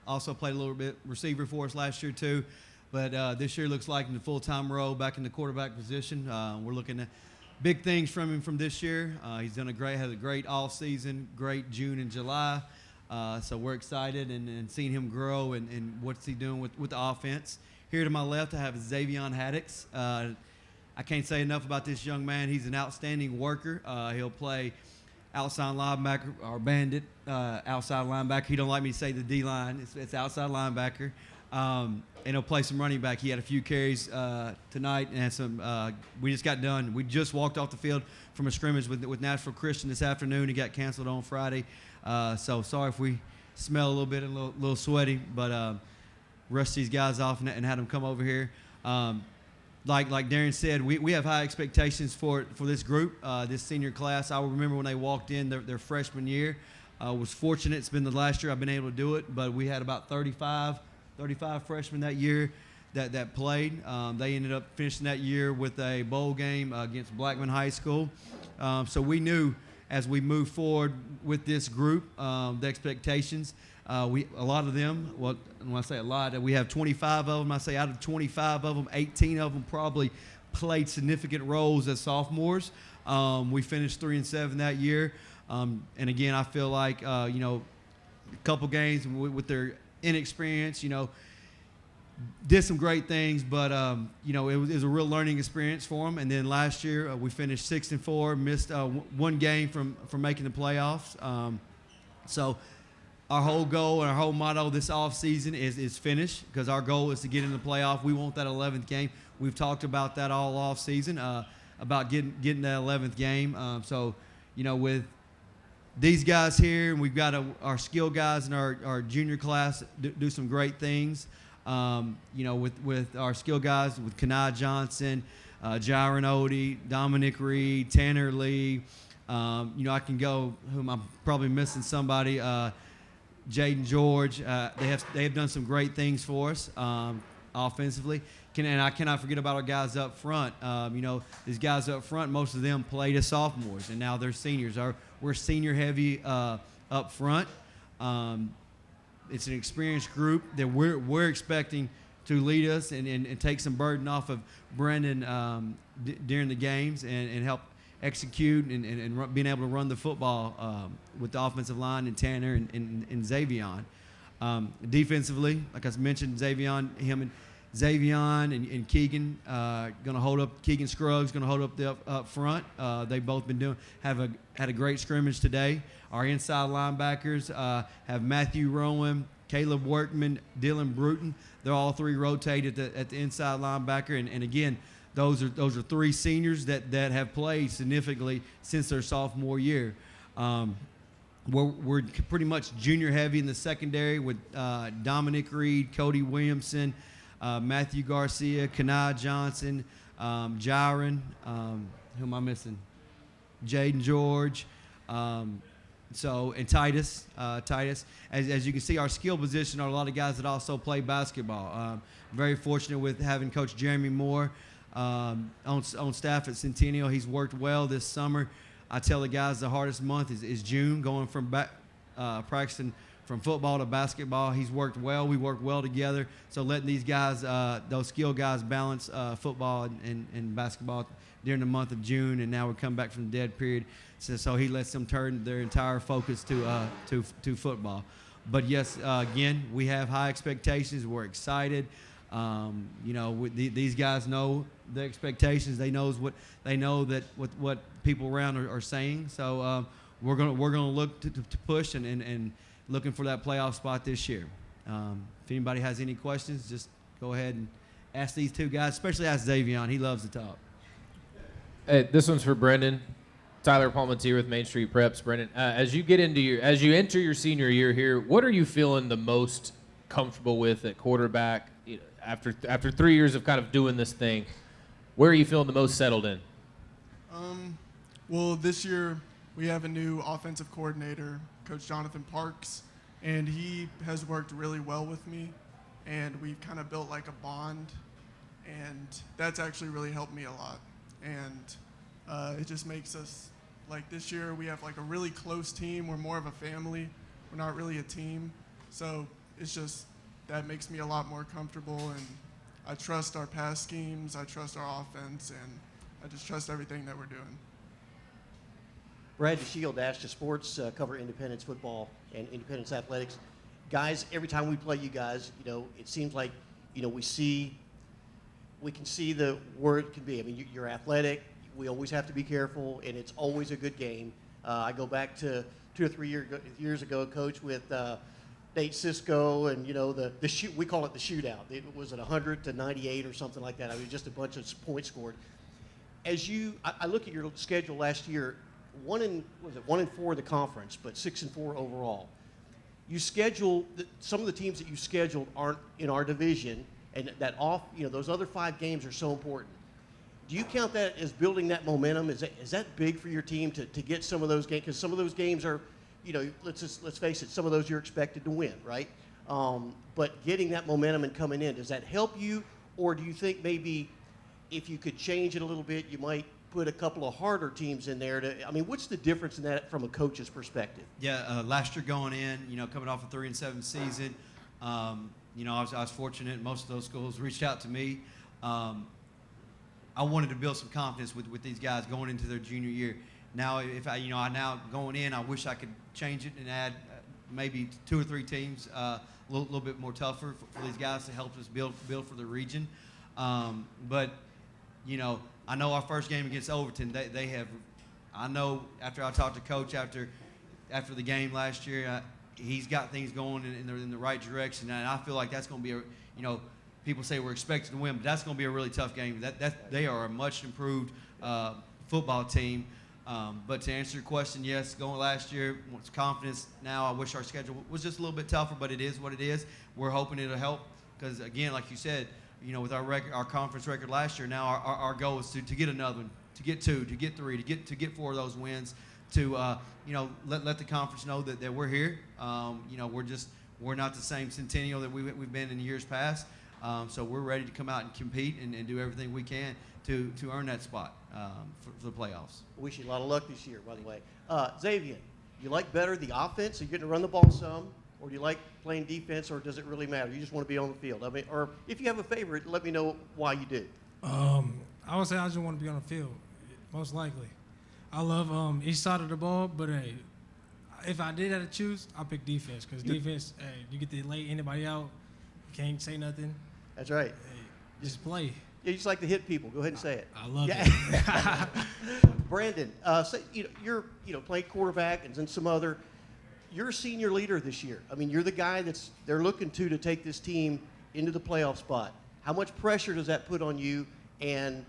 Also played a little bit receiver for us last year too, but this year looks like in the full-time role back in the quarterback position. We're looking at big things from him from this year. He's done had a great off season, great June and July. So we're excited and seeing him grow and what's he doing with the offense. Here to my left, I have Xavion Haddix. I can't say enough about this young man. He's an outstanding worker. He'll play outside linebacker or bandit, outside linebacker. He don't like me to say the D-line. It's outside linebacker. And he'll play some running back. He had a few carries tonight and had some. We just got done. We just walked off the field from a scrimmage with Nashville Christian this afternoon. He got canceled on Friday. So sorry if we smell a little bit and a little sweaty, but rushed these guys off and had them come over here. Like Darren said, we have high expectations for this group, this senior class. I remember when they walked in their freshman year. Was fortunate. It's been the last year I've been able to do it, but we had about 35 freshmen that year that played. They ended up finishing that year with a bowl game against Blackman High School. So we knew as we move forward with this group, the expectations. A lot of them, well, when I say a lot, we have 25 of them. I say out of 25 of them, 18 of them probably played significant roles as sophomores. We finished 3-7 that year. And again, I feel like, a couple games with their inexperience, did some great things, but it was a real learning experience for them. And then last year we finished 6-4, missed one game from making the playoffs. So our whole goal and our whole motto this offseason is finish, because our goal is to get in the playoff. We want that 11th game. We've talked about that all offseason, about getting that 11th game. So with these guys here, and we've got our skill guys in our junior class do some great things. With our skill guys, with Kanai Johnson, Jaron Odie, Dominic Reed, Tanner Lee. I can go, whom I'm probably missing somebody, Jaden George. They have done some great things for us offensively. And I cannot forget about our guys up front. These guys up front, most of them played as sophomores, and now they're seniors. We're senior heavy up front. It's an experienced group that we're expecting to lead us and take some burden off of Brendan during the games and help execute and being able to run the football with the offensive line and Tanner and Xavion. Defensively, like I mentioned, Xavion and Keegan going to hold up. Keegan Scruggs going to hold up up front. They've both been had a great scrimmage today. Our inside linebackers have Matthew Rowan, Caleb Workman, Dylan Bruton. They're all three rotated at the inside linebacker, and again, those are three seniors that have played significantly since their sophomore year. We're pretty much junior heavy in the secondary with Dominic Reed, Cody Williamson, Matthew Garcia, Kanai Johnson, Jaron, who am I missing? Jaden George, and Titus. As you can see, our skill position are a lot of guys that also play basketball. Very fortunate with having Coach Jeremy Moore on staff at Centennial. He's worked well this summer. I tell the guys the hardest month is June, going from practicing from football to basketball. He's worked well. We work well together. So letting these guys, those skill guys, balance football and basketball during the month of June, and now we're coming back from the dead period. So he lets them turn their entire focus to football. But yes, again, we have high expectations. We're excited. These guys know the expectations. They know what people around are saying. So we're gonna look to push and looking for that playoff spot this year. If anybody has any questions, just go ahead and ask these two guys, especially ask Xavion. He loves to talk. Hey, this one's for Brendan. Tyler Palmateer with Main Street Preps. Brendan, as you enter your senior year here, what are you feeling the most comfortable with at quarterback? After 3 years of kind of doing this thing, where are you feeling the most settled in? Well, this year we have a new offensive coordinator, Coach Jonathan Parks, and he has worked really well with me, and we've kind of built like a bond, and that's actually really helped me a lot. And it just makes us, like this year we have like a really close team. We're more of a family. We're not really a team. So it's just, that makes me a lot more comfortable, and I trust our pass schemes, I trust our offense, and I just trust everything that we're doing. Brad DeShield, Dash to Sports, cover Independence football and Independence athletics. Guys, every time we play you guys, it seems like, we can see where it can be. I mean, you're athletic. We always have to be careful, and it's always a good game. I go back to 2 or 3 years ago, Coach, with Nate Cisco, and we call it the shootout. It was at 100 to 98 or something like that. I mean, just a bunch of points scored. I look at your schedule last year. 1 and 4 in the conference, but 6 and 4 overall. You schedule some of the teams that you scheduled aren't in our division, and those other 5 games are so important. Do you count that as building that momentum? Is that big for your team to get some of those games? Because some of those games are, let's face it, some of those you're expected to win, right? But getting that momentum and coming in, does that help you, or do you think maybe if you could change it a little bit, you might put a couple of harder teams in there? What's the difference in that from a coach's perspective? Yeah, last year going in, coming off a 3-7 season, I was fortunate. Most of those schools reached out to me. I wanted to build some confidence with these guys going into their junior year. Now, if I now going in, I wish I could change it and add maybe 2 or 3 teams, a little bit more tougher for these guys to help us build for the region. But I know our first game against Overton, they have. I know after I talked to Coach after the game last year, he's got things going in the right direction, and I feel like that's going to be people say we're expected to win, but that's going to be a really tough game. They are a much improved football team. But to answer your question, yes, going last year, with confidence now, I wish our schedule was just a little bit tougher, but it is what it is. We're hoping it'll help because, again, like you said, with our conference record last year, now our goal is to get another one, to get 2, to get 3, to get 4 of those wins, to let the conference know that we're here. We're not the same Centennial that we've been in years past. So we're ready to come out and compete and do everything we can to earn that spot for the playoffs. Wish you a lot of luck this year, by the way. Xavier, you like better the offense? Are you getting to run the ball some? Or do you like playing defense, or does it really matter? You just want to be on the field? Or if you have a favorite, let me know why you do. I would say I just want to be on the field, most likely. I love each side of the ball, but hey, if I did have to choose, I'll pick defense because defense, hey, you get to lay anybody out, you can't say nothing. That's right. Hey, just play. Yeah, you just like to hit people. Go ahead and say it. I love it. Brandon, you're playing quarterback and then some other. You're a senior leader this year. I mean, you're the guy they're looking to take this team into the playoff spot. How much pressure does that put on you, and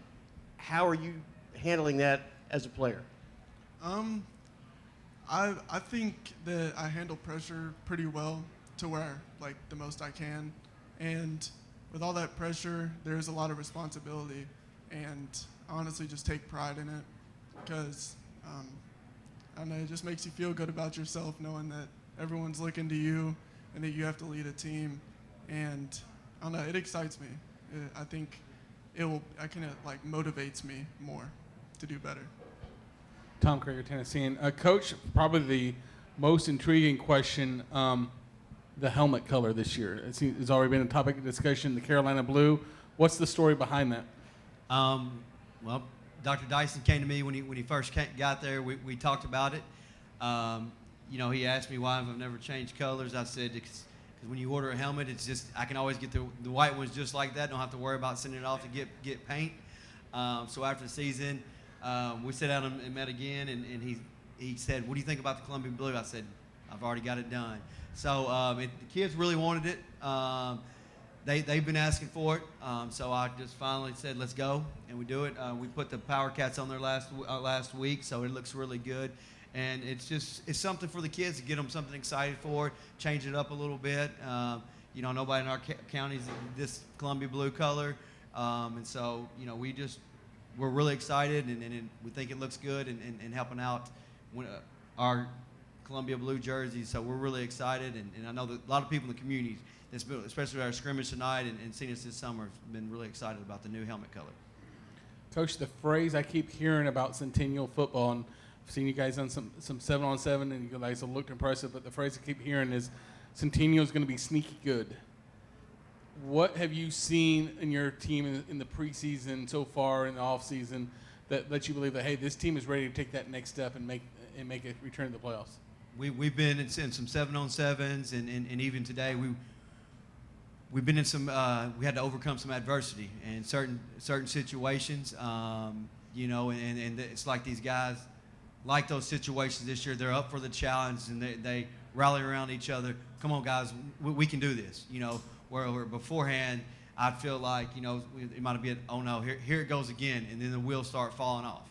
how are you handling that as a player? I think that I handle pressure pretty well to where, the most I can. And with all that pressure, there's a lot of responsibility. And I honestly just take pride in it because, I don't know, it just makes you feel good about yourself knowing that everyone's looking to you and that you have to lead a team. And I don't know, it excites me. I think motivates me more to do better. Tom Krager, Tennessean. Coach, probably the most intriguing question, the helmet color this year. It's already been a topic of discussion, the Carolina blue. What's the story behind that? Well, Dr. Dyson came to me when he first got there. We talked about it. He asked me why I've never changed colors. I said, because when you order a helmet, it's just, I can always get the white ones just like that. Don't have to worry about sending it off to get paint. So after the season, we sat down and met again, and he said, what do you think about the Columbia blue? I said, I've already got it done. So the kids really wanted it. They've been asking for it. So I just finally said, let's go, and we do it. We put the Power Cats on there last week, so it looks really good. And it's something for the kids to get them something excited for, change it up a little bit. Nobody in our county is this Columbia blue color. And so, we're really excited, and we think it looks good and helping out our Columbia blue jerseys. So we're really excited, and I know that a lot of people in the community, especially our scrimmage tonight and seeing us this summer, have been really excited about the new helmet color. Coach, the phrase I keep hearing about Centennial football, and I've seen you guys on some 7-on-7, and you guys have looked impressive, but the phrase I keep hearing is Centennial is going to be sneaky good. What have you seen in your team in the preseason so far, in the offseason, that lets you believe that, hey, this team is ready to take that next step and and make a return to the playoffs? We've been in some 7-on-7s, and even today we've been in some. We had to overcome some adversity in certain situations. You know, and it's like these guys like those situations this year. They're up for the challenge, and they rally around each other. Come on, guys, we can do this. You know, where beforehand I feel like, you know, it might have been, oh no, here it goes again, and then the wheels start falling off.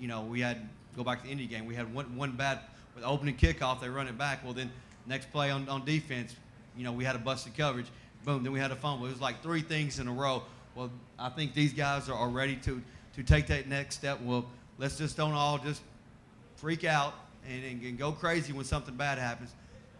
You know, we had go back to the Indy game. We had one bad with opening kickoff. They run it back. Well, then next play on defense, you know, we had a busted coverage. Boom. Then we had a fumble. It was like 3 things in a row. Well, I think these guys are ready to take that next step. Well, let's just don't all just freak out and go crazy when something bad happens.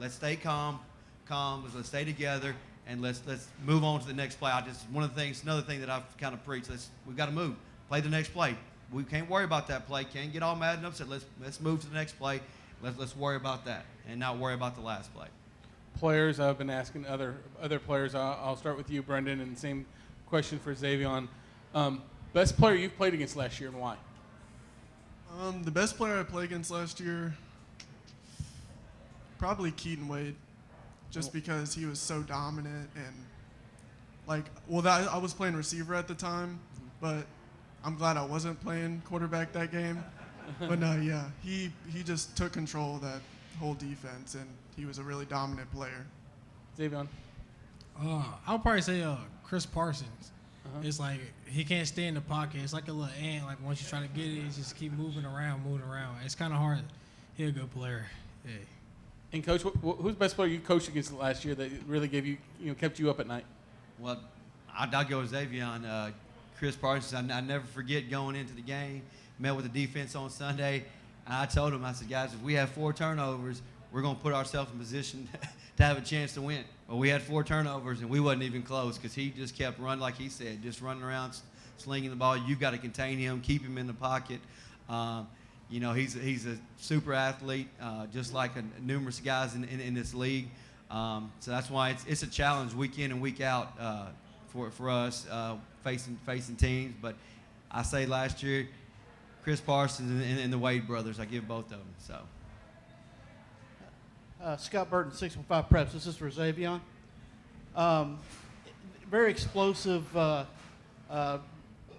Let's stay calm. Let's stay together, and let's move on to the next play. Another thing that I've kind of preached. We've got to move. Play the next play. We can't worry about that play. Can't get all mad and upset. Let's move to the next play. Let's worry about that and not worry about the last play. Players, I've been asking other players. I'll start with you, Brendan, and same question for Xavion. Best player you've played against last year, and why? The best player I played against last year, probably Keaton Wade, just because he was so dominant and I was playing receiver at the time, but I'm glad I wasn't playing quarterback that game. But no, yeah, he just took control of that whole defense, and he was a really dominant player. Xavion? I'll probably say Chris Parsons. It's like he can't stay in the pocket. It's like a little ant. Like once you try to get it, it's just keep moving around. It's kind of hard. He's a good player. Yeah. And Coach, who's the best player you coached against last year that really gave you, kept you up at night? Well, I'll go with Xavion. Chris Parsons, I never forget going into the game, met with the defense on Sunday, and I told him, I said, guys, if we have 4 turnovers, we're going to put ourselves in position to have a chance to win. Well, we had 4 turnovers, and we wasn't even close because he just kept running, like he said, just running around, slinging the ball. You've got to contain him, keep him in the pocket. You know, he's a super athlete, just like numerous guys in this league. So that's why it's a challenge week in and week out for us facing teams. But I say last year, Chris Parsons and the Wade brothers, I give both of them. So. Scott Burton, 615 Preps. This is for Xavion. Very explosive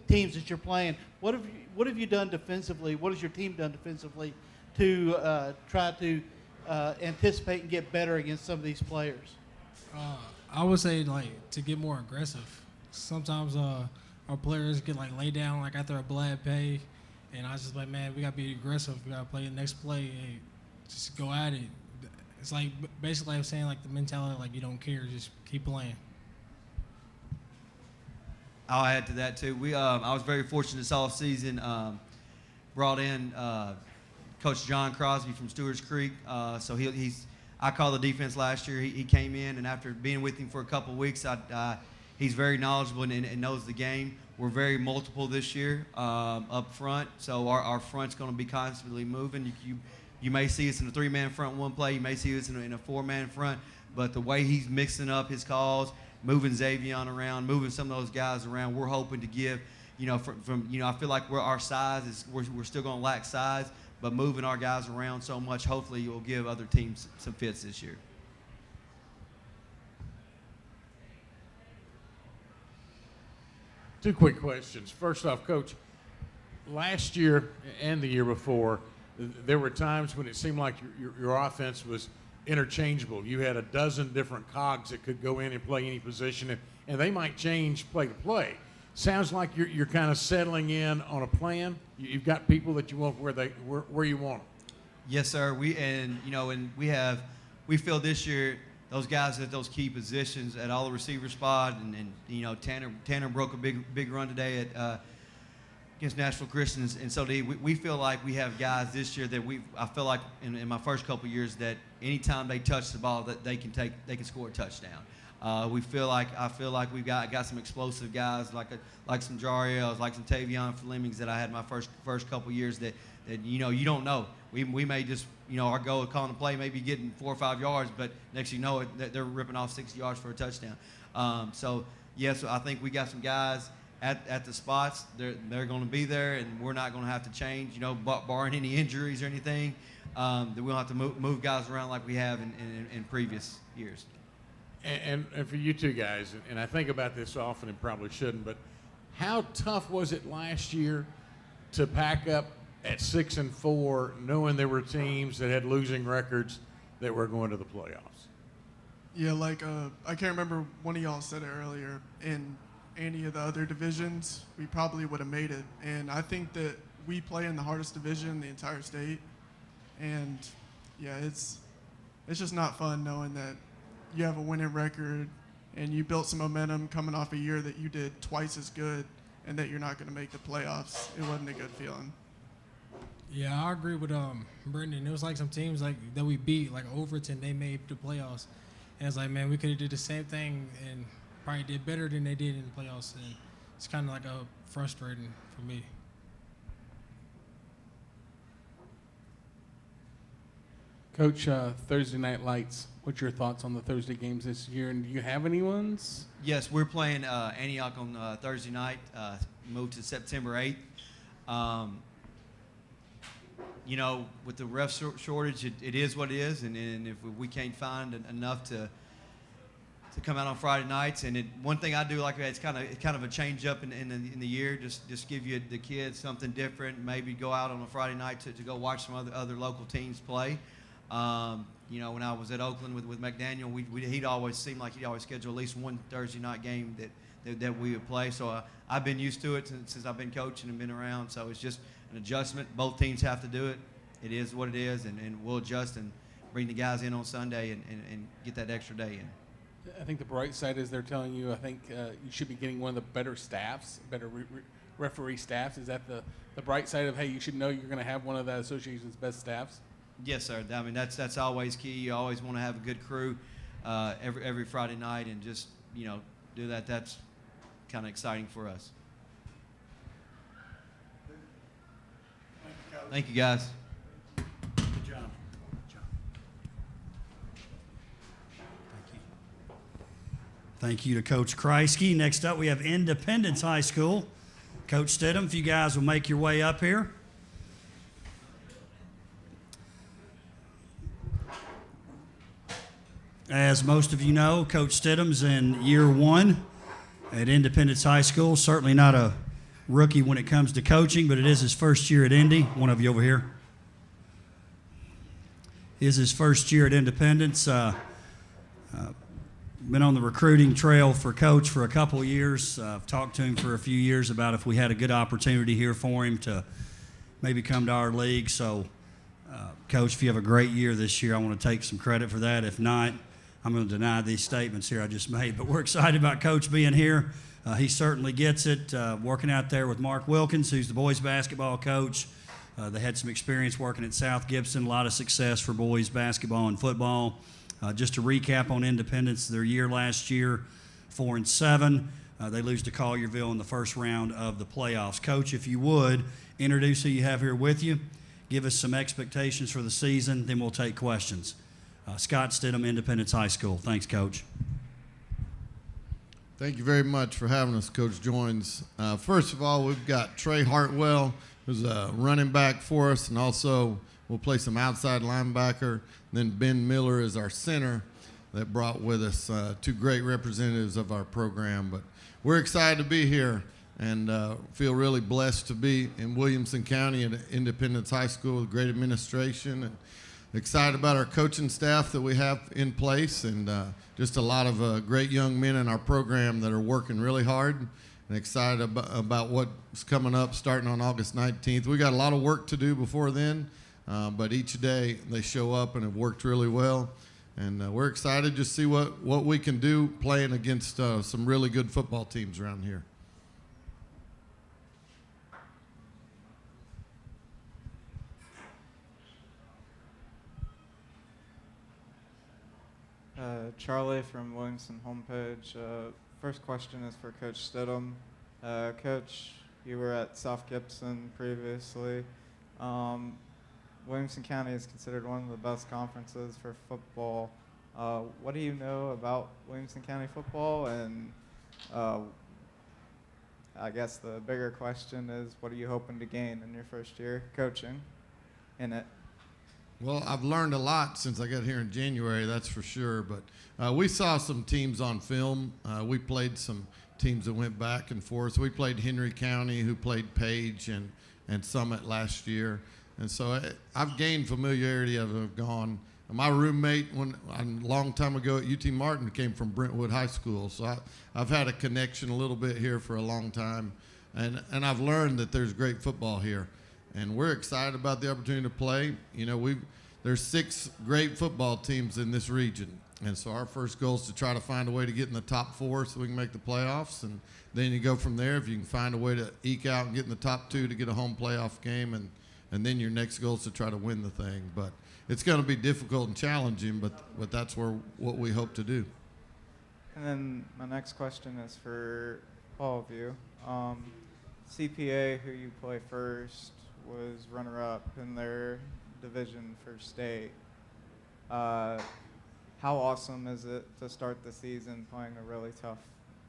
teams that you're playing. What have you done defensively? What has your team done defensively to try to anticipate and get better against some of these players? I would say to get more aggressive. Sometimes our players get laid down after a bad pay, and I was just like, man, we gotta be aggressive. We gotta play the next play. Hey, just go at it. It's basically I'm saying the mentality you don't care, just keep playing. I'll add to that too. I was very fortunate this offseason. Brought in Coach John Crosby from Stewart's Creek. So I called the defense last year. He came in, and after being with him for a couple of weeks, he's very knowledgeable and knows the game. We're very multiple this year up front, so our front's going to be constantly moving. You may see us in a 3-man front one play. You may see us in a 4-man front. But the way he's mixing up his calls, moving Xavion around, moving some of those guys around, we're hoping to give, from I feel like our size is we're still going to lack size, but moving our guys around so much, hopefully it will give other teams some fits this year. Two quick questions. First off, Coach, last year and the year before, there were times when it seemed like your offense was interchangeable. You had a dozen different cogs that could go in and play any position, and they might change play to play. Sounds like you're kind of settling in on a plan. You've got people that you want where you want them. Yes, sir. We feel this year those guys at those key positions at all the receiver spot, and Tanner broke a big run today at against Nashville Christians, and so we feel like we have guys this year that I feel like in my first couple of years that anytime they touch the ball that they can score a touchdown. I feel like we've got some explosive guys like some Jariels, like some Tavion Flemings that I had my first couple of years that you don't know. We may just our goal of calling a play may be getting 4 or 5 yards, but next you know it they're ripping off 60 yards for a touchdown. So yes, I think we got some guys at the spots. They're going to be there, and we're not going to have to change, you know, barring any injuries or anything. That we don't have to move guys around like we have in previous years. And for you two guys, and I think about this often and probably shouldn't, but how tough was it last year to pack up at 6-4, knowing there were teams that had losing records that were going to the playoffs? Yeah, like I can't remember, one of y'all said it earlier, in any of the other divisions, we probably would have made it. And I think that we play in the hardest division in the entire state. And yeah, it's just not fun knowing that you have a winning record and you built some momentum coming off a year that you did twice as good and that you're not going to make the playoffs. It wasn't a good feeling. Yeah, I agree with Brendan. It was like some teams like that we beat, like Overton, they made the playoffs. And it's like, man, we could have did the same thing and probably did better than they did in the playoffs. And it's kind of like frustrating for me. Coach, Thursday Night Lights, what's your thoughts on the Thursday games this year, and do you have any ones? Yes, we're playing Antioch on Thursday night, moved to September 8th. You know, with the ref shortage, it is what it is, and if we can't find enough to come out on Friday nights, and one thing I do like that, it's kind of a change up in the year, just give you the kids something different, maybe go out on a Friday night to go watch some other local teams play. You know, when I was at Oakland with McDaniel, he'd always seemed like he'd always schedule at least one Thursday night game that we would play. So I've been used to it since I've been coaching and been around. So it's just an adjustment. Both teams have to do it. It is what it is, and we'll adjust and bring the guys in on Sunday and get that extra day in. I think the bright side is they're telling you, I think you should be getting one of the better staffs, better referee staffs. Is that the bright side of, hey, you should know you're going to have one of that association's best staffs? Yes, sir. I mean, that's always key. You always want to have a good crew every Friday night, and just, you know, do that. That's kind of exciting for us. Thank you, guys. Good job. Thank you to Coach Kreisky. Next up, we have Independence High School. Coach Stidham, if you guys will make your way up here. As most of you know, Coach Stidham's in year one at Independence High School. Certainly not a rookie when it comes to coaching, but it is his first year at Indy. One of you over here. Is his first year at Independence. Been on the recruiting trail for Coach for a couple of years. I've talked to him for a few years about if we had a good opportunity here for him to maybe come to our league. So, Coach, if you have a great year this year, I want to take some credit for that. If not, I'm going to deny these statements here I just made. But we're excited about Coach being here. He certainly gets it. Working out there with Mark Wilkins, who's the boys basketball coach. They had some experience working at South Gibson, a lot of success for boys basketball and football. Just to recap on Independence, their year last year, 4-7. They lose to Collierville in the first round of the playoffs. Coach, if you would, introduce who you have here with you. Give us some expectations for the season, then we'll take questions. Scott Stidham, Independence High School. Thanks, Coach. Thank you very much for having us, Coach Joins. First of all, we've got Trey Hartwell, who's a running back for us, and also we'll play some outside linebacker. Then Ben Miller is our center that brought with us two great representatives of our program. But we're excited to be here and feel really blessed to be in Williamson County at Independence High School with great administration, and excited about our coaching staff that we have in place, and just a lot of great young men in our program that are working really hard, and excited about what's coming up starting on August 19th. We got a lot of work to do before then, but each day they show up and have worked really well, and we're excited to see what we can do playing against some really good football teams around here. Charlie from Williamson homepage. First question is for Coach Stidham. Coach, you were at South Gibson previously. Williamson County is considered one of the best conferences for football. What do you know about Williamson County football, and I guess the bigger question is, what are you hoping to gain in your first year coaching in it? Well, I've learned a lot since I got here in January, that's for sure. But we saw some teams on film. We played some teams that went back and forth. We played Henry County, who played Paige and Summit last year. And so I've gained familiarity as I've gone. My roommate, a long time ago at UT Martin, came from Brentwood High School. So I've had a connection a little bit here for a long time. And I've learned that there's great football here. And we're excited about the opportunity to play. You know, there's 6 great football teams in this region. And so our first goal is to try to find a way to get in the top 4 so we can make the playoffs. And then you go from there. If you can find a way to eke out and get in the top 2 to get a home playoff game, and then your next goal is to try to win the thing. But it's going to be difficult and challenging, but that's what we hope to do. And then my next question is for all of you. CPA, who you play first, was runner-up in their division for state. How awesome is it to start the season playing a really tough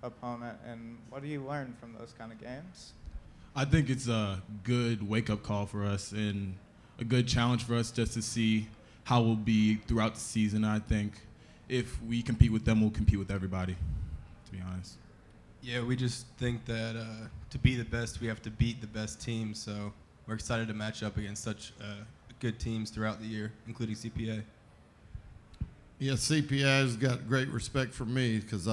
opponent, and what do you learn from those kind of games? I think it's a good wake-up call for us and a good challenge for us just to see how we'll be throughout the season. I think if we compete with them, we'll compete with everybody, to be honest. Yeah, we just think that to be the best, we have to beat the best teams. So we're excited to match up against such good teams throughout the year, including CPA. Yeah, CPA has got great respect for me because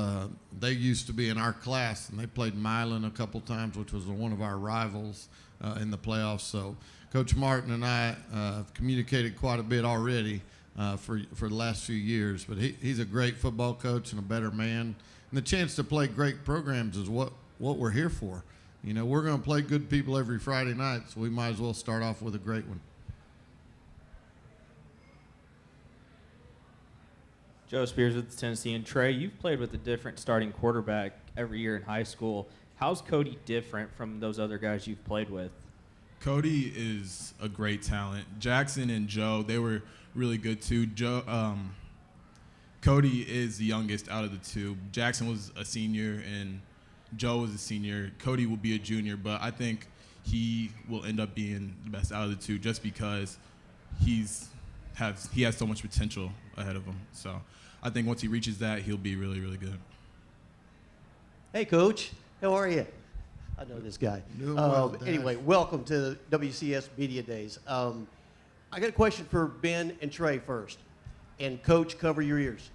they used to be in our class, and they played Milan a couple times, which was one of our rivals in the playoffs. So Coach Martin and I have communicated quite a bit already for the last few years. But he's a great football coach and a better man. And the chance to play great programs is what we're here for. You know, we're going to play good people every Friday night, so we might as well start off with a great one. Joe Spears with Tennessee. And Trey, you've played with a different starting quarterback every year in high school. How's Cody different from those other guys you've played with? Cody is a great talent. Jackson and Joe, they were really good too. Cody is the youngest out of the 2. Jackson was a senior and Joe was a senior. Cody will be a junior, but I think he will end up being the best out of the 2 just because he has so much potential ahead of him. So I think once he reaches that, he'll be really, really good. Hey, Coach. How are you? I know this guy. Doing well, anyway, welcome to WCS Media Days. I got a question for Ben and Trey first. And Coach, cover your ears.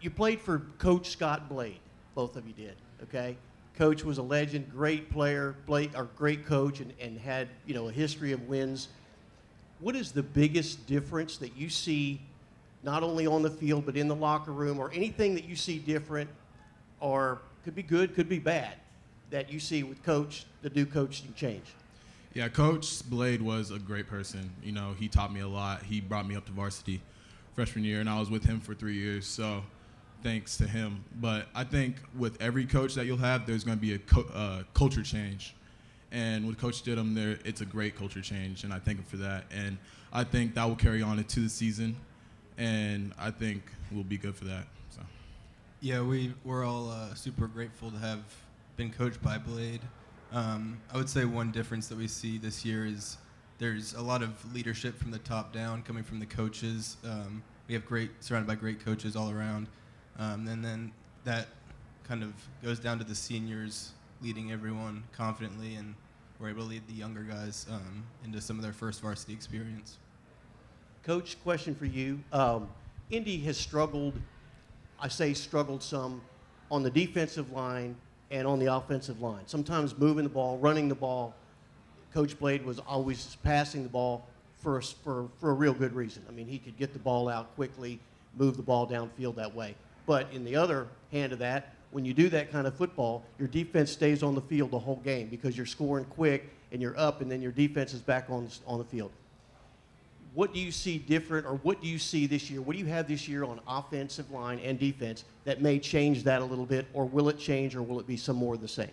You played for Coach Scott Blade. Both of you did, okay? Coach was a legend, great player, great coach, and had, a history of wins. What is the biggest difference that you see, not only on the field, but in the locker room, or anything that you see different, or could be good, could be bad, that you see with Coach, the new coaching change? Yeah, Coach Blade was a great person. He taught me a lot. He brought me up to varsity freshman year, and I was with him for 3 years, so thanks to him. But I think with every coach that you'll have, there's going to be a culture change. And with Coach Stidham, it's a great culture change, and I thank him for that. And I think that will carry on into the season, and I think we'll be good for that. So. Yeah, we're all super grateful to have been coached by Blade. I would say one difference that we see this year is there's a lot of leadership from the top down coming from the coaches. We have surrounded by great coaches all around. And then that kind of goes down to the seniors leading everyone confidently, and we're able to lead the younger guys into some of their first varsity experience. Coach, question for you. Indy has struggled some on the defensive line and on the offensive line. Sometimes moving the ball, running the ball. Coach Blade was always passing the ball for a real good reason. I mean, he could get the ball out quickly, move the ball downfield that way. But in the other hand of that, when you do that kind of football, your defense stays on the field the whole game because you're scoring quick and you're up, and then your defense is back on the field. What do you see different, or what do you see this year? What do you have this year on offensive line and defense that may change that a little bit, or will it change, or will it be some more of the same?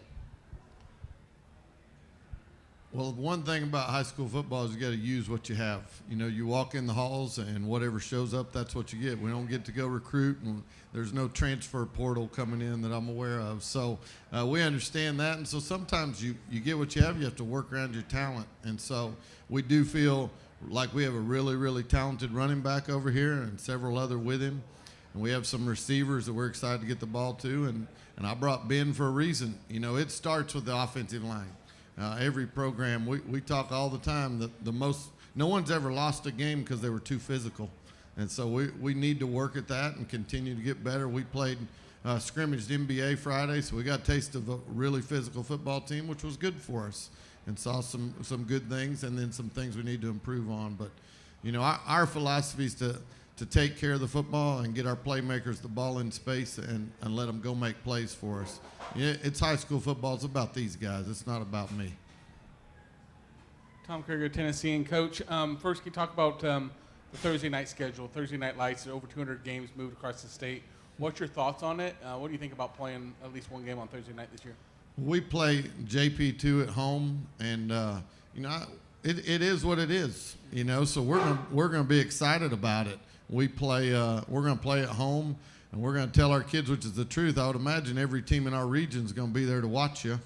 Well, one thing about high school football is you got to use what you have. You know, you walk in the halls and whatever shows up, that's what you get. We don't get to go recruit, and there's no transfer portal coming in that I'm aware of. So we understand that, and so sometimes you get what you have. You have to work around your talent, and so we do feel like we have a really, really talented running back over here and several other with him. And we have some receivers that we're excited to get the ball to, and I brought Ben for a reason. You know, it starts with the offensive line. Every program, we talk all the time that no one's ever lost a game because they were too physical. And so we need to work at that and continue to get better. We played scrimmaged NBA Friday, so we got a taste of a really physical football team, which was good for us, and saw some good things and then some things we need to improve on. But, you know, our philosophy is to take care of the football and get our playmakers the ball in space and let them go make plays for us. Yeah, it's high school football. It's about these guys. It's not about me. Tom Krieger, Tennessee, and Coach. First, can you talk about the Thursday night schedule? Thursday night lights, over 200 games moved across the state. What's your thoughts on it? What do you think about playing at least one game on Thursday night this year? We play JP2 at home, and you know, it is what it is. You know, so we're gonna be excited about it. We're gonna play at home, and we're gonna tell our kids, which is the truth. I would imagine every team in our region is gonna be there to watch you.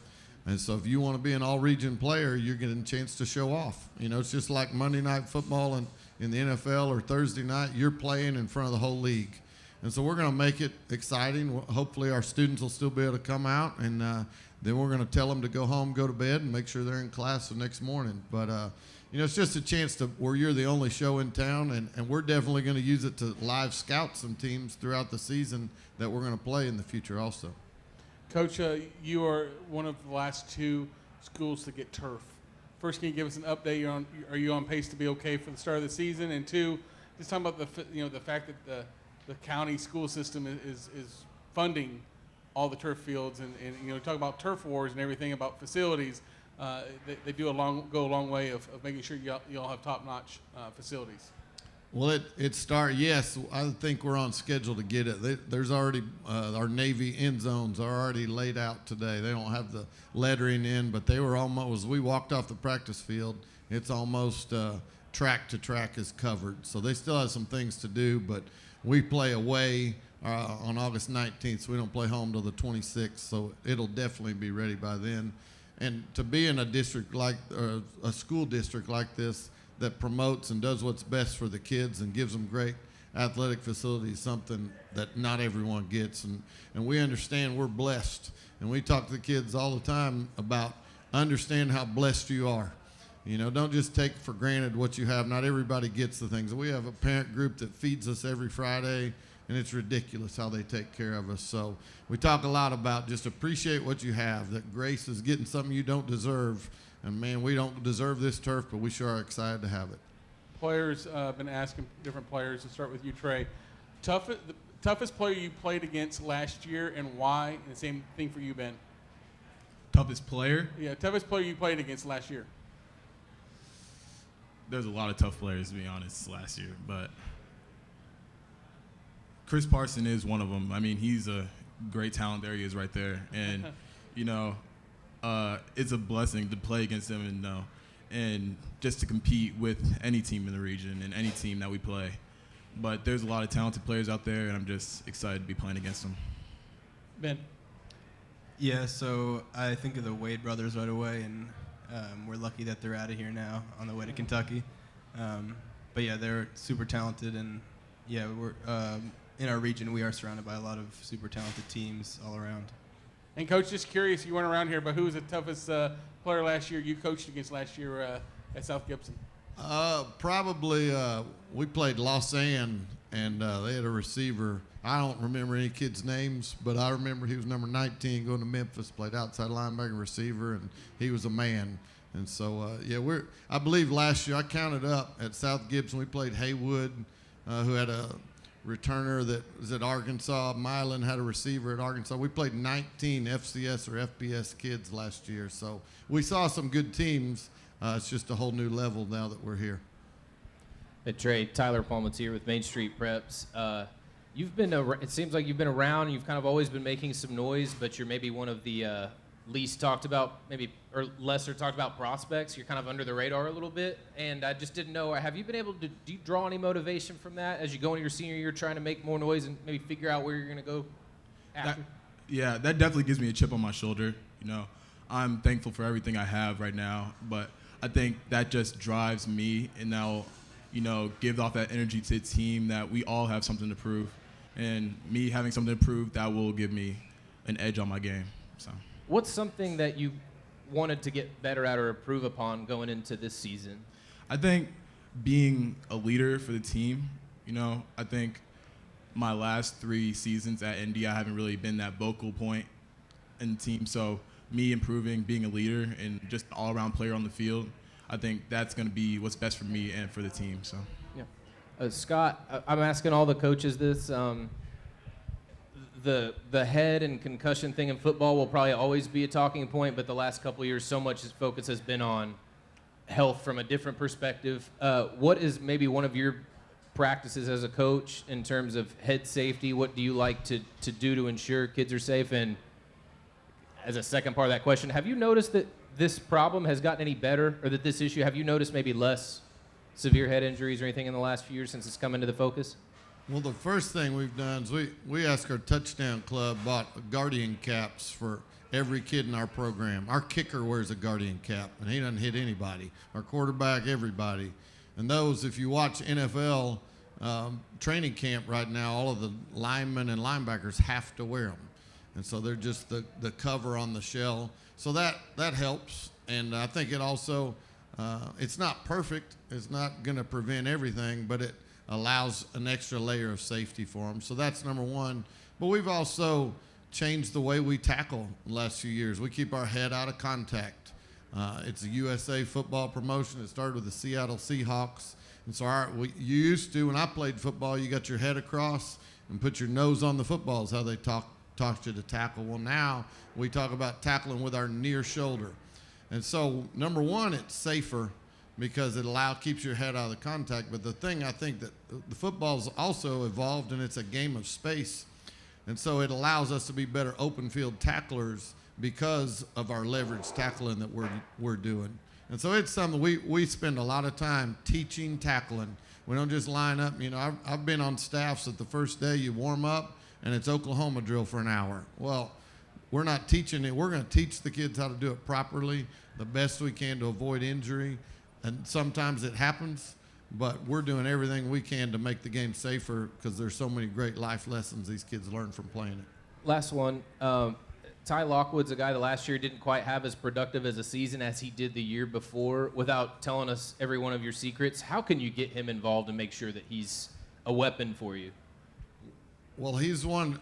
And so if you want to be an all-region player, you're getting a chance to show off. You know, it's just like Monday Night Football in the NFL or Thursday night. You're playing in front of the whole league. And so we're going to make it exciting. Hopefully our students will still be able to come out, and then we're going to tell them to go home, go to bed, and make sure they're in class the next morning. But, you know, it's just a chance where you're the only show in town, and we're definitely going to use it to live scout some teams throughout the season that we're going to play in the future also. Coach, you are one of the last two schools to get turf. First, can you give us an update? Are you on pace to be okay for the start of the season? And two, just talking about the fact that the county school system is funding all the turf fields, and you know, talk about turf wars and everything about facilities. They go a long way of making sure you all have top-notch facilities. Well, yes, I think we're on schedule to get it. There's already, our Navy end zones are already laid out today. They don't have the lettering in, but they were almost, as we walked off the practice field, it's almost track to track is covered. So they still have some things to do, but we play away on August 19th, so we don't play home till the 26th, so it'll definitely be ready by then. And to be in a district like, a school district like this, that promotes and does what's best for the kids and gives them great athletic facilities, something that not everyone gets. And we understand we're blessed. And we talk to the kids all the time about understand how blessed you are. You know, don't just take for granted what you have. Not everybody gets the things. We have a parent group that feeds us every Friday, and it's ridiculous how they take care of us. So we talk a lot about just appreciate what you have, that grace is getting something you don't deserve. And, man, we don't deserve this turf, but we sure are excited to have it. Players, been asking different players, to start with you, Trey. The toughest player you played against last year and why? And the same thing for you, Ben. Toughest player? Yeah, toughest player you played against last year. There's a lot of tough players, to be honest, last year. But Chris Parson is one of them. I mean, he's a great talent. There he is right there. And, you know, it's a blessing to play against him and just to compete with any team in the region and any team that we play. But there's a lot of talented players out there, and I'm just excited to be playing against them. Ben? Yeah, so I think of the Wade brothers right away, and we're lucky that they're out of here now on the way to Kentucky. But, yeah, they're super talented, and, yeah, we're in our region, we are surrounded by a lot of super talented teams all around. And, Coach, just curious, you weren't around here, but who was the toughest player last year you coached against last year at South Gibson? Probably we played Lausanne, and they had a receiver. I don't remember any kids' names, but I remember he was number 19 going to Memphis, played outside linebacker receiver, and he was a man. And so, yeah, I believe last year I counted up at South Gibson. We played Haywood, who had a returner that was at Arkansas. Milan had a receiver at Arkansas. We played 19 FCS or FBS kids last year. So we saw some good teams. It's just a whole new level now that we're here. Hey, Trey, Tyler Palmateer with Main Street Preps. It seems like you've been around. You've kind of always been making some noise, but you're maybe one of the least talked about, maybe, or lesser talked about prospects. You're kind of under the radar a little bit, and I just didn't know, have you been able to, do you draw any motivation from that as you go into your senior year trying to make more noise and maybe figure out where you're going to go after? Yeah, that definitely gives me a chip on my shoulder. You know, I'm thankful for everything I have right now, but I think that just drives me, and now, you know, give off that energy to the team that we all have something to prove. And me having something to prove, that will give me an edge on my game. So, what's something that you wanted to get better at or improve upon going into this season? I think being a leader for the team. You know, I think my last 3 seasons at Indy, I haven't really been that vocal point in the team. So me improving, being a leader, and just an all-around player on the field, I think that's going to be what's best for me and for the team. So. Yeah. Scott, I'm asking all the coaches this. The head and concussion thing in football will probably always be a talking point, but the last couple of years, so much focus has been on health from a different perspective. What is maybe one of your practices as a coach in terms of head safety? What do you like to do to ensure kids are safe? And as a second part of that question, have you noticed that this problem has gotten any better, or that this issue, have you noticed maybe less severe head injuries or anything in the last few years since it's come into the focus? Well, the first thing we've done is we asked our touchdown club bought guardian caps for every kid in our program. Our kicker wears a guardian cap, and he doesn't hit anybody. Our quarterback, everybody. And those, if you watch NFL training camp right now, all of the linemen and linebackers have to wear them. And so they're just the cover on the shell. So that helps. And I think it also, it's not perfect. It's not going to prevent everything, but it allows an extra layer of safety for them. So that's number one. But we've also changed the way we tackle the last few years. We keep our head out of contact. It's a USA football promotion. It started with the Seattle Seahawks. And so you used to, when I played football, you got your head across and put your nose on the football is how they taught you to tackle. Well, now we talk about tackling with our near shoulder. And so, number one, it's safer because it keeps your head out of the contact. But the thing I think that the football's also evolved, and it's a game of space. And so it allows us to be better open field tacklers because of our leverage tackling that we're doing. And so it's something we spend a lot of time teaching tackling. We don't just line up. You know, I've been on staffs that the first day you warm up and it's Oklahoma drill for an hour. Well, we're not teaching it. We're going to teach the kids how to do it properly, the best we can to avoid injury. And sometimes it happens, but we're doing everything we can to make the game safer because there's so many great life lessons these kids learn from playing it. Last one. Ty Lockwood's a guy that last year didn't quite have as productive as a season as he did the year before. Without telling us every one of your secrets, how can you get him involved and make sure that he's a weapon for you? Well, he's one.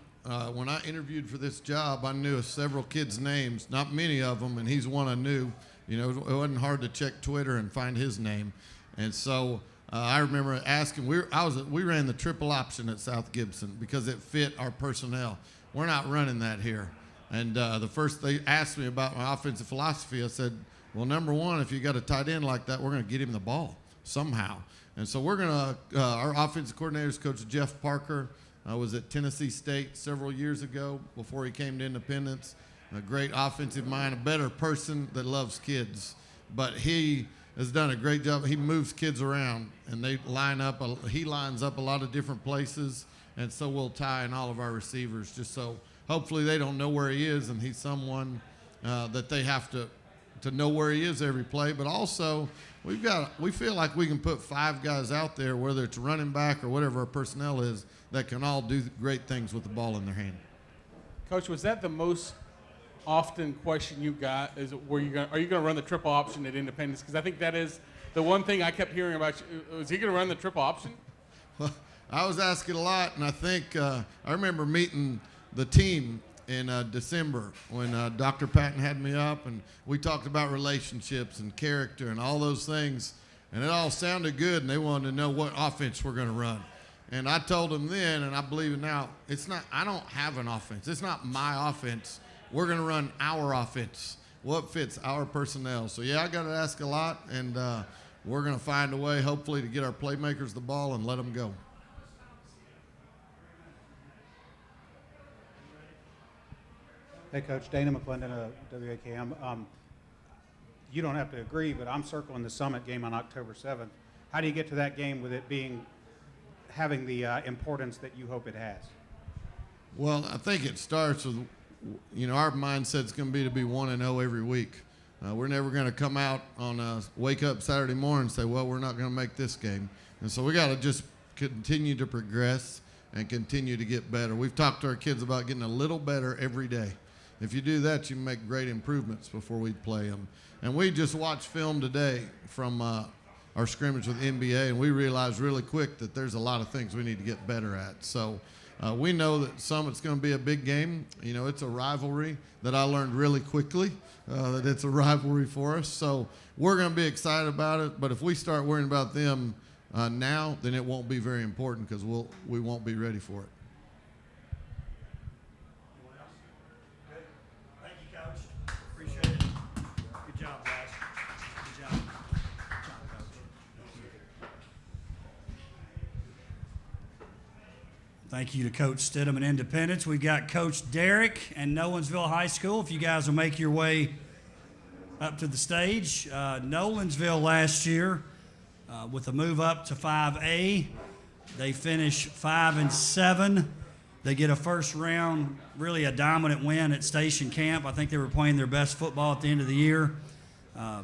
When I interviewed for this job, I knew several kids' names, not many of them, and he's one I knew. You know, it wasn't hard to check Twitter and find his name. And so I remember asking, we ran the triple option at South Gibson because it fit our personnel. We're not running that here. And the first they asked me about my offensive philosophy, I said, well, number one, if you got a tight end like that, we're going to get him the ball somehow. And so we're going to, our offensive coordinator is Coach Jeff Parker. I was at Tennessee State several years ago before he came to Independence. A great offensive mind, a better person that loves kids. But he has done a great job. He moves kids around, and they line up. He lines up a lot of different places, and so will Ty and all of our receivers, just so hopefully they don't know where he is, and he's someone that they have to know where he is every play. But also, we feel like we can put 5 guys out there, whether it's running back or whatever our personnel is, that can all do great things with the ball in their hand. Coach, was that the most often question you got? Is are you going to run the triple option at Independence? Because I think that is the one thing I kept hearing about you. Is he going to run the triple option? Well, I was asking a lot, and I think I remember meeting the team in December when Dr. Patton had me up, and we talked about relationships and character and all those things, and it all sounded good, and they wanted to know what offense we're going to run. And I told them then, and I believe it now, I don't have an offense. It's not my offense. We're going to run our offense, what fits our personnel. So, yeah, I got to ask a lot, and we're going to find a way, hopefully, to get our playmakers the ball and let them go. Hey, Coach, Dana McClendon of WAKM. You don't have to agree, but I'm circling the Summit game on October 7th. How do you get to that game with it having the importance that you hope it has? Well, I think it starts with, our mindset's going to be 1-0 every week. We're never going to come out on wake up Saturday morning and say, well, we're not going to make this game. And so we got to just continue to progress and continue to get better. We've talked to our kids about getting a little better every day. If you do that, you make great improvements before we play them. And we just watched film today from our scrimmage with NBA, and we realized really quick that there's a lot of things we need to get better at. So we know that Summit's going to be a big game. It's a rivalry that I learned really quickly, that it's a rivalry for us. So we're going to be excited about it. But if we start worrying about them now, then it won't be very important because we won't be ready for it. Thank you, Coach. Appreciate it. Good job, guys. Good job. Thank you to Coach Stidham and Independence. We've got Coach Derrick and Nolensville High School. If you guys will make your way up to the stage. Nolensville last year, with a move up to 5A, they finish 5-7. They get a first round, really a dominant win at Station Camp. I think they were playing their best football at the end of the year.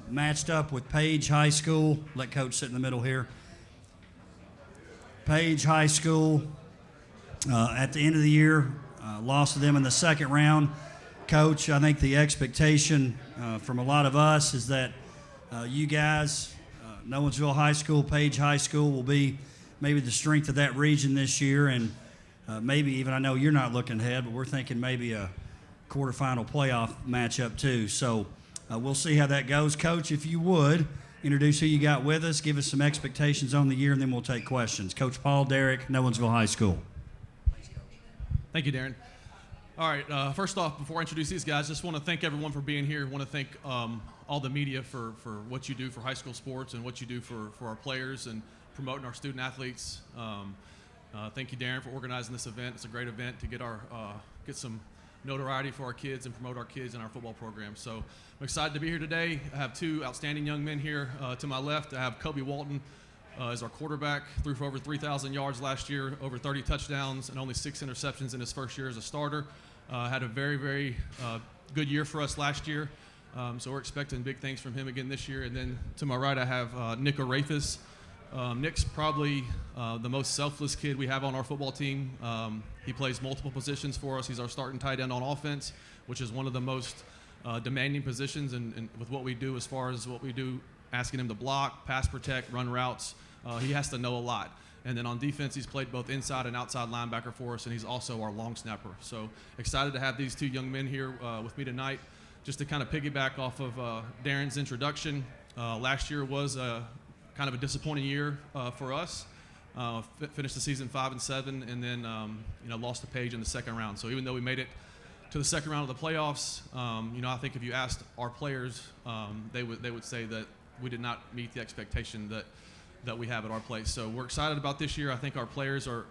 Matched up with Paige High School. Let Coach sit in the middle here. Paige High School at the end of the year, lost to them in the second round. Coach, I think the expectation from a lot of us is that you guys, Nolensville High School, Paige High School, will be maybe the strength of that region this year, and maybe even, I know you're not looking ahead, but we're thinking maybe a quarterfinal playoff matchup too. So we'll see how that goes. Coach, if you would, introduce who you got with us, give us some expectations on the year, and then we'll take questions. Coach Paul Derrick, Nolensville High School. Thank you, Darren. All right, first off, before I introduce these guys, just want to thank everyone for being here. I want to thank all the media for what you do for high school sports and what you do for our players and promoting our student athletes. Thank you, Darren, for organizing this event. It's a great event to get some notoriety for our kids and promote our kids in our football program. So I'm excited to be here today. I have two outstanding young men here to my left. I have Kobe Walton as our quarterback, threw for over 3,000 yards last year, over 30 touchdowns, and only 6 interceptions in his first year as a starter. Had a very, very good year for us last year. So we're expecting big things from him again this year. And then to my right, I have Nick Arafis. Nick's probably the most selfless kid we have on our football team. He plays multiple positions for us. He's our starting tight end on offense, which is one of the most demanding positions and with what we do as far as what we do, asking him to block, pass protect, run routes. He has to know a lot. And then on defense, he's played both inside and outside linebacker for us, and he's also our long snapper. So excited to have these two young men here with me tonight. Just to kind of piggyback off of Darren's introduction, last year was kind of a disappointing year for us. Finished the season 5-7, and then lost to Paige in the second round. So even though we made it to the second round of the playoffs, I think if you asked our players, they would say that we did not meet the expectation that we have at our place. So we're excited about this year. I think our players are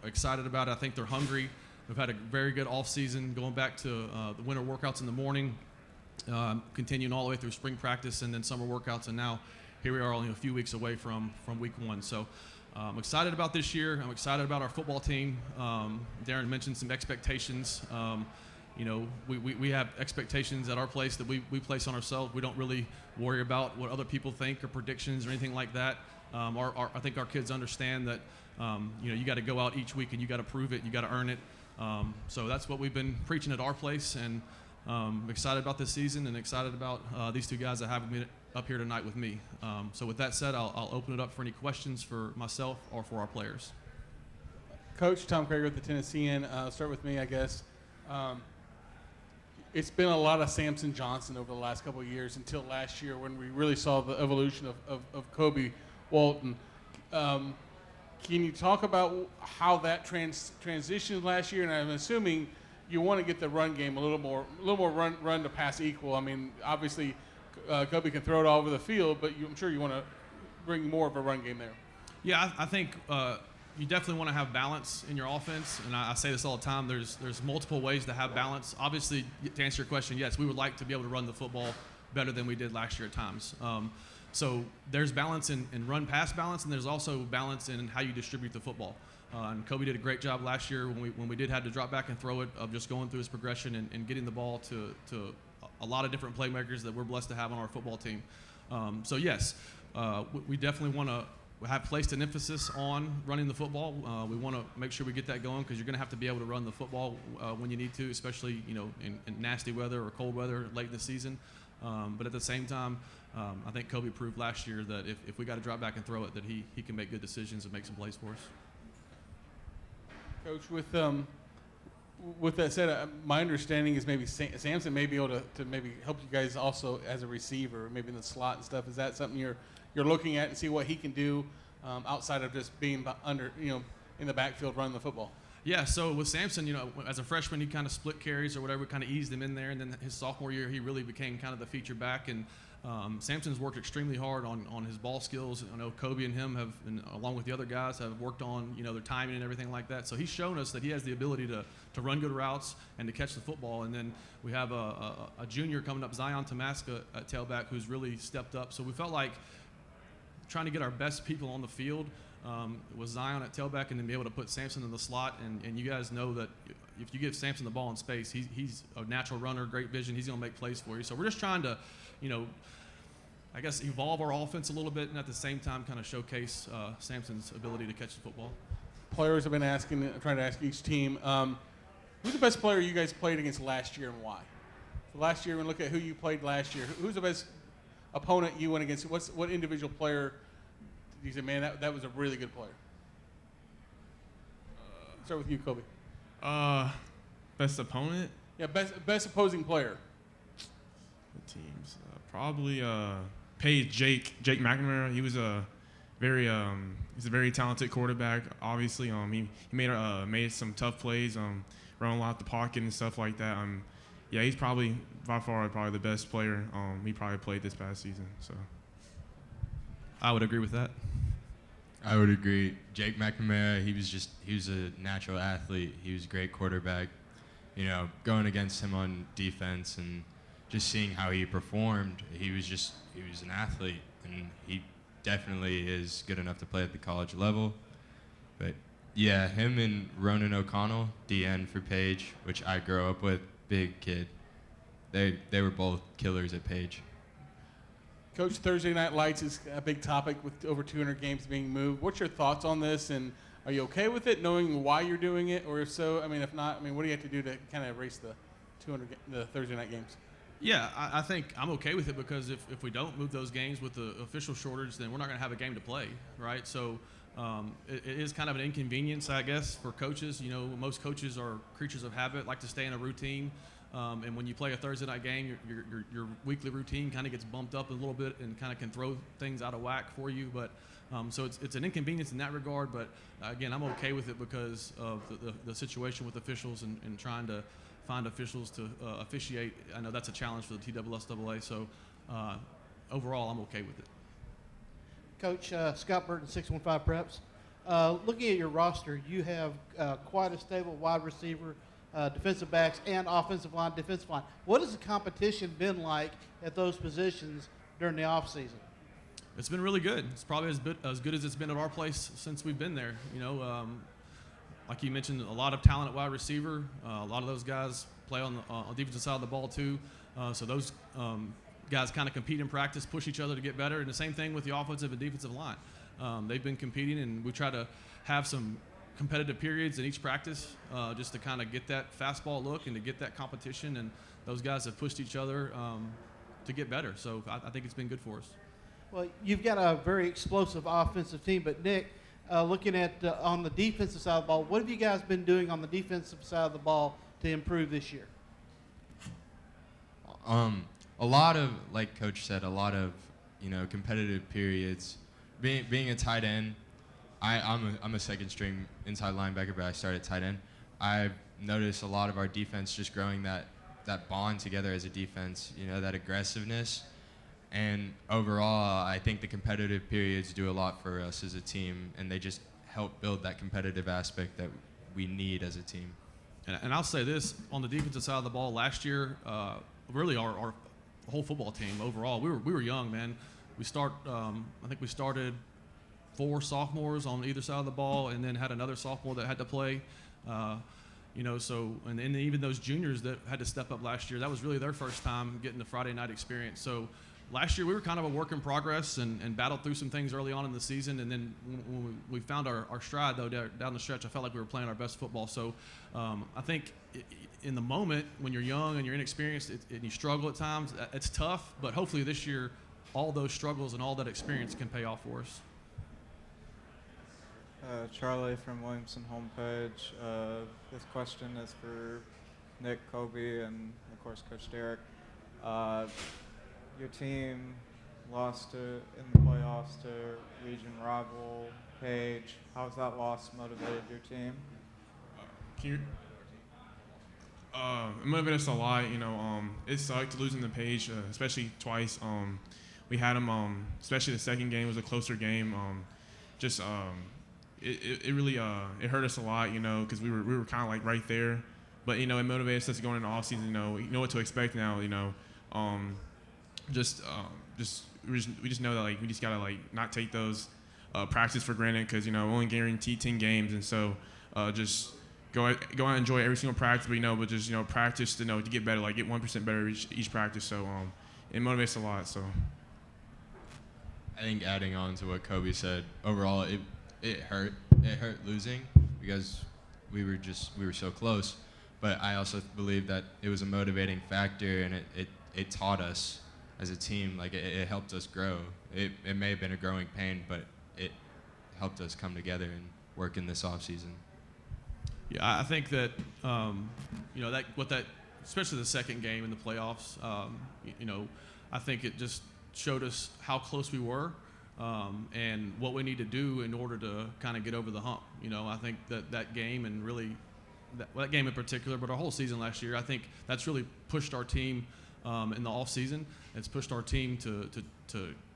excited about it. I think they're hungry. We've had a very good off season, going back to the winter workouts in the morning, continuing all the way through spring practice and then summer workouts, and now here we are only a few weeks away from week one. So I'm excited about this year. I'm excited about our football team. Darren mentioned some expectations. We have expectations at our place that we place on ourselves. We don't really worry about what other people think or predictions or anything like that. I think our kids understand that you got to go out each week and you got to prove it, you got to earn it. So that's what we've been preaching at our place, and excited about this season and excited about these two guys that have me up here tonight with me. So with that said, I'll open it up for any questions for myself or for our players. Coach Tom Krager with the Tennessean. Start with me, I guess. It's been a lot of Samson Johnson over the last couple of years until last year when we really saw the evolution of Kobe Walton. Can you talk about how that transitioned last year? And I'm assuming you want to get the run game a little more run to pass equal. I mean, obviously Kobe can throw it all over the field, but I'm sure you want to bring more of a run game there. Yeah, I think you definitely want to have balance in your offense, and I say this all the time. There's multiple ways to have balance. Obviously, to answer your question, yes, we would like to be able to run the football better than we did last year at times. So there's balance in run-pass balance, and there's also balance in how you distribute the football. And Kobe did a great job last year when we did have to drop back and throw it, of just going through his progression and getting the ball to a lot of different playmakers that we're blessed to have on our football team. So yes, we definitely want to have placed an emphasis on running the football. We want to make sure we get that going, because you're going to have to be able to run the football when you need to, especially in nasty weather or cold weather late in the season. But at the same time, I think Kobe proved last year that if we got to drop back and throw it, that he can make good decisions and make some plays for us. Coach, with that said, my understanding is maybe Samson may be able to maybe help you guys also as a receiver, maybe in the slot and stuff. Is that something you're looking at and see what he can do outside of just being in the backfield running the football? Yeah, so with Samson, as a freshman, he kind of split carries or whatever, kind of eased him in there, and then his sophomore year, he really became kind of the feature back. And Samson's worked extremely hard on his ball skills. I know Kobe and him have, along with the other guys, have worked on their timing and everything like that. So he's shown us that he has the ability to run good routes and to catch the football. And then we have a junior coming up, Zion Tamaska, at tailback, who's really stepped up. So we felt like trying to get our best people on the field was Zion at tailback, and then be able to put Samson in the slot. And you guys know that if you give Samson the ball in space, he's a natural runner, great vision. He's going to make plays for you. So we're just trying to, I guess, evolve our offense a little bit, and at the same time kind of showcase Samson's ability to catch the football. Players have been trying to ask each team, who's the best player you guys played against last year and why? So last year, when we look at who you played last year, who's the best opponent you went against? What individual player did you say, man, that was a really good player? Start with you, Kobe. Best opponent? Yeah, best opposing player. The teams. Probably Paige, Jake McNamara. He was he's a very talented quarterback. Obviously, he made some tough plays, running a lot the pocket and stuff like that. Yeah, he's probably by far the best player he probably played this past season. So I would agree with that. I would agree. Jake McNamara, he was a natural athlete. He was a great quarterback. Going against him on defense and just seeing how he performed, he was an athlete, and he definitely is good enough to play at the college level. But yeah, him and Ronan O'Connell, DN for Paige, which I grew up with, big kid. They were both killers at Paige. Coach, Thursday Night Lights is a big topic with over 200 games being moved. What's your thoughts on this, and are you okay with it, knowing why you're doing it, or if so, if not, what do you have to do to kind of erase the Thursday night games? Yeah, I think I'm okay with it, because if we don't move those games with the official shortage, then we're not going to have a game to play, right? So it is kind of an inconvenience, I guess, for coaches. Most coaches are creatures of habit, like to stay in a routine. And when you play a Thursday night game, your weekly routine kind of gets bumped up a little bit and kind of can throw things out of whack for you. But so it's an inconvenience in that regard. But again, I'm okay with it because of the situation with officials and trying to find officials to officiate. I know that's a challenge for the TSSAA. So overall, I'm okay with it. Coach, Scott Burton, 615 Preps. Looking at your roster, you have quite a stable wide receiver, defensive backs, and offensive line, defensive line. What has the competition been like at those positions during the offseason? It's been really good. It's probably as good as it's been at our place since we've been there. Like you mentioned, a lot of talent at wide receiver. A lot of those guys play on the defensive side of the ball too. So those guys kind of compete in practice, push each other to get better. And the same thing with the offensive and defensive line. They've been competing, and we try to have some competitive periods in each practice just to kind of get that fastball look and to get that competition. And those guys have pushed each other to get better. So I think it's been good for us. Well, you've got a very explosive offensive team, but Nick, looking at on the defensive side of the ball, what have you guys been doing on the defensive side of the ball to improve this year? A lot of, like Coach said, a lot of competitive periods. Being a tight end, I'm a second string inside linebacker, but I started tight end. I've noticed a lot of our defense just growing that bond together as a defense, that aggressiveness. And overall, I think the competitive periods do a lot for us as a team, and they just help build that competitive aspect that we need as a team. And I'll say this, on the defensive side of the ball, last year, really our whole football team overall, we were young, man. I think we started 4 sophomores on either side of the ball, and then had another sophomore that had to play. And even those juniors that had to step up last year, that was really their first time getting the Friday night experience. So last year we were kind of a work in progress and battled through some things early on in the season. And then when we found our stride, though, down the stretch, I felt like we were playing our best football. So I think in the moment, when you're young and you're inexperienced and you struggle at times, it's tough. But hopefully this year, all those struggles and all that experience can pay off for us. Charlie from Williamson homepage. This question is for Nick, Kobe, and of course Coach Derek. Your team lost in the playoffs to region rival Paige. How's that loss motivated your team? It motivated us a lot. It sucked losing to Paige, especially twice. We had them, especially the second game was a closer game. It really it hurt us a lot, because we were kind of like right there. But it motivated us going into off season. We know what to expect now. We just know that we just gotta not take those practice for granted, because only guaranteed 10 games, and so just go out and enjoy every single practice. But just practice to get better, get 1% better each practice. So it motivates a lot. So I think adding on to what Kobe said, overall it hurt losing, because we were so close. But I also believe that it was a motivating factor, and it taught us as a team, it helped us grow. It may have been a growing pain, but it helped us come together and work in this off season. Yeah, I think that especially the second game in the playoffs, I think it just showed us how close we were. And what we need to do in order to kind of get over the hump. I think that game, and really that game in particular, but our whole season last year, I think that's really pushed our team in the off season. It's pushed our team to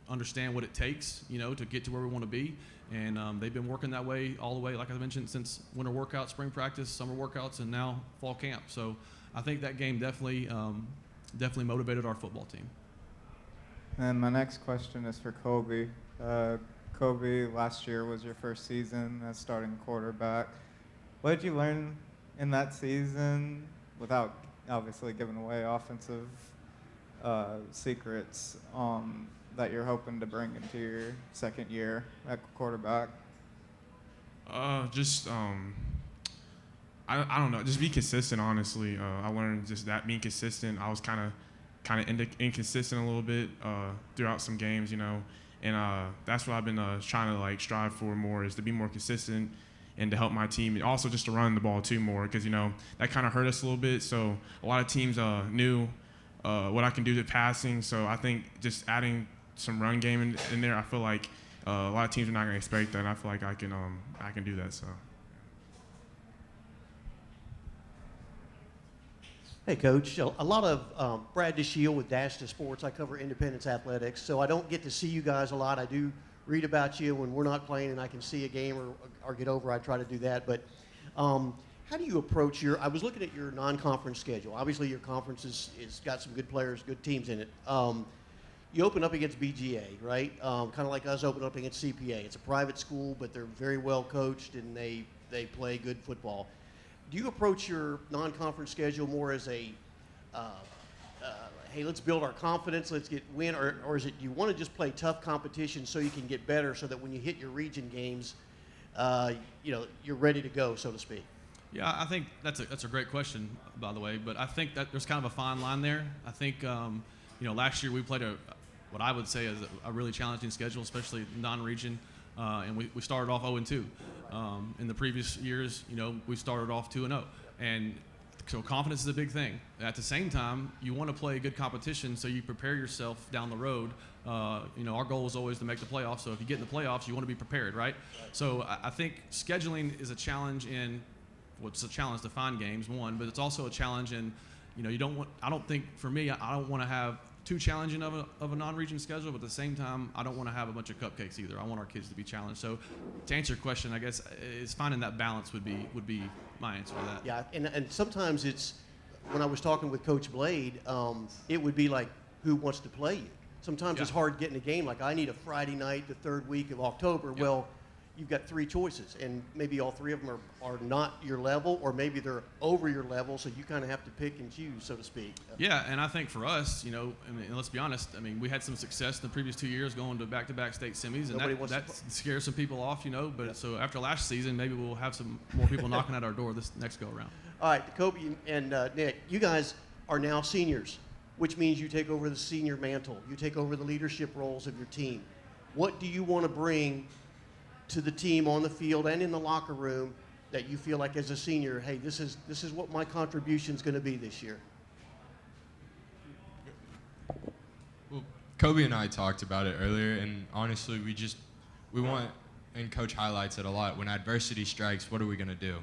understand what it takes, to get to where we want to be. And they've been working that way all the way, like I mentioned, since winter workouts, spring practice, summer workouts, and now fall camp. So I think that game definitely motivated our football team. And my next question is for Kobe. Kobe, last year was your first season as starting quarterback. What did you learn in that season, without obviously giving away offensive secrets, that you're hoping to bring into your second year at quarterback? I don't know. Just be consistent, honestly. I learned just that being consistent. I was kind of inconsistent a little bit throughout some games, and that's what I've been trying to strive for more, is to be more consistent and to help my team, and also just to run the ball too more, because that kind of hurt us a little bit. So a lot of teams knew what I can do to passing. So I think just adding some run game in there, I feel like a lot of teams are not going to expect that, and I feel like I can do that. So. Hey, Coach. A lot of Brad DeShield with Dash to Sports. I cover Independence athletics, so I don't get to see you guys a lot. I do read about you when we're not playing, and I can see a game or get over. I try to do that. But how do you approach I was looking at your non-conference schedule. Obviously, your conference is got some good players, good teams in it. You open up against BGA, right? Kind of like us open up against CPA. It's a private school, but they're very well coached, and they play good football. Do you approach your non-conference schedule more as a, hey, let's build our confidence, let's win, or is it you want to just play tough competition so you can get better, so that when you hit your region games, you're ready to go, so to speak? Yeah, I think that's a great question, by the way. But I think that there's kind of a fine line there. I think last year we played what I would say is a really challenging schedule, especially non-region, and we started off 0-2. In the previous years, we started off 2-0, and so confidence is a big thing. At the same time, you want to play good competition, so you prepare yourself down the road. Our goal is always to make the playoffs. So if you get in the playoffs, you want to be prepared, right? So I think scheduling is a challenge it's a challenge to find games, one, but it's also a challenge in, I don't think, for me, I don't want to have too challenging of a non-region schedule, but at the same time, I don't want to have a bunch of cupcakes either. I want our kids to be challenged. So, to answer your question, I guess is finding that balance would be my answer to that. Yeah, and sometimes it's, when I was talking with Coach Blade, it would be like, who wants to play you? Sometimes it's hard getting a game. Like, I need a Friday night, the third week of October. Yeah. Well, you've got three choices, and maybe all three of them are not your level, or maybe they're over your level, so you kind of have to pick and choose, so to speak. Yeah, and I think for us, and let's be honest, we had some success in the previous 2 years going to back-to-back state semis, and that scares some people off, but so after last season, maybe we'll have some more people knocking at our door this next go-around. All right, Kobe and Nick, you guys are now seniors, which means you take over the senior mantle. You take over the leadership roles of your team. What do you want to bring to the team on the field and in the locker room that you feel like as a senior, hey, this is what my contribution is going to be this year? Well, Kobe and I talked about it earlier, and honestly, we want, and Coach highlights it a lot, when adversity strikes, what are we going to do?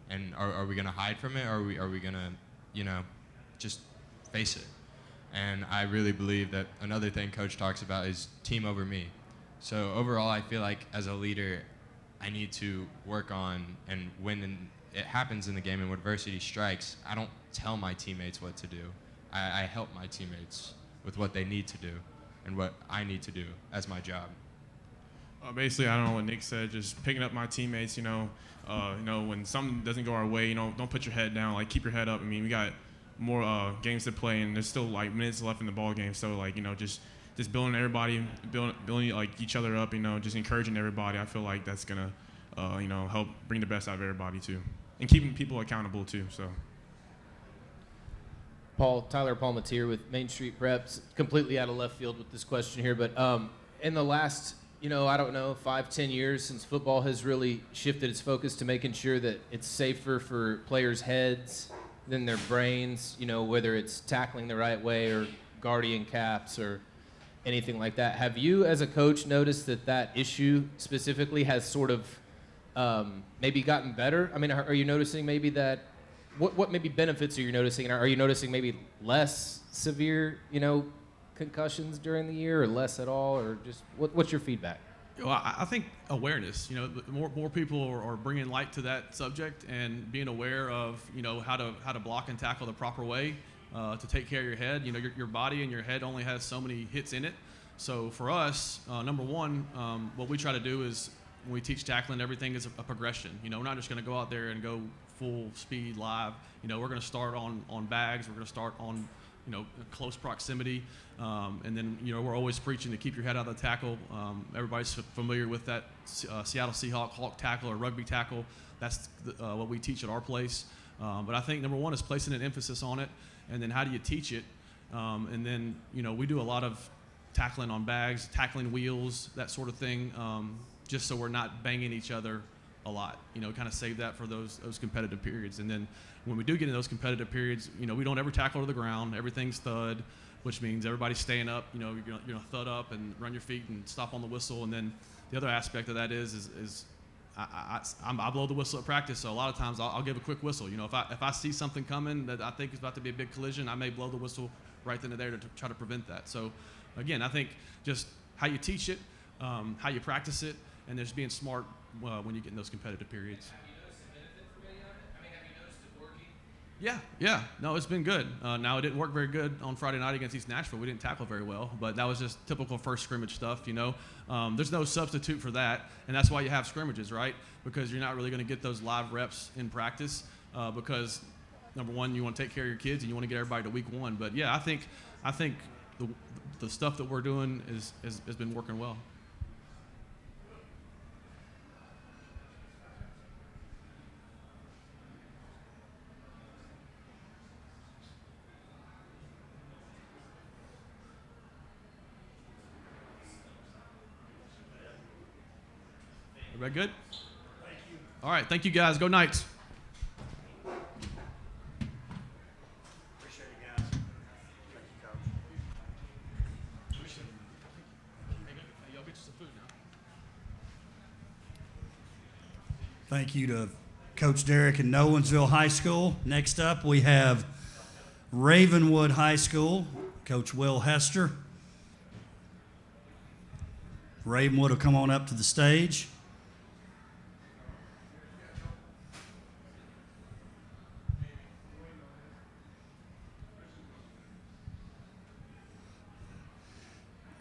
And are we going to hide from it, or are we going to, just face it? And I really believe that another thing Coach talks about is team over me. So overall, I feel like as a leader, I need to work on, and when it happens in the game and when adversity strikes, I don't tell my teammates what to do. I help my teammates with what they need to do and what I need to do as my job. Basically, I don't know what Nick said, just picking up my teammates, when something doesn't go our way, don't put your head down, keep your head up. We got more games to play, and there's still minutes left in the ball game, so just building everybody, building each other up, just encouraging everybody. I feel like that's gonna, help bring the best out of everybody too, and keeping people accountable too. So. Tyler Palmateer with Main Street Preps. Completely out of left field with this question here, but in the last, 5-10 years since football has really shifted its focus to making sure that it's safer for players' heads than their brains, whether it's tackling the right way or guardian caps or anything like that. Have you, as a coach, noticed that issue specifically has sort of maybe gotten better? Are you noticing maybe that? What maybe benefits are you noticing? Are you noticing maybe less severe, concussions during the year, or less at all, or just what's your feedback? Well, I think awareness. More people are bringing light to that subject and being aware of how to block and tackle the proper way. To take care of your head. Your body and your head only has so many hits in it. So for us, number one, what we try to do is when we teach tackling, everything is a progression. We're not just going to go out there and go full speed live. We're going to start on bags. We're going to start on close proximity, and then we're always preaching to keep your head out of the tackle. Everybody's familiar with that Seattle Seahawk hawk tackle or rugby tackle. That's what we teach at our place. But I think number one is placing an emphasis on it. And then how do you teach it? And then, we do a lot of tackling on bags, tackling wheels, that sort of thing, just so we're not banging each other a lot. Kind of save that for those competitive periods. And then when we do get in those competitive periods, we don't ever tackle to the ground. Everything's thud, which means everybody's staying up. You're gonna thud up and run your feet and stop on the whistle. And then the other aspect of that is I blow the whistle at practice, so a lot of times I'll give a quick whistle. If I see something coming that I think is about to be a big collision, I may blow the whistle right then and there to try to prevent that. So, again, I think just how you teach it, how you practice it, and just being smart when you get in those competitive periods. Yeah. No, it's been good. Now, it didn't work very good on Friday night against East Nashville. We didn't tackle very well, but that was just typical first scrimmage stuff, There's no substitute for that, and that's why you have scrimmages, right? Because you're not really going to get those live reps in practice because, number one, you want to take care of your kids and you want to get everybody to week one. But, yeah, I think the stuff that we're doing has been working well. Everybody good? Thank you. All right, thank you guys. Go Knights. Appreciate it, guys. Thank you, Coach. Y'all get you some food now. Thank you to Coach Derek and Nolensville High School. Next up, we have Ravenwood High School. Coach Will Hester. Ravenwood will come on up to the stage.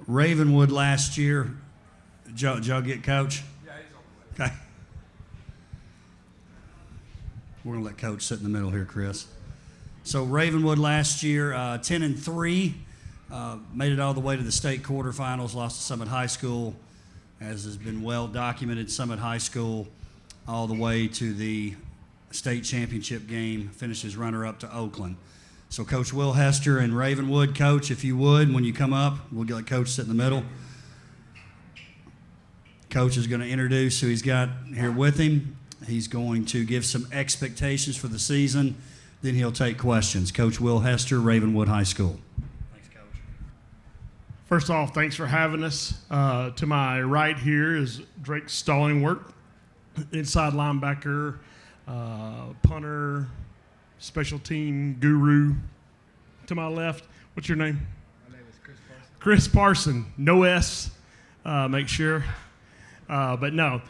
Ravenwood last year, did y'all get Coach? Yeah, he's on. Okay. We're going to let Coach sit in the middle here, Chris. So Ravenwood last year, 10-3, made it all the way to the state quarterfinals, lost to Summit High School, as has been well documented. Summit High School all the way to the state championship game, finishes runner-up to Oakland. So Coach Will Hester and Ravenwood, Coach, if you would, when you come up, we'll let Coach sit in the middle. Coach is going to introduce who he's got here with him. He's going to give some expectations for the season. Then he'll take questions. Coach Will Hester, Ravenwood High School. Thanks, Coach. First off, thanks for having us. To my right here is Drake Stallingworth, inside linebacker, punter, special team guru. To my left, what's your name? My name is Chris Parson. Chris Parson, no S, make sure. But no,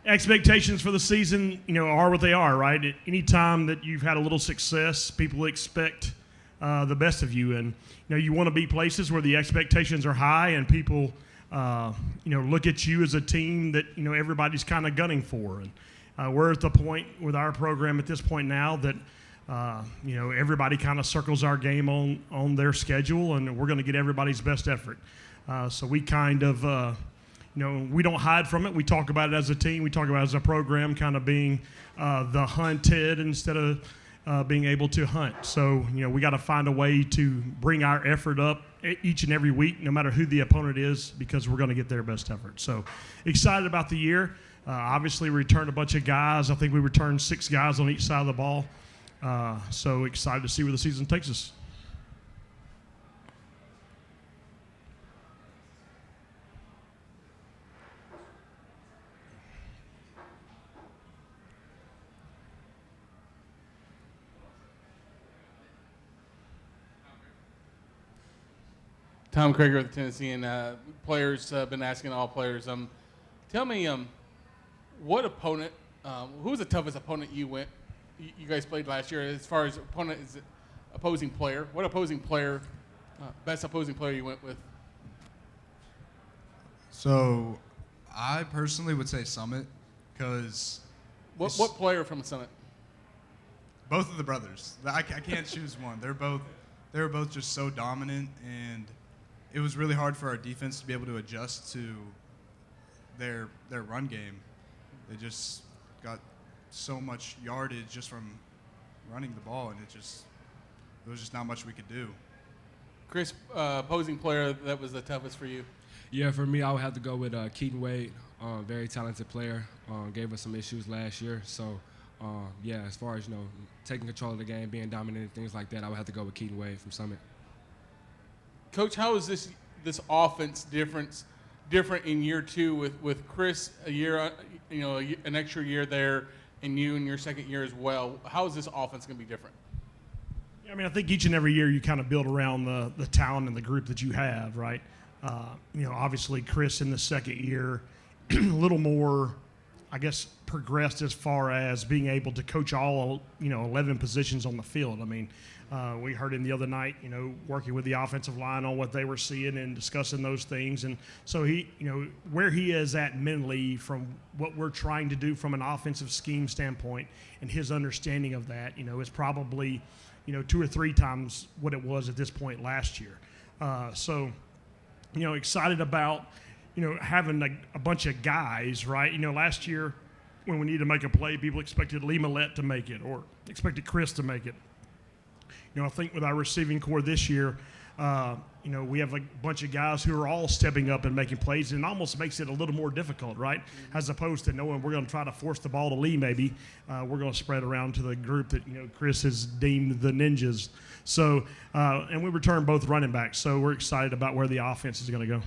expectations for the season, are what they are, right? Any time that you've had a little success, people expect the best of you. And, you want to be places where the expectations are high and people, look at you as a team that, everybody's kind of gunning for. And we're at the point with our program at this point now that, everybody kind of circles our game on their schedule, and we're going to get everybody's best effort. So we kind of, we don't hide from it. We talk about it as a team. We talk about it as a program, kind of being the hunted instead of being able to hunt. So, we got to find a way to bring our effort up each and every week, no matter who the opponent is, because we're going to get their best effort. So excited about the year. Obviously, we returned a bunch of guys. I think we returned 6 guys on each side of the ball. So excited to see where the season takes us. Tom Krager with the Tennessean. Players been asking all players. Tell me, what opponent? Who was the toughest opponent you guys played last year? As far as opponent is opposing player, what opposing player? Best opposing player you went with? So, I personally would say Summit, because what player from Summit? Both of the brothers. I can't choose one. They were both just so dominant, and it was really hard for our defense to be able to adjust to their run game. They just got so much yardage just from running the ball, and it was just not much we could do. Chris, opposing player that was the toughest for you? Yeah, for me, I would have to go with Keaton Wade. Very talented player. Gave us some issues last year. So, as far as, taking control of the game, being dominant, things like that, I would have to go with Keaton Wade from Summit. Coach, how is this offense different in year 2 with Chris a year, an extra year there, and you in your second year as well? How is this offense going to be different? I think each and every year you kind of build around the talent and the group that you have, right? Obviously Chris in the second year, a little more, I guess, progressed as far as being able to coach all, 11 positions on the field. We heard him the other night, working with the offensive line on what they were seeing and discussing those things. And so he, where he is at mentally from what we're trying to do from an offensive scheme standpoint and his understanding of that, is probably, 2 or 3 times what it was at this point last year. Excited about, having a bunch of guys, right? Last year when we needed to make a play, people expected Lee Millette to make it or expected Chris to make it. I think with our receiving core this year, we have a bunch of guys who are all stepping up and making plays, and it almost makes it a little more difficult, right? As opposed to knowing we're going to try to force the ball to Lee maybe, we're going to spread around to the group that, Chris has deemed the ninjas. So, and we return both running backs, so we're excited about where the offense is going to go.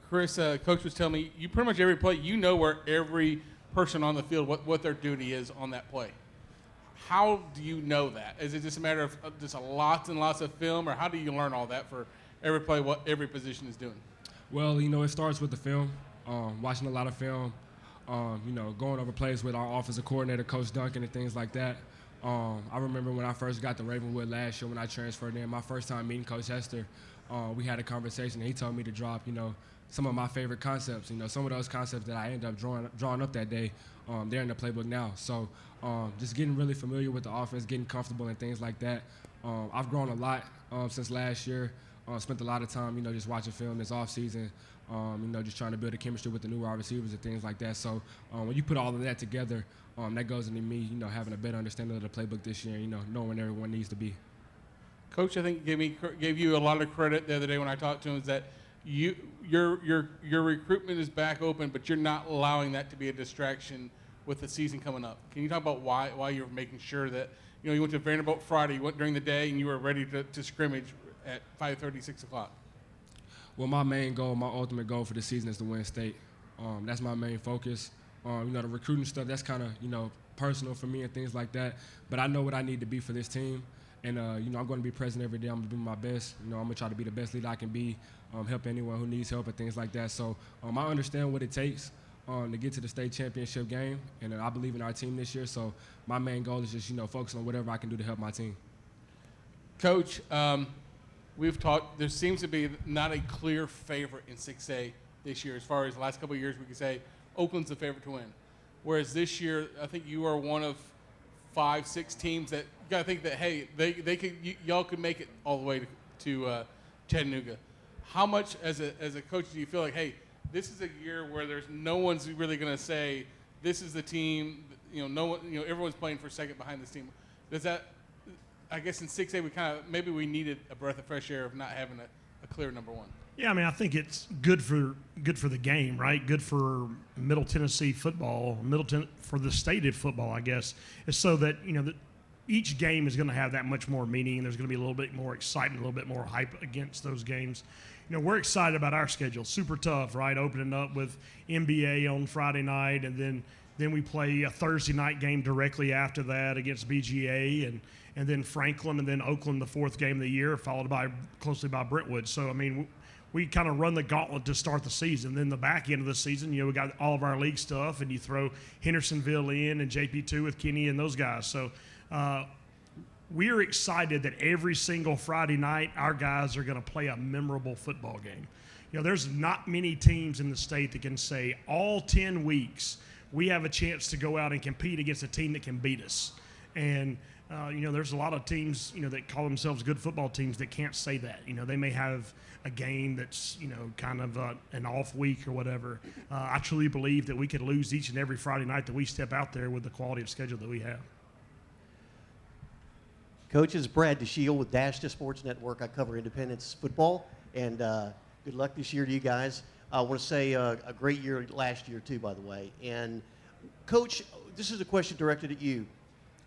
Chris, Coach was telling me, you pretty much every play, where every person on the field, what their duty is on that play. How do you know that? Is it just a matter of just lots and lots of film, or how do you learn all that for every play, what every position is doing? Well, it starts with the film, watching a lot of film, going over plays with our offensive coordinator, Coach Duncan, and things like that. I remember when I first got to Ravenwood last year when I transferred in, my first time meeting Coach Hester, we had a conversation, and he told me to drop, some of my favorite concepts. Some of those concepts that I ended up drawing up that day, they're in the playbook now. So just getting really familiar with the offense, getting comfortable and things like that. I've grown a lot since last year. Spent a lot of time, just watching film this offseason, just trying to build a chemistry with the new wide receivers and things like that. So when you put all of that together, that goes into me, having a better understanding of the playbook this year, knowing where everyone needs to be. Coach, I think gave you a lot of credit the other day when I talked to him, is that your recruitment is back open, but you're not allowing that to be a distraction with the season coming up. Can you talk about why you're making sure that, you went to Vanderbilt Friday, you went during the day, and you were ready to scrimmage at 5:30, 6 o'clock? Well, my main goal, my ultimate goal for the season is to win state. That's my main focus. The recruiting stuff, that's kind of, personal for me and things like that. But I know what I need to be for this team. And, I'm going to be present every day. I'm going to do my best. I'm going to try to be the best leader I can be, help anyone who needs help and things like that. So I understand what it takes to get to the state championship game. And I believe in our team this year. So my main goal is just, focus on whatever I can do to help my team. Coach, we've talked, there seems to be not a clear favorite in 6A this year. As far as the last couple of years, we could say Oakland's the favorite to win. Whereas this year, I think you are one of 5, 6 teams that you got to think that, hey, y'all could make it all the way to Chattanooga. How much, as a coach, do you feel like, hey, this is a year where there's no one's really going to say this is the team, everyone's playing for second behind this team. Does that, I guess in 6A maybe we needed a breath of fresh air of not having a clear number one. Yeah, I think it's good for the game, right? Good for Middle Tennessee football, for the state of football, I guess, is so that each game is going to have that much more meaning, and there's going to be a little bit more excitement, a little bit more hype against those games. We're excited about our schedule. Super tough, right? Opening up with NBA on Friday night, and then we play a Thursday night game directly after that against BGA, and then Franklin, and then Oakland, the 4th game of the year, followed closely by Brentwood. So we kind of run the gauntlet to start the season. Then the back end of the season, we got all of our league stuff, and you throw Hendersonville in and JP2 with Kenny and those guys. So we're excited that every single Friday night our guys are going to play a memorable football game. There's not many teams in the state that can say all 10 weeks we have a chance to go out and compete against a team that can beat us. And there's a lot of teams, that call themselves good football teams that can't say that. They may have a game that's, kind of an off week or whatever. I truly believe that we could lose each and every Friday night that we step out there with the quality of schedule that we have. Coaches, Brad DeShiel with Dash to Sports Network. I cover Independence football, and good luck this year to you guys. I want to say a great year last year, too, by the way. And, Coach, this is a question directed at you.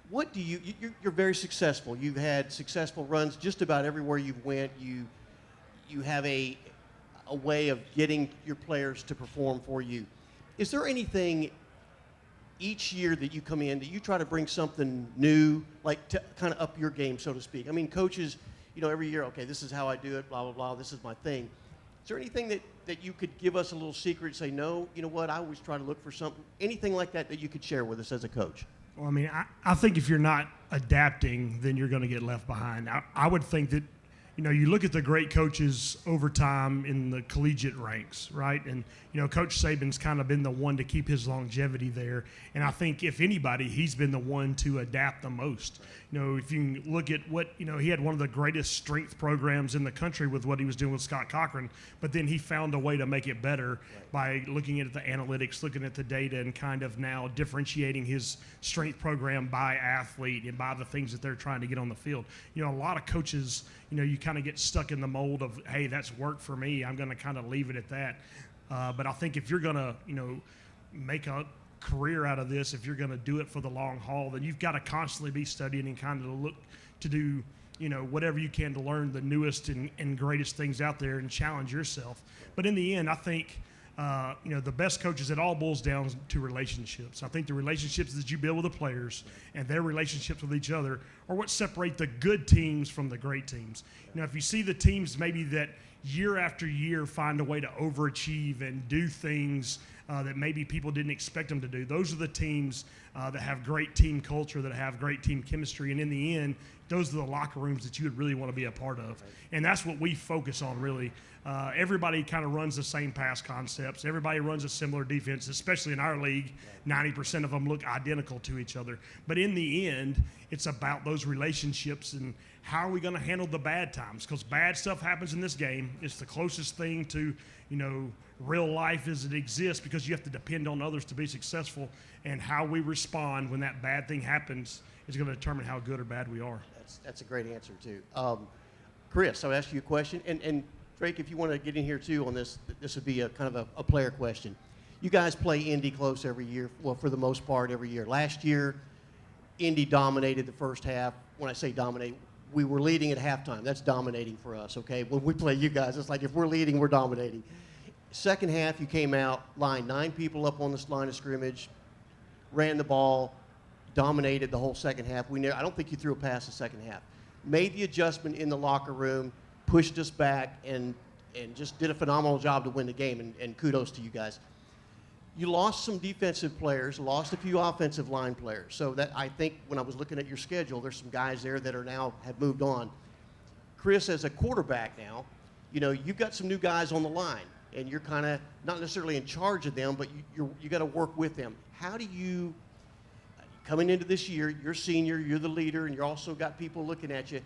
What do you're very successful. You've had successful runs just about everywhere you've went. You have a way of getting your players to perform for you. Is there anything each year that you come in that you try to bring something new, like to kind of up your game, so to speak? Coaches, every year, okay, this is how I do it, blah, blah, blah, this is my thing. Is there anything that you could give us a little secret, say, no, you know what, I always try to look for something, anything like that you could share with us as a coach? Well, I think if you're not adapting, then you're going to get left behind. I would think that, you look at the great coaches over time in the collegiate ranks, right? And, Coach Saban's kind of been the one to keep his longevity there. And I think if anybody, he's been the one to adapt the most. If you look at what, he had one of the greatest strength programs in the country with what he was doing with Scott Cochran, but then he found a way to make it better by looking at the analytics, looking at the data, and kind of now differentiating his strength program by athlete and by the things that they're trying to get on the field. A lot of coaches, you kind of get stuck in the mold of, hey, that's worked for me, I'm going to kind of leave it at that. But I think if you're going to, make a career out of this, if you're going to do it for the long haul, then you've got to constantly be studying and kind of look to do, whatever you can to learn the newest and greatest things out there and challenge yourself. But in the end, I think the best coaches, it all boils down to relationships. I think the relationships that you build with the players and their relationships with each other are what separate the good teams from the great teams. If you see the teams maybe that year after year find a way to overachieve and do things that maybe people didn't expect them to do, those are the teams that have great team culture, that have great team chemistry, and in the end, those are the locker rooms that you would really want to be a part of. And that's what we focus on, really. Everybody kind of runs the same pass concepts. Everybody runs a similar defense, especially in our league. 90% of them look identical to each other. But in the end, it's about those relationships and how are we going to handle the bad times? Because bad stuff happens in this game. It's the closest thing to, real life as it exists, because you have to depend on others to be successful. And how we respond when that bad thing happens is going to determine how good or bad we are. That's a great answer, too. Chris, I'll ask you a question. And Drake, if you want to get in here, too, on this, this would be a kind of a player question. You guys play Indy close every year, well, for the most part, every year. Last year, Indy dominated the first half. When I say dominate, we were leading at halftime. That's dominating for us, okay? When we play you guys, it's like if we're leading, we're dominating. Second half, you came out, lined 9 people up on this line of scrimmage, ran the ball, dominated the whole second half. I don't think you threw a pass the second half. Made the adjustment in the locker room, pushed us back, and just did a phenomenal job to win the game, and kudos to you guys. You lost some defensive players, lost a few offensive line players. So that, I think, when I was looking at your schedule, there's some guys there that are now have moved on. Chris, as a quarterback now, you've got some new guys on the line, and you're kind of not necessarily in charge of them, but you got to work with them. How do you, coming into this year, you're senior, you're the leader, and you also got people looking at you.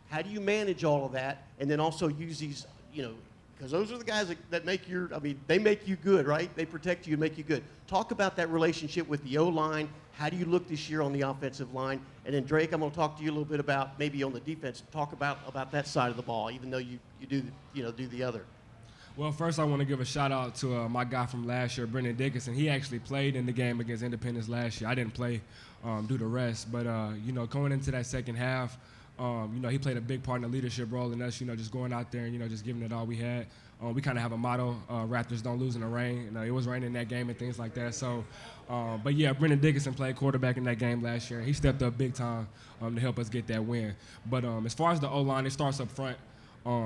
How do you manage all of that, and then also use these, because those are the guys that make they make you good, right? They protect you and make you good. Talk about that relationship with the O-line. How do you look this year on the offensive line? And then, Drake, I'm going to talk to you a little bit about maybe on the defense. Talk about that side of the ball, even though you do the other. Well, first I want to give a shout out to my guy from last year, Brendan Dickinson. He actually played in the game against Independence last year. I didn't play due to rest, but going into that second half, he played a big part in the leadership role in us, just going out there and, just giving it all we had. We kind of have a motto, Raptors don't lose in the rain. It was raining in that game and things like that. So, but yeah, Brendan Dickinson played quarterback in that game last year. He stepped up big time to help us get that win. But as far as the O-line, it starts up front.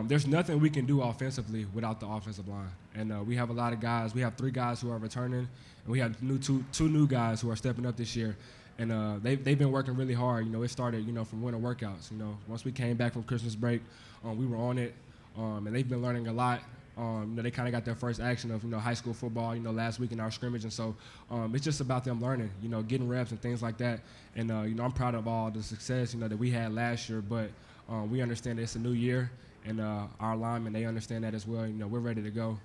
There's nothing we can do offensively without the offensive line. And we have a lot of guys. We have 3 guys who are returning, and we have two new guys who are stepping up this year. And they've been working really hard. It started, from winter workouts. Once we came back from Christmas break, we were on it, and they've been learning a lot. They kind of got their first action of, high school football, last week in our scrimmage. And so it's just about them learning, getting reps and things like that. And, I'm proud of all the success, that we had last year. But we understand that it's a new year, and our linemen, they understand that as well. We're ready to go.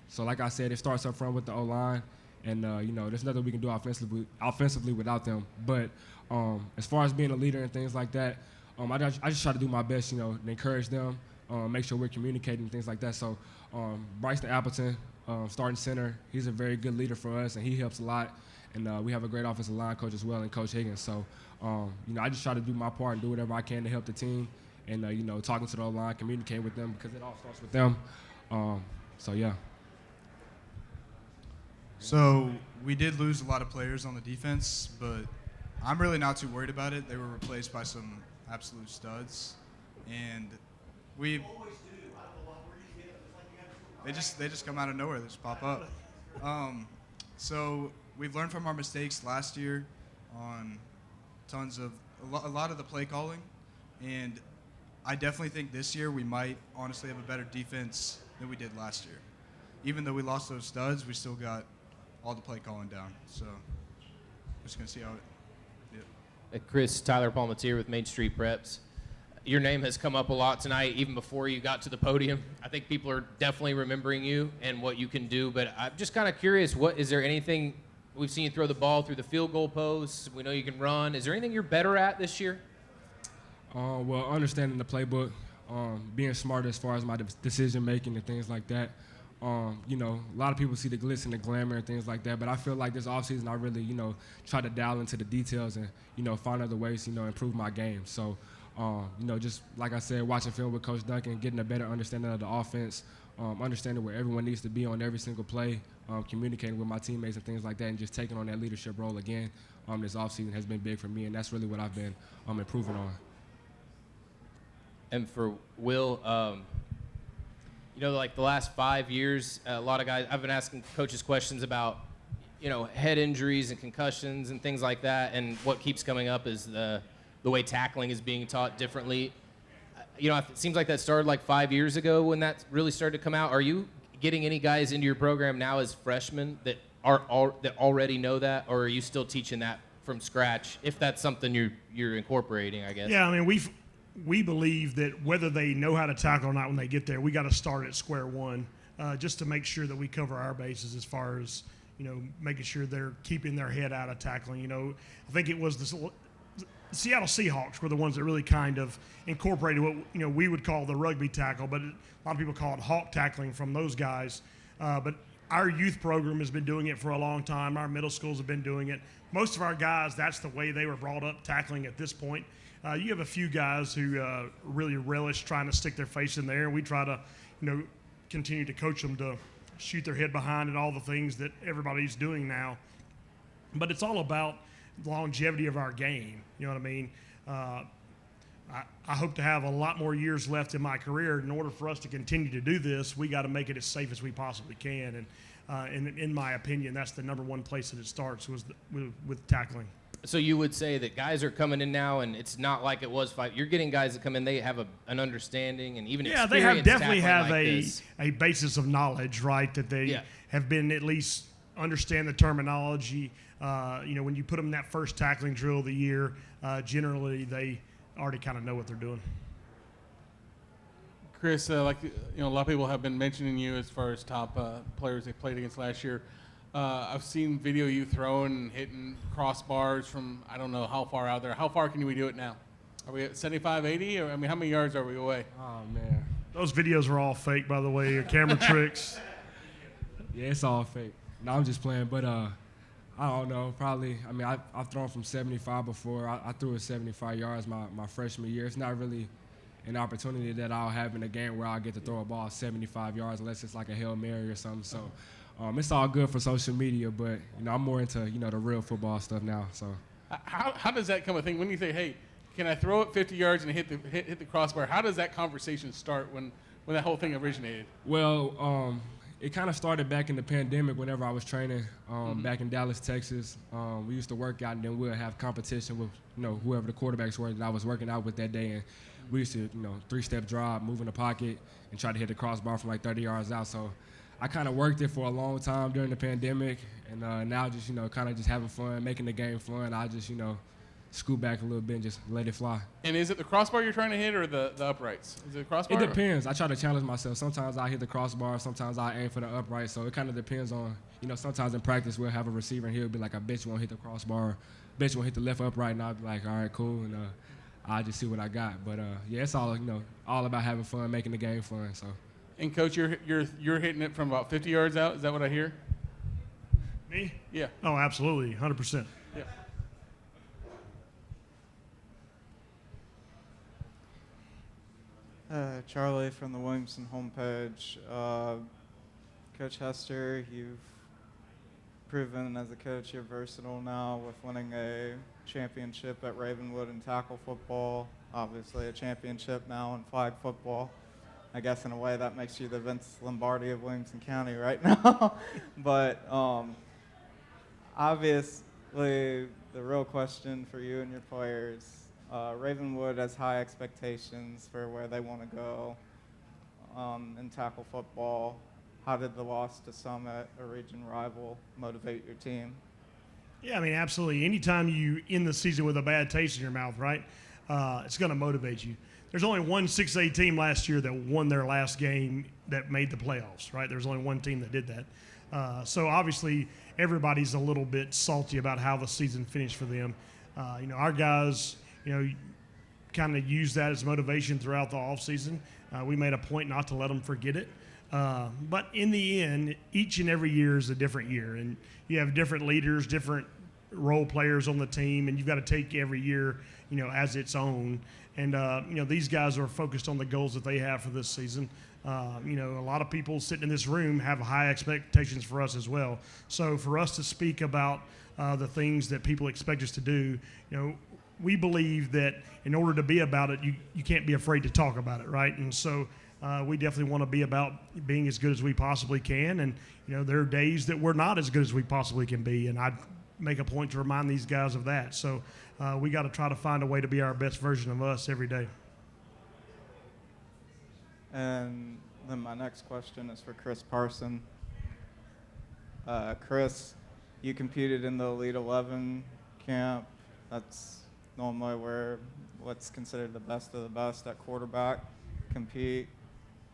So like I said, it starts up front with the O-line. And, there's nothing we can do offensively without them. But as far as being a leader and things like that, I just try to do my best, to encourage them, make sure we're communicating and things like that. So Bryson Appleton, starting center, he's a very good leader for us, and he helps a lot. And we have a great offensive line coach as well, and Coach Higgins. So, I just try to do my part and do whatever I can to help the team. And, talking to the O-line, communicating with them, because it all starts with them. So, yeah. So we did lose a lot of players on the defense, but I'm really not too worried about it. They were replaced by some absolute studs, and they just come out of nowhere. They just pop up. So we've learned from our mistakes last year on a lot of the play calling, and I definitely think this year we might honestly have a better defense than we did last year. Even though we lost those studs, we still got all the play calling down. So just going to see how it. Chris, Tyler Palmateer with Main Street Preps. Your name has come up a lot tonight, even before you got to the podium. I think people are definitely remembering you and what you can do. But I'm just kind of curious, is there anything we've seen you throw the ball through the field goal posts? We know you can run. Is there anything you're better at this year? Well, understanding the playbook, being smart as far as my decision making and things like that. A lot of people see the glitz and the glamour and things like that, but I feel like this offseason I really, try to dial into the details and, find other ways, improve my game. So Just like I said, watching film with Coach Duncan, getting a better understanding of the offense, understanding where everyone needs to be on every single play, communicating with my teammates and things like that, and just taking on that leadership role again. This offseason has been big for me, and that's really what I've been improving on. And for Will, like the last 5 years, a lot of guys, I've been asking coaches questions about, head injuries and concussions and things like that. And what keeps coming up is the way tackling is being taught differently. It seems like that started like 5 years ago when that really started to come out. Are you getting any guys into your program now as freshmen that that already know that, or are you still teaching that from scratch? If that's something you're incorporating, I guess. Yeah, I mean, we believe that whether they know how to tackle or not when they get there, we got to start at square one, just to make sure that we cover our bases as far as making sure they're keeping their head out of tackling. I think it was the Seattle Seahawks were the ones that really kind of incorporated what we would call the rugby tackle, but a lot of people call it hawk tackling from those guys. But our youth program has been doing it for a long time. Our middle schools have been doing it. Most of our guys, that's the way they were brought up tackling at this point. You have a few guys who really relish trying to stick their face in there, and we try to, continue to coach them to shoot their head behind and all the things that everybody's doing now. But it's all about the longevity of our game. You know what I mean? I hope to have a lot more years left in my career. In order for us to continue to do this, we got to make it as safe as we possibly can. And in my opinion, that's the number one place that it starts with tackling. So you would say that guys are coming in now, and it's not like it was 5. You're getting guys that come in, they have an understanding and even experience. Yeah, they definitely have like a basis of knowledge, right? That they have been at least understand the terminology. When you put them in that first tackling drill of the year, generally they already kind of know what they're doing. Chris, a lot of people have been mentioning you as far as top players they played against last year. I've seen video of you throwing and hitting crossbars from I don't know how far out there. How far can we do it now? Are we at 75, 80? Or, how many yards are we away? Oh, man. Those videos are all fake, by the way, camera tricks. Yeah, it's all fake. No, I'm just playing, but I don't know, probably. I've thrown from 75 before. I threw it 75 yards my freshman year. It's not really an opportunity that I'll have in a game where I'll get to throw a ball 75 yards unless it's like a Hail Mary or something. So it's all good for social media, but I'm more into the real football stuff now. So how does that come a thing when you say, hey, can I throw it 50 yards and hit the crossbar? How does that conversation start when that whole thing originated? Well, it kind of started back in the pandemic whenever I was training back in Dallas, Texas. We used to work out, and then we'll have competition with whoever the quarterbacks were that I was working out with that day. And we used to 3-step drop, move in the pocket, and try to hit the crossbar from like 30 yards out. So I kind of worked it for a long time during the pandemic, and now just kind of just having fun, making the game fun. I just scoot back a little bit and just let it fly. And is it the crossbar you're trying to hit or the uprights? Is it the crossbar? It depends. I try to challenge myself. Sometimes I hit the crossbar. Sometimes I aim for the upright. So it kind of depends on, sometimes in practice we'll have a receiver and he'll be like, I bet you won't hit the crossbar. Bet you won't hit the left upright. And I'll be like, all right, cool. And I'll just see what I got. But, it's all, all about having fun, making the game fun. So. And, Coach, you're hitting it from about 50 yards out. Is that what I hear? Me? Yeah. Oh, absolutely, 100%. Yeah. Charlie from the Williamson homepage. Coach Hester, you've proven as a coach you're versatile now with winning a championship at Ravenwood in tackle football, obviously a championship now in flag football. I guess in a way that makes you the Vince Lombardi of Williamson County right now. But obviously the real question for you and your players, Ravenwood has high expectations for where they want to go in tackle football. How did the loss to Summit, a region rival, motivate your team? Yeah, absolutely. Anytime you end the season with a bad taste in your mouth, right, it's going to motivate you. There's only one 6A team last year that won their last game that made the playoffs, right? There's only one team that did that. So obviously everybody's a little bit salty about how the season finished for them. Our guys, kind of use that as motivation throughout the offseason. We made a point not to let them forget it. But in the end, each and every year is a different year, and you have different leaders, different role players on the team, and you've got to take every year, as its own. And, these guys are focused on the goals that they have for this season. A lot of people sitting in this room have high expectations for us as well. So for us to speak about the things that people expect us to do, we believe that in order to be about it, you can't be afraid to talk about it, right? And so we definitely want to be about being as good as we possibly can. And, there are days that we're not as good as we possibly can be, and I make a point to remind these guys of that. So we got to try to find a way to be our best version of us every day. And then my next question is for Chris Parson. Chris, you competed in the Elite 11 camp. That's normally where what's considered the best of the best at quarterback compete.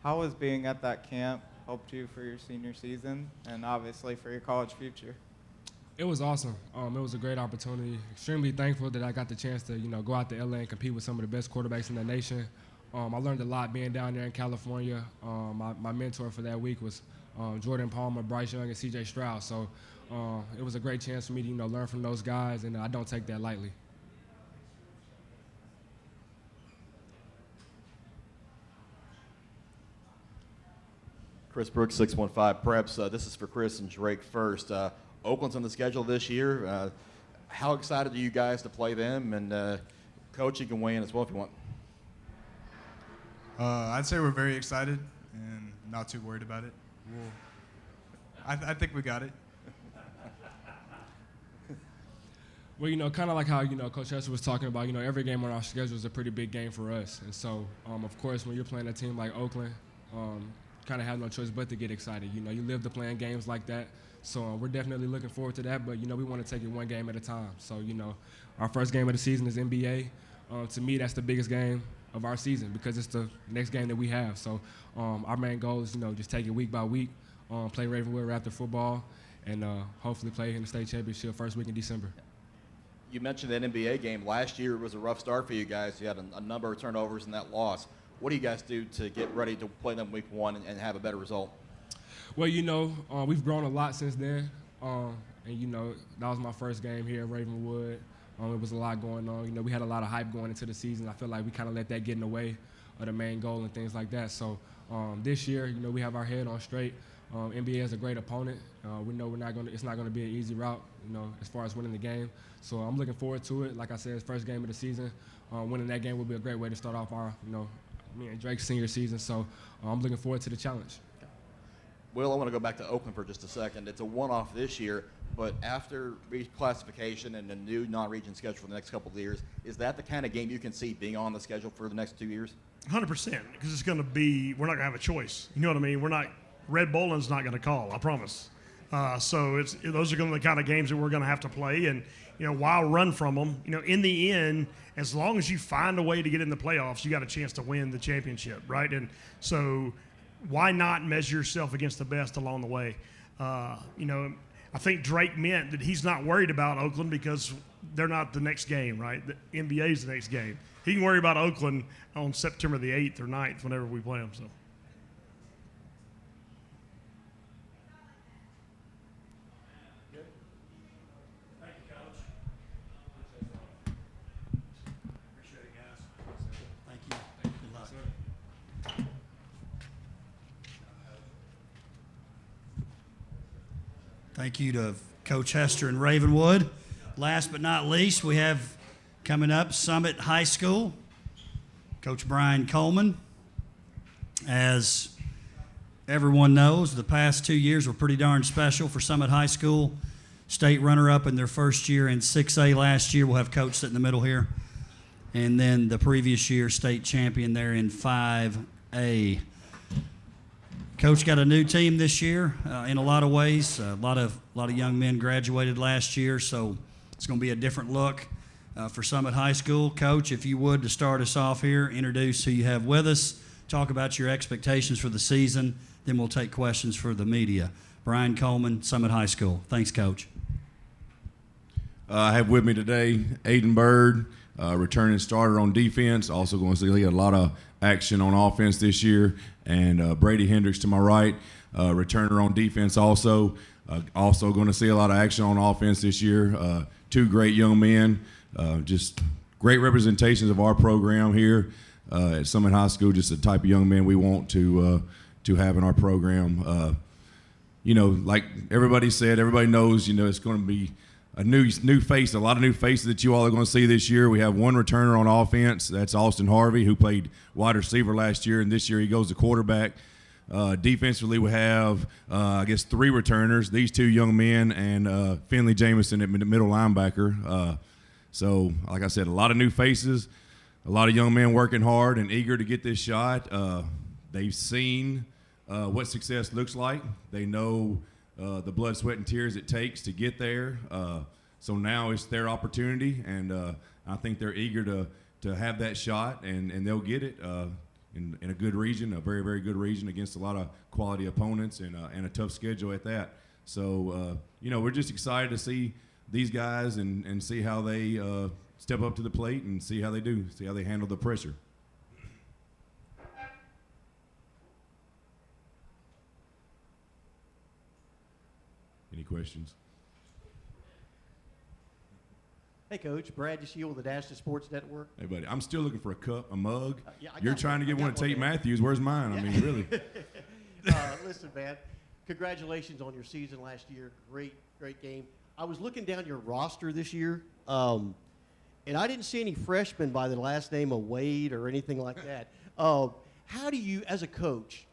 How has being at that camp helped you for your senior season and obviously for your college future? It was awesome. It was a great opportunity. Extremely thankful that I got the chance to, go out to LA and compete with some of the best quarterbacks in the nation. I learned a lot being down there in California. My mentor for that week was Jordan Palmer, Bryce Young, and C.J. Stroud. So it was a great chance for me to, learn from those guys, and I don't take that lightly. Chris Brooks, 615 Preps. This is for Chris and Drake first. Oakland's on the schedule this year. How excited are you guys to play them? And Coach, you can weigh in as well if you want. I'd say we're very excited and not too worried about it. I think we got it. Well, kind of like how, Coach Hester was talking about, every game on our schedule is a pretty big game for us. And so, of course, when you're playing a team like Oakland, kind of have no choice but to get excited. You live to playing games like that. So we're definitely looking forward to that. But, we want to take it one game at a time. So, our first game of the season is NBA. To me, that's the biggest game of our season because it's the next game that we have. So our main goal is, just take it week by week, play Ravenwood after football, and hopefully play in the state championship first week in December. You mentioned that NBA game. Last year was a rough start for you guys. You had a number of turnovers in that loss. What do you guys do to get ready to play them week one and have a better result? Well, we've grown a lot since then. And, that was my first game here at Ravenwood. It was a lot going on. We had a lot of hype going into the season. I feel like we kind of let that get in the way of the main goal and things like that. So this year, we have our head on straight. NBA is a great opponent. We know it's not going to be an easy route, as far as winning the game. So I'm looking forward to it. Like I said, it's first game of the season. Winning that game will be a great way to start off our, me and Drake's senior season. So I'm looking forward to the challenge. Will, I want to go back to Oakland for just a second. It's a one-off this year, but after reclassification and the new non-region schedule for the next couple of years, is that the kind of game you can see being on the schedule for the next 2 years? 100%, because it's going to be, we're not going to have a choice. You know what I mean? Red Bowlin's not going to call, I promise. So those are going to be the kind of games that we're going to have to play, and while run from them. In the end, as long as you find a way to get in the playoffs, you got a chance to win the championship, right? And so why not measure yourself against the best along the way? I think Drake meant that he's not worried about Oakland because they're not the next game, right? The NBA is the next game. He can worry about Oakland on September the 8th or 9th whenever we play them. So. Thank you to Coach Hester and Ravenwood. Last but not least, we have coming up Summit High School, Coach Brian Coleman. As everyone knows, the past 2 years were pretty darn special for Summit High School. State runner-up in their first year in 6A last year. We'll have Coach sit in the middle here. And then the previous year, state champion there in 5A. Coach got a new team this year in a lot of ways. A lot of young men graduated last year, so it's going to be a different look for Summit High School. Coach, if you would, to start us off here, introduce who you have with us, talk about your expectations for the season, then we'll take questions for the media. Brian Coleman, Summit High School. Thanks, Coach. I have with me today Aiden Bird, returning starter on defense. Also going to see a lot of action on offense this year. And Brady Hendricks to my right, returner on defense also. Also going to see a lot of action on offense this year. Two great young men, just great representations of our program here at Summit High School, just the type of young man we want to have in our program. Like everybody said, everybody knows, it's going to be a new face, a lot of new faces that you all are going to see this year. We have one returner on offense. That's Austin Harvey, who played wide receiver last year, and this year he goes to quarterback. Defensively, we have, three returners, these two young men, and Finley Jamison at middle linebacker. So, like I said, a lot of new faces, a lot of young men working hard and eager to get this shot. They've seen what success looks like. They know the blood, sweat, and tears it takes to get there. So now it's their opportunity, and I think they're eager to have that shot, and they'll get it in a good region, a very, very good region against a lot of quality opponents and a tough schedule at that. So, we're just excited to see these guys and see how they step up to the plate and see how they do, see how they handle the pressure. Any questions? Hey, Coach. Brad DeShiel with the Dash to Sports Network. Hey, buddy. I'm still looking for a cup, a mug. Yeah, You're trying to get one of Tate Matthews. Where's mine? I mean, really. Listen, man, congratulations on your season last year. Great game. I was looking down your roster this year, and I didn't see any freshmen by the last name of Wade or anything like that. How do you, as a coach,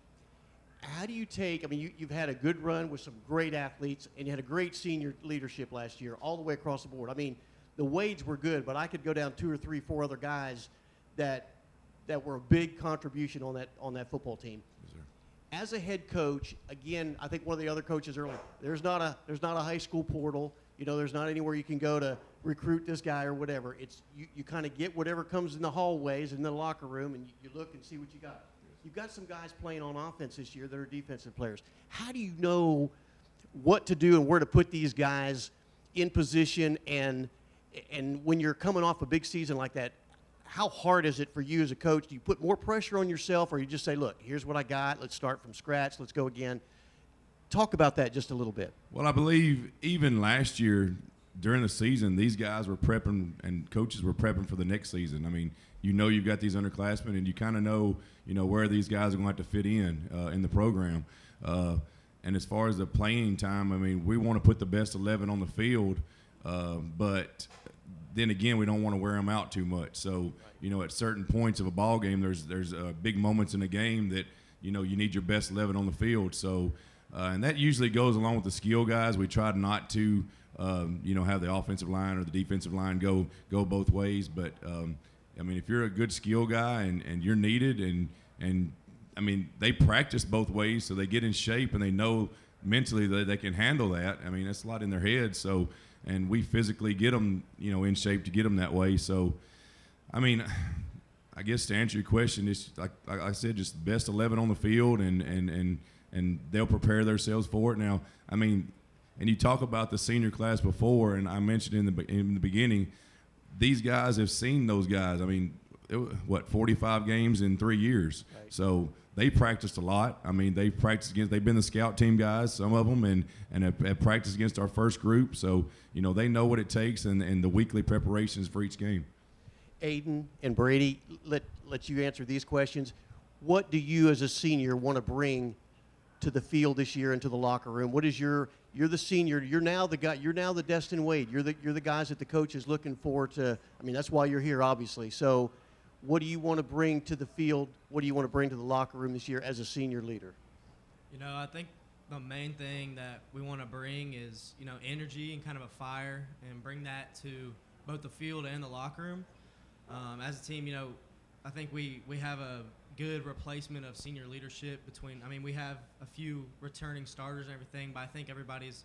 how do you take, you've had a good run with some great athletes, and you had a great senior leadership last year all the way across the board. The Wades were good, but I could go down 2 or 3, 4 other guys that were a big contribution on that football team. Yes, sir. As a head coach, again, I think one of the other coaches earlier, there's not a high school portal. There's not anywhere you can go to recruit this guy or whatever. It's you kind of get whatever comes in the hallways in the locker room, and you look and see what you got. You've got some guys playing on offense this year that are defensive players. How do you know what to do and where to put these guys in position? And when you're coming off a big season like that, how hard is it for you as a coach? Do you put more pressure on yourself, or you just say, look, here's what I got. Let's start from scratch. Let's go again. Talk about that just a little bit. Well, I believe even last year during the season, these guys were prepping and coaches were prepping for the next season. You've got these underclassmen, and you kind of know, where these guys are going to have to fit in the program. And as far as the playing time, we want to put the best 11 on the field, but then again, we don't want to wear them out too much. So, at certain points of a ball game, there's big moments in the game that, you need your best 11 on the field. So, and that usually goes along with the skill guys. We try not to, have the offensive line or the defensive line go both ways. But, if you're a good skill guy and you're needed and they practice both ways, so they get in shape and they know mentally that they can handle that. That's a lot in their heads. So, and we physically get them, in shape to get them that way. So, I guess to answer your question, it's like I said, just the best 11 on the field, and they'll prepare themselves for it. Now, and you talk about the senior class before, and I mentioned in the beginning, these guys have seen those guys. 45 games in 3 years. Right. So they practiced a lot. They've practiced against. They've been the scout team guys, some of them, and have practiced against our first group. So they know what it takes and the weekly preparations for each game. Aiden and Brady, let you answer these questions. What do you, as a senior, want to bring to the field this year and to the locker room? What is you're the senior. You're now the guy. You're now the Destin Wade. You're the guys that the coach is looking for to. That's why you're here, obviously. So, what do you want to bring to the field? What do you want to bring to the locker room this year as a senior leader? I think the main thing that we want to bring is energy and kind of a fire, and bring that to both the field and the locker room. As a team, I think we have a good replacement of senior leadership between. We have a few returning starters and everything, but I think everybody's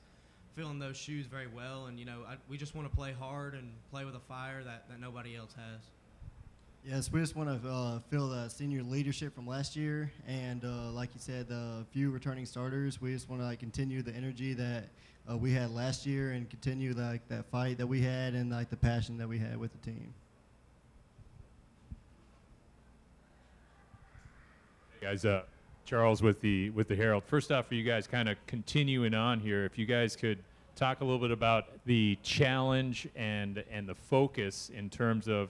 filling those shoes very well. And we just want to play hard and play with a fire that nobody else has. Yes, we just want to fill the senior leadership from last year, and like you said, the few returning starters. We just want to continue the energy that we had last year, and continue that fight that we had, and the passion that we had with the team. Hey guys, Charles with the Herald. First off, for you guys kind of continuing on here, if you guys could talk a little bit about the challenge and the focus in terms of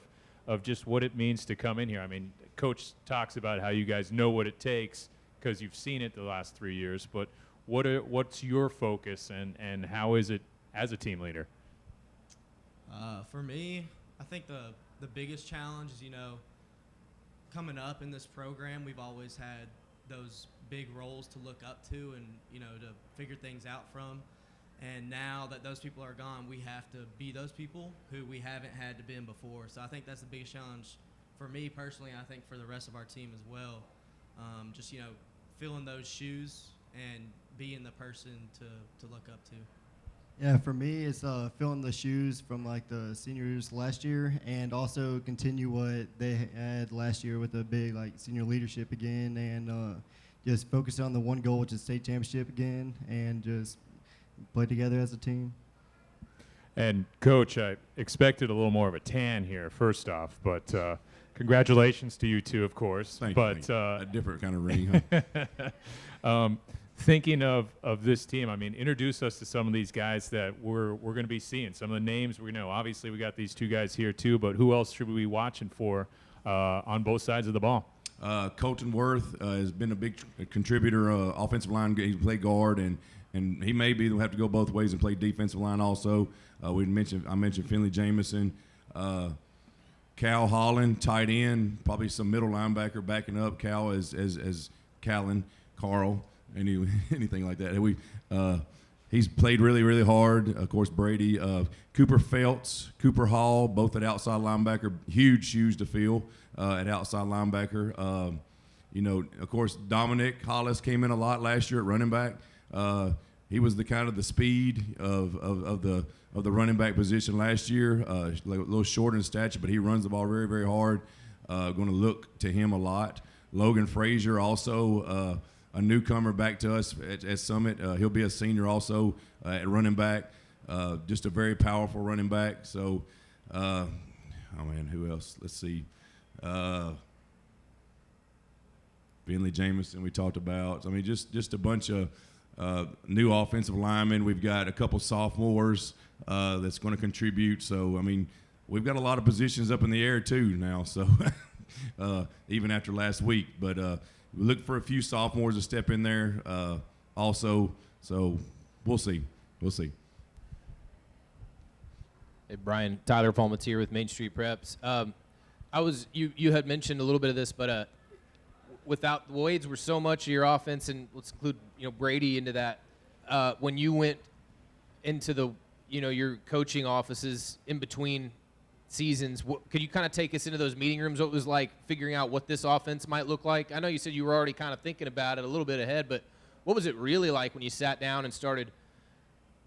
just what it means to come in here. I mean, Coach talks about how you guys know what it takes because you've seen it the last 3 years, but what's your focus and how is it as a team leader? For me, I think the biggest challenge is, coming up in this program, we've always had those big roles to look up to and, to figure things out from. And now that those people are gone, we have to be those people who we haven't had to be before. So I think that's the biggest challenge for me personally, and I think for the rest of our team as well. Just, filling those shoes and being the person to look up to. Yeah, for me, it's filling the shoes from like the seniors last year, and also continue what they had last year with the big like senior leadership again, and just focus on the one goal, which is state championship again, and just play together as a team. And Coach, I expected a little more of a tan here, first off, but congratulations to you two, of course. Thank but you. A different kind of ring, huh? Thinking of this team, I mean, introduce us to some of these guys that we're going to be seeing. Some of the names we know. Obviously, we got these two guys here too, but who else should we be watching for on both sides of the ball? Colton Worth has been a big contributor, offensive line. He played guard, and he may be have to go both ways and play defensive line also. I mentioned Finley Jamison. Cal Holland, tight end, probably some middle linebacker backing up Cal as Callan, Carl, anything like that. He's played really, really hard. Of course, Brady, Cooper Feltz, Cooper Hall, both at outside linebacker, huge shoes to fill at outside linebacker. Of course, Dominic Hollis came in a lot last year at running back. He was the kind of the speed of the running back position last year. A little short in stature, but he runs the ball very, very hard. Going to look to him a lot. Logan Frazier, also a newcomer back to us at Summit. He'll be a senior also at running back. Just a very powerful running back. So, who else? Let's see. Finley Jamison we talked about. I mean, just a bunch of new offensive linemen. We've got a couple sophomores that's going to contribute. So, I mean, we've got a lot of positions up in the air too now. So, even after last week. But we look for a few sophomores to step in there also. So, we'll see. We'll see. Hey, Brian, Tyler Palmateer with Main Street Preps. You had mentioned a little bit of this, but without the Wades were so much of your offense, and let's include Brady into that. When you went into the your coaching offices in between seasons, could you kind of take us into those meeting rooms? What it was like figuring out what this offense might look like? I know you said you were already kind of thinking about it a little bit ahead, but what was it really like when you sat down and started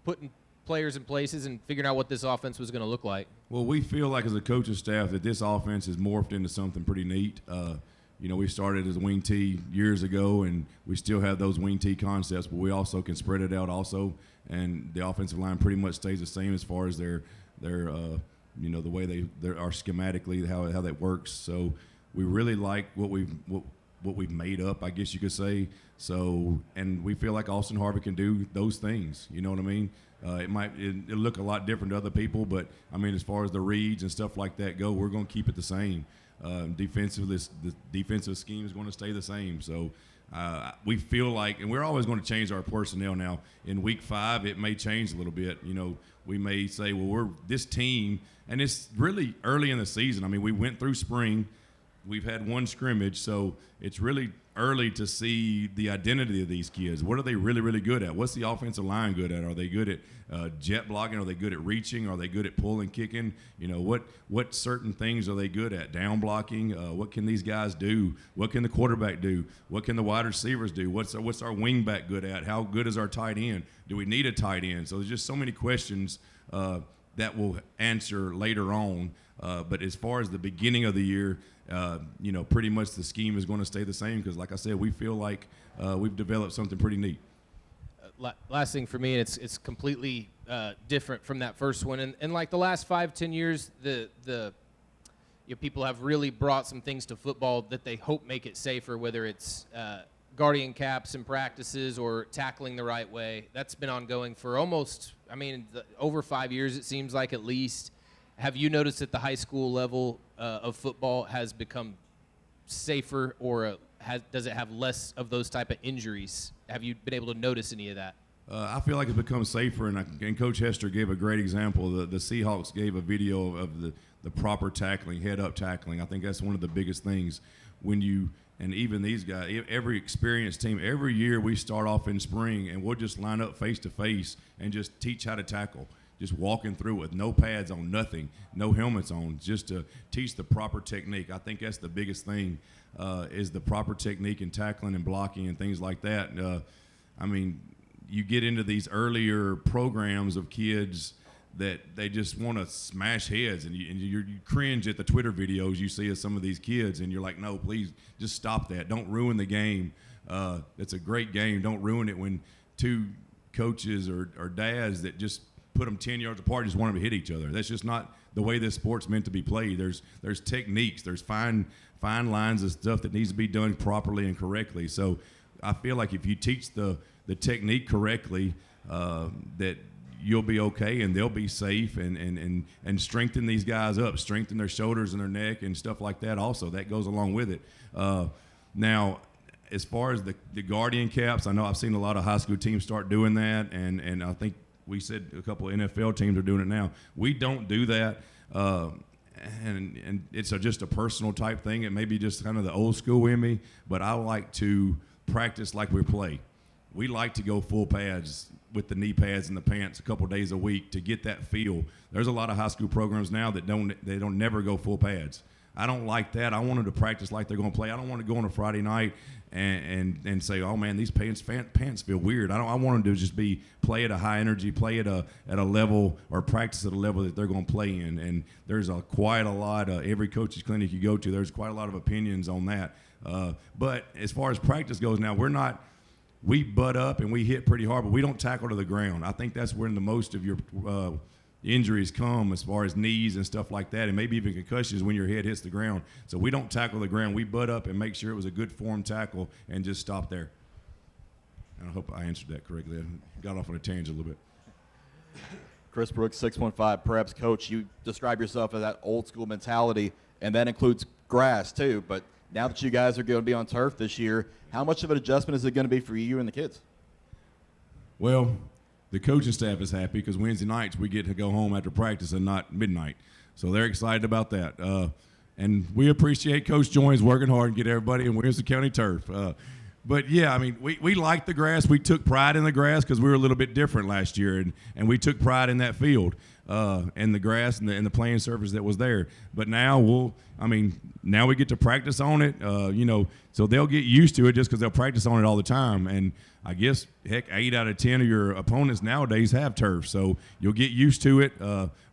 putting players in places and figuring out what this offense was going to look like? Well, we feel like as a coaching staff that this offense has morphed into something pretty neat. We started as a wing tee years ago, and we still have those wing tee concepts, but we also can spread it out also. And the offensive line pretty much stays the same as far as their the way they are schematically how that works. So we really like what we've made up, I guess you could say. So, and we feel like Austin Harvey can do those things. You know what I mean? It'll look a lot different to other people, but I mean, as far as the reads and stuff like that go, we're going to keep it the same. Defensively, the defensive scheme is going to stay the same. So we feel like, and we're always going to change our personnel now. In week 5, it may change a little bit. We may say, well, we're this team, and it's really early in the season. I mean, we went through spring. We've had one scrimmage, so it's really early to see the identity of these kids. What are they really, really good at? What's the offensive line good at? Are they good at jet blocking? Are they good at reaching? Are they good at pulling, kicking? What certain things are they good at? Down blocking? What can these guys do? What can the quarterback do? What can the wide receivers do? What's our wing back good at? How good is our tight end? Do we need a tight end? So there's just so many questions that we'll answer later on. But as far as the beginning of the year, pretty much the scheme is going to stay the same because, like I said, we feel like we've developed something pretty neat. Last thing for me, and it's completely different from that first one. And like the last 5-10 years, the people have really brought some things to football that they hope make it safer, whether it's guardian caps in practices or tackling the right way. That's been ongoing for almost, over 5 years, it seems like, at least. Have you noticed that the high school level of football has become safer, or does it have less of those type of injuries? Have you been able to notice any of that? I feel like it's become safer, and Coach Hester gave a great example. The Seahawks gave a video of the proper tackling, head-up tackling. I think that's one of the biggest things when you – and even these guys, every experienced team, every year we start off in spring and we'll just line up face-to-face and just teach how to tackle. Just walking through with no pads on, nothing, no helmets on, just to teach the proper technique. I think that's the biggest thing is the proper technique in tackling and blocking and things like that. You get into these earlier programs of kids that they just want to smash heads, and you cringe at the Twitter videos you see of some of these kids, and you're like, no, please just stop that. Don't ruin the game. It's a great game. Don't ruin it when two coaches or dads that just put them 10 yards apart just want them to hit each other. That's just not the way this sport's meant to be played. There's techniques. There's fine lines of stuff that needs to be done properly and correctly. So I feel like if you teach the technique correctly, that you'll be okay and they'll be safe, and strengthen these guys up, strengthen their shoulders and their neck and stuff like that also. That goes along with it. Now, as far as the guardian caps, I know I've seen a lot of high school teams start doing that, and I think we said a couple of NFL teams are doing it now. We don't do that, and it's just a personal type thing. It may be just kind of the old school in me, but I like to practice like we play. We like to go full pads with the knee pads and the pants a couple of days a week to get that feel. There's a lot of high school programs now that don't never go full pads. I don't like that. I want them to practice like they're going to play. I don't want to go on a Friday night and say, oh man, these pants feel weird. I want them to just play at a high energy, play at a level, or practice at a level that they're going to play in. And there's quite a lot. Every coach's clinic you go to, there's quite a lot of opinions on that. But as far as practice goes, now we butt up and we hit pretty hard, but we don't tackle to the ground. I think that's where the most of your injuries come, as far as knees and stuff like that, and maybe even concussions when your head hits the ground. So we don't tackle the ground. We butt up and make sure it was a good form tackle and just stop there. And I hope I answered that correctly. I got off on a tangent a little bit. Chris Brooks, 615 Preps coach. You describe yourself as that old school mentality, and that includes grass too. But now that you guys are going to be on turf this year, how much of an adjustment is it going to be for you and the kids? Well, the coaching staff is happy because Wednesday nights we get to go home after practice and not midnight. So they're excited about that. And we appreciate Coach Joins working hard and get everybody in Williamson County turf. But, yeah, we like the grass. We took pride in the grass because we were a little bit different last year, and we took pride in that field and the grass and the playing surface that was there. But now now we get to practice on it, so they'll get used to it just because they'll practice on it all the time. And I guess, 8 out of 10 of your opponents nowadays have turf, so you'll get used to it.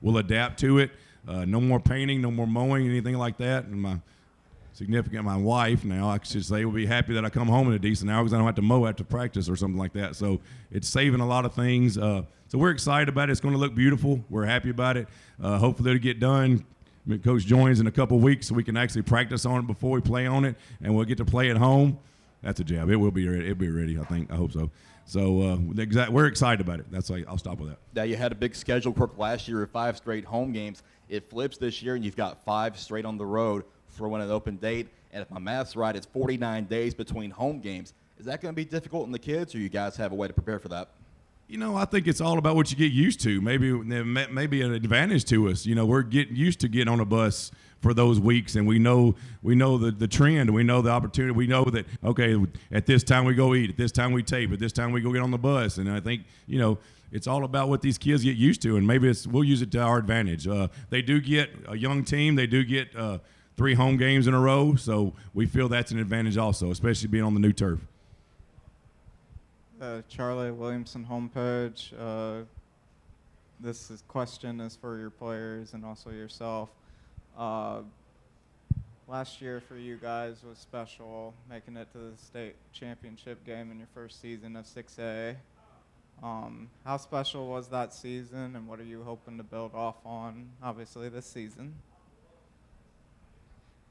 We'll adapt to it. No more painting, no more mowing, anything like that. And my wife now, I should say, will be happy that I come home in a decent hour because I don't have to mow after practice or something like that. So it's saving a lot of things. So we're excited about it. It's going to look beautiful. We're happy about it. Hopefully it'll get done. Coach joins in a couple weeks so we can actually practice on it before we play on it, and we'll get to play at home. That's a jab. It will be ready. It'll be ready, I think. I hope so. So we're excited about it. That's why I'll stop with that. Now, you had a big schedule last year with 5 straight home games. It flips this year, and you've got 5 straight on the road for when an open date. And if my math's right, it's 49 days between home games. Is that going to be difficult on the kids, or you guys have a way to prepare for that? I think it's all about what you get used to. Maybe an advantage to us. We're getting used to getting on a bus for those weeks, and we know the trend, we know the opportunity, we know that, okay, at this time we go eat, at this time we tape, at this time we go get on the bus. And I think, it's all about what these kids get used to, and maybe we'll use it to our advantage. They do get a young team. They do get 3 home games in a row, so we feel that's an advantage also, especially being on the new turf. Charlie, Williamson homepage. This question is for your players and also yourself. Last year for you guys was special, making it to the state championship game in your first season of 6A. How special was that season, and what are you hoping to build off on, obviously, this season?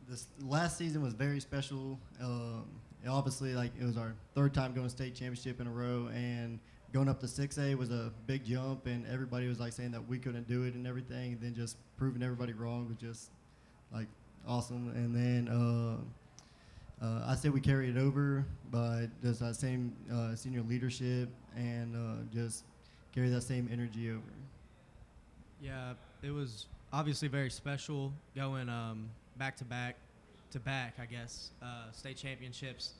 This last season was very special. obviously, like, it was our third time going to state championship in a row, and going up to 6A was a big jump, and everybody was like saying that we couldn't do it and everything, and then just proving everybody wrong was just like awesome. And then I say we carry it over by just that same senior leadership and just carry that same energy over. Yeah, it was obviously very special going back to back, I guess, state championships.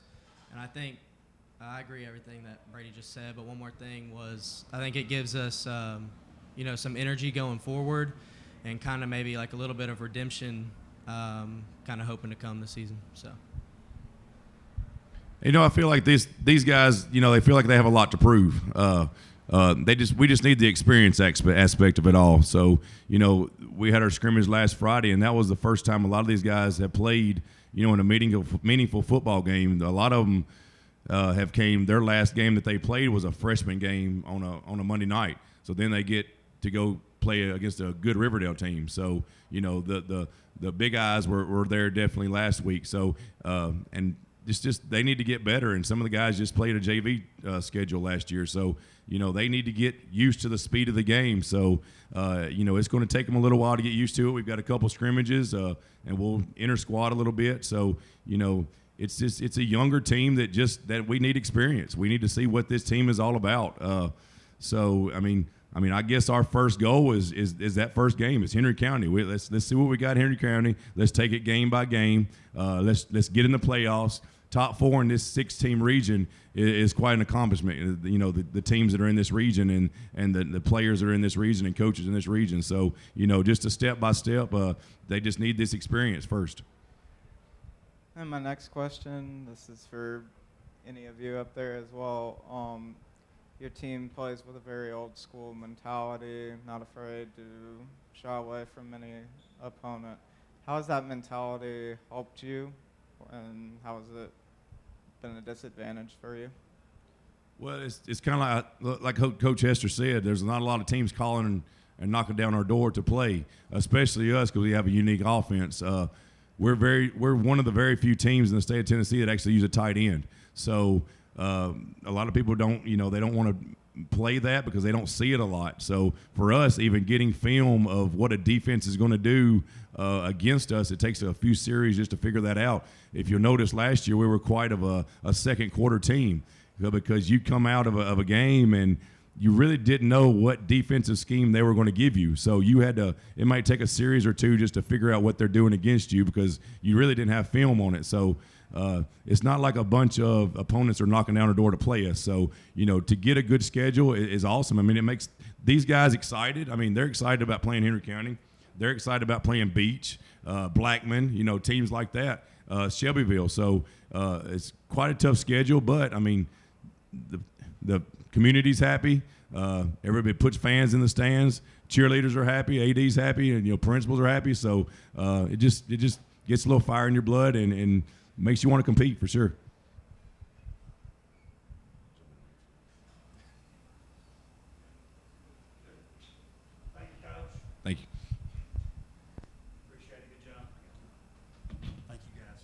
And I think I agree everything that Brady just said, but one more thing was I think it gives us, some energy going forward and kind of maybe like a little bit of redemption kind of hoping to come this season. So. I feel like these guys, they feel like they have a lot to prove. We just need the experience aspect of it all. So, we had our scrimmage last Friday, and that was the first time a lot of these guys have played, in a meaningful football game. A lot of them have came. Their last game that they played was a freshman game on a Monday night. So then they get to go play against a good Riverdale team. So, the big eyes were there definitely last week. So, and it's just they need to get better. And some of the guys just played a JV schedule last year. So, they need to get used to the speed of the game. So, it's going to take them a little while to get used to it. We've got a couple scrimmages, and we'll inter-squad a little bit. So, it's a younger team that we need experience. We need to see what this team is all about. I guess our first goal is that first game. It's Henry County. Let's see what we got in Henry County. Let's take it game by game. Let's get in the playoffs. Top 4 in this 6-team region is quite an accomplishment. The teams that are in this region and the players that are in this region and coaches in this region. So, just a step by step, they just need this experience first. And my next question, this is for any of you up there as well. Your team plays with a very old school mentality, not afraid to shy away from any opponent. How has that mentality helped you, and how has it been a disadvantage for you? Well, it's kind of like Coach Hester said, there's not a lot of teams calling and knocking down our door to play, especially us because we have a unique offense. We're one of the very few teams in the state of Tennessee that actually use a tight end. So a lot of people don't want to play that because they don't see it a lot. So for us, even getting film of what a defense is going to do against us, it takes a few series just to figure that out. If you'll notice, last year we were quite of a second quarter team because you come out of a game and you really didn't know what defensive scheme they were going to give you. So you had to – it might take a series or two just to figure out what they're doing against you because you really didn't have film on it. So it's not like a bunch of opponents are knocking down our door to play us. So, to get a good schedule is awesome. I mean, it makes these guys excited. I mean, they're excited about playing Henry County. They're excited about playing Beach, Blackman, teams like that, Shelbyville. So it's quite a tough schedule, but, I mean, the community's happy. Everybody puts fans in the stands. Cheerleaders are happy. AD's happy, and principals are happy. So it just gets a little fire in your blood and makes you want to compete for sure. Thank you, Coach. Thank you. Appreciate it. Good job. Thank you, guys.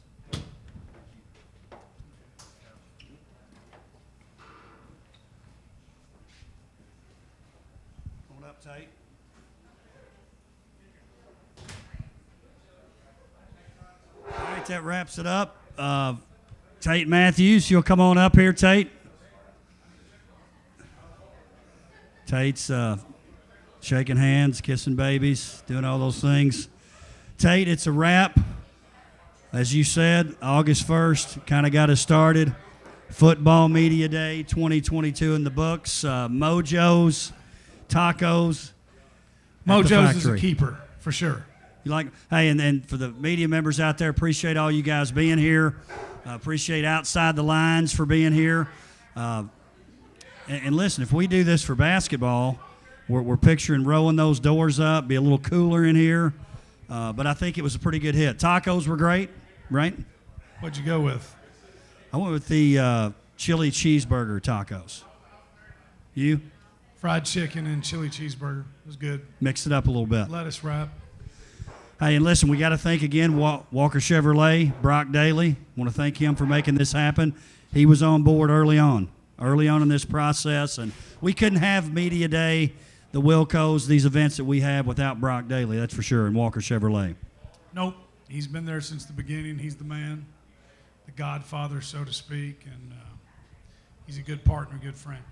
Come on up, Tate. All right, that wraps it up. Tate Matthews, you'll come on up here, Tate. Tate's shaking hands, kissing babies, doing all those things. Tate, it's a wrap. As you said, August 1st kind of got us started. Football Media Day 2022 in the books. Mojo's, tacos. Mojo's is a keeper, for sure. Hey, and then for the media members out there, appreciate all you guys being here. Appreciate Outside the Lines for being here. And listen, if we do this for basketball, we're picturing rolling those doors up, be a little cooler in here. But I think it was a pretty good hit. Tacos were great, right? What'd you go with? I went with the chili cheeseburger tacos. You? Fried chicken and chili cheeseburger. It was good. Mix it up a little bit. Lettuce wrap. Hey, and listen, we got to thank again Walker Chevrolet, Brock Daly. Want to thank him for making this happen. He was on board early on in this process, and we couldn't have Media Day, the Wilcos, these events that we have without Brock Daly, that's for sure, and Walker Chevrolet. Nope. He's been there since the beginning. He's the man, the godfather, so to speak, and he's a good partner, good friend.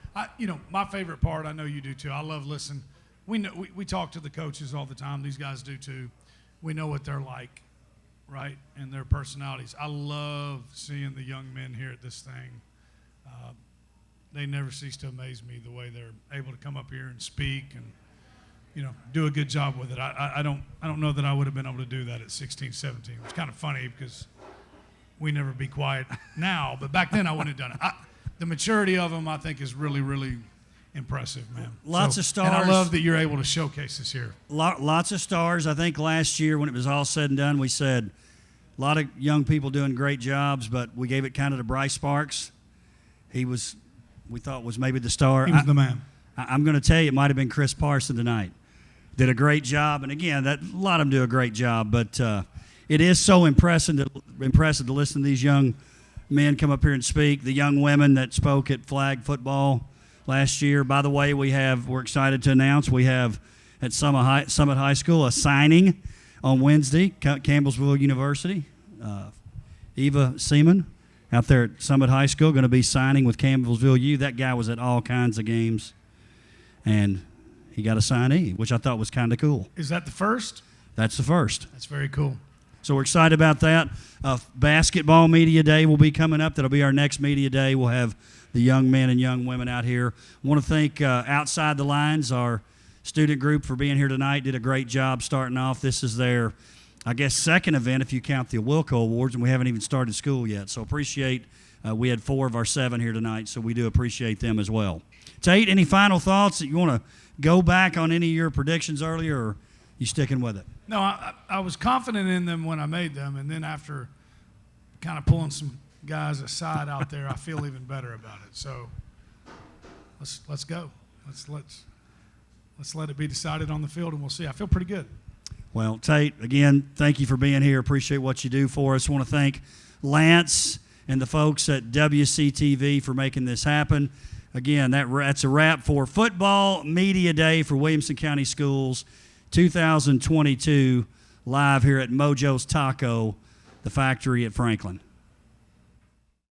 My favorite part, I know you do too, I love listening. We talk to the coaches all the time. These guys do too. We know what they're like, right, and their personalities. I love seeing the young men here at this thing. They never cease to amaze me the way they're able to come up here and speak and, do a good job with it. I don't know that I would have been able to do that at 16, 17. It's kind of funny because we never be quiet now, but back then I wouldn't have done it. The maturity of them, I think, is really, really impressive, man. Lots of stars. And I love that you're able to showcase this here. Lots of stars. I think last year when it was all said and done, we said a lot of young people doing great jobs, but we gave it kind of to Bryce Sparks. We thought was maybe the star. He was the man. I'm going to tell you, it might have been Chris Parson tonight. Did a great job, and again, a lot of them do a great job, but it is so impressive to listen to these young men come up here and speak. The young women that spoke at flag football last year. By the way, we're excited to announce we have at Summit High School a signing on Wednesday. Campbellsville University, Eva Seaman out there at Summit High School going to be signing with Campbellsville U. That guy was at all kinds of games, and he got a signee, which I thought was kind of cool. Is that the first? That's the first. That's very cool. So we're excited about that. Basketball Media Day will be coming up. That'll be our next Media Day. We'll have the young men and young women out here. I want to thank Outside the Lines, our student group, for being here tonight. Did a great job starting off. This is their, I guess, second event if you count the Wilco Awards, and we haven't even started school yet. So appreciate, we had 4 of our 7 here tonight, so we do appreciate them as well. Tate, any final thoughts that you want to go back on any of your predictions earlier, or you sticking with it? No, I was confident in them when I made them, and then after kind of pulling some guys aside out there, I feel even better about it. So let's go. Let's let it be decided on the field, and we'll see. I feel pretty good. Well, Tate, again, thank you for being here. Appreciate what you do for us. I want to thank Lance and the folks at WCTV for making this happen. Again, that's a wrap for Football Media Day for Williamson County Schools 2022, live here at Mojo's Taco, the factory at Franklin.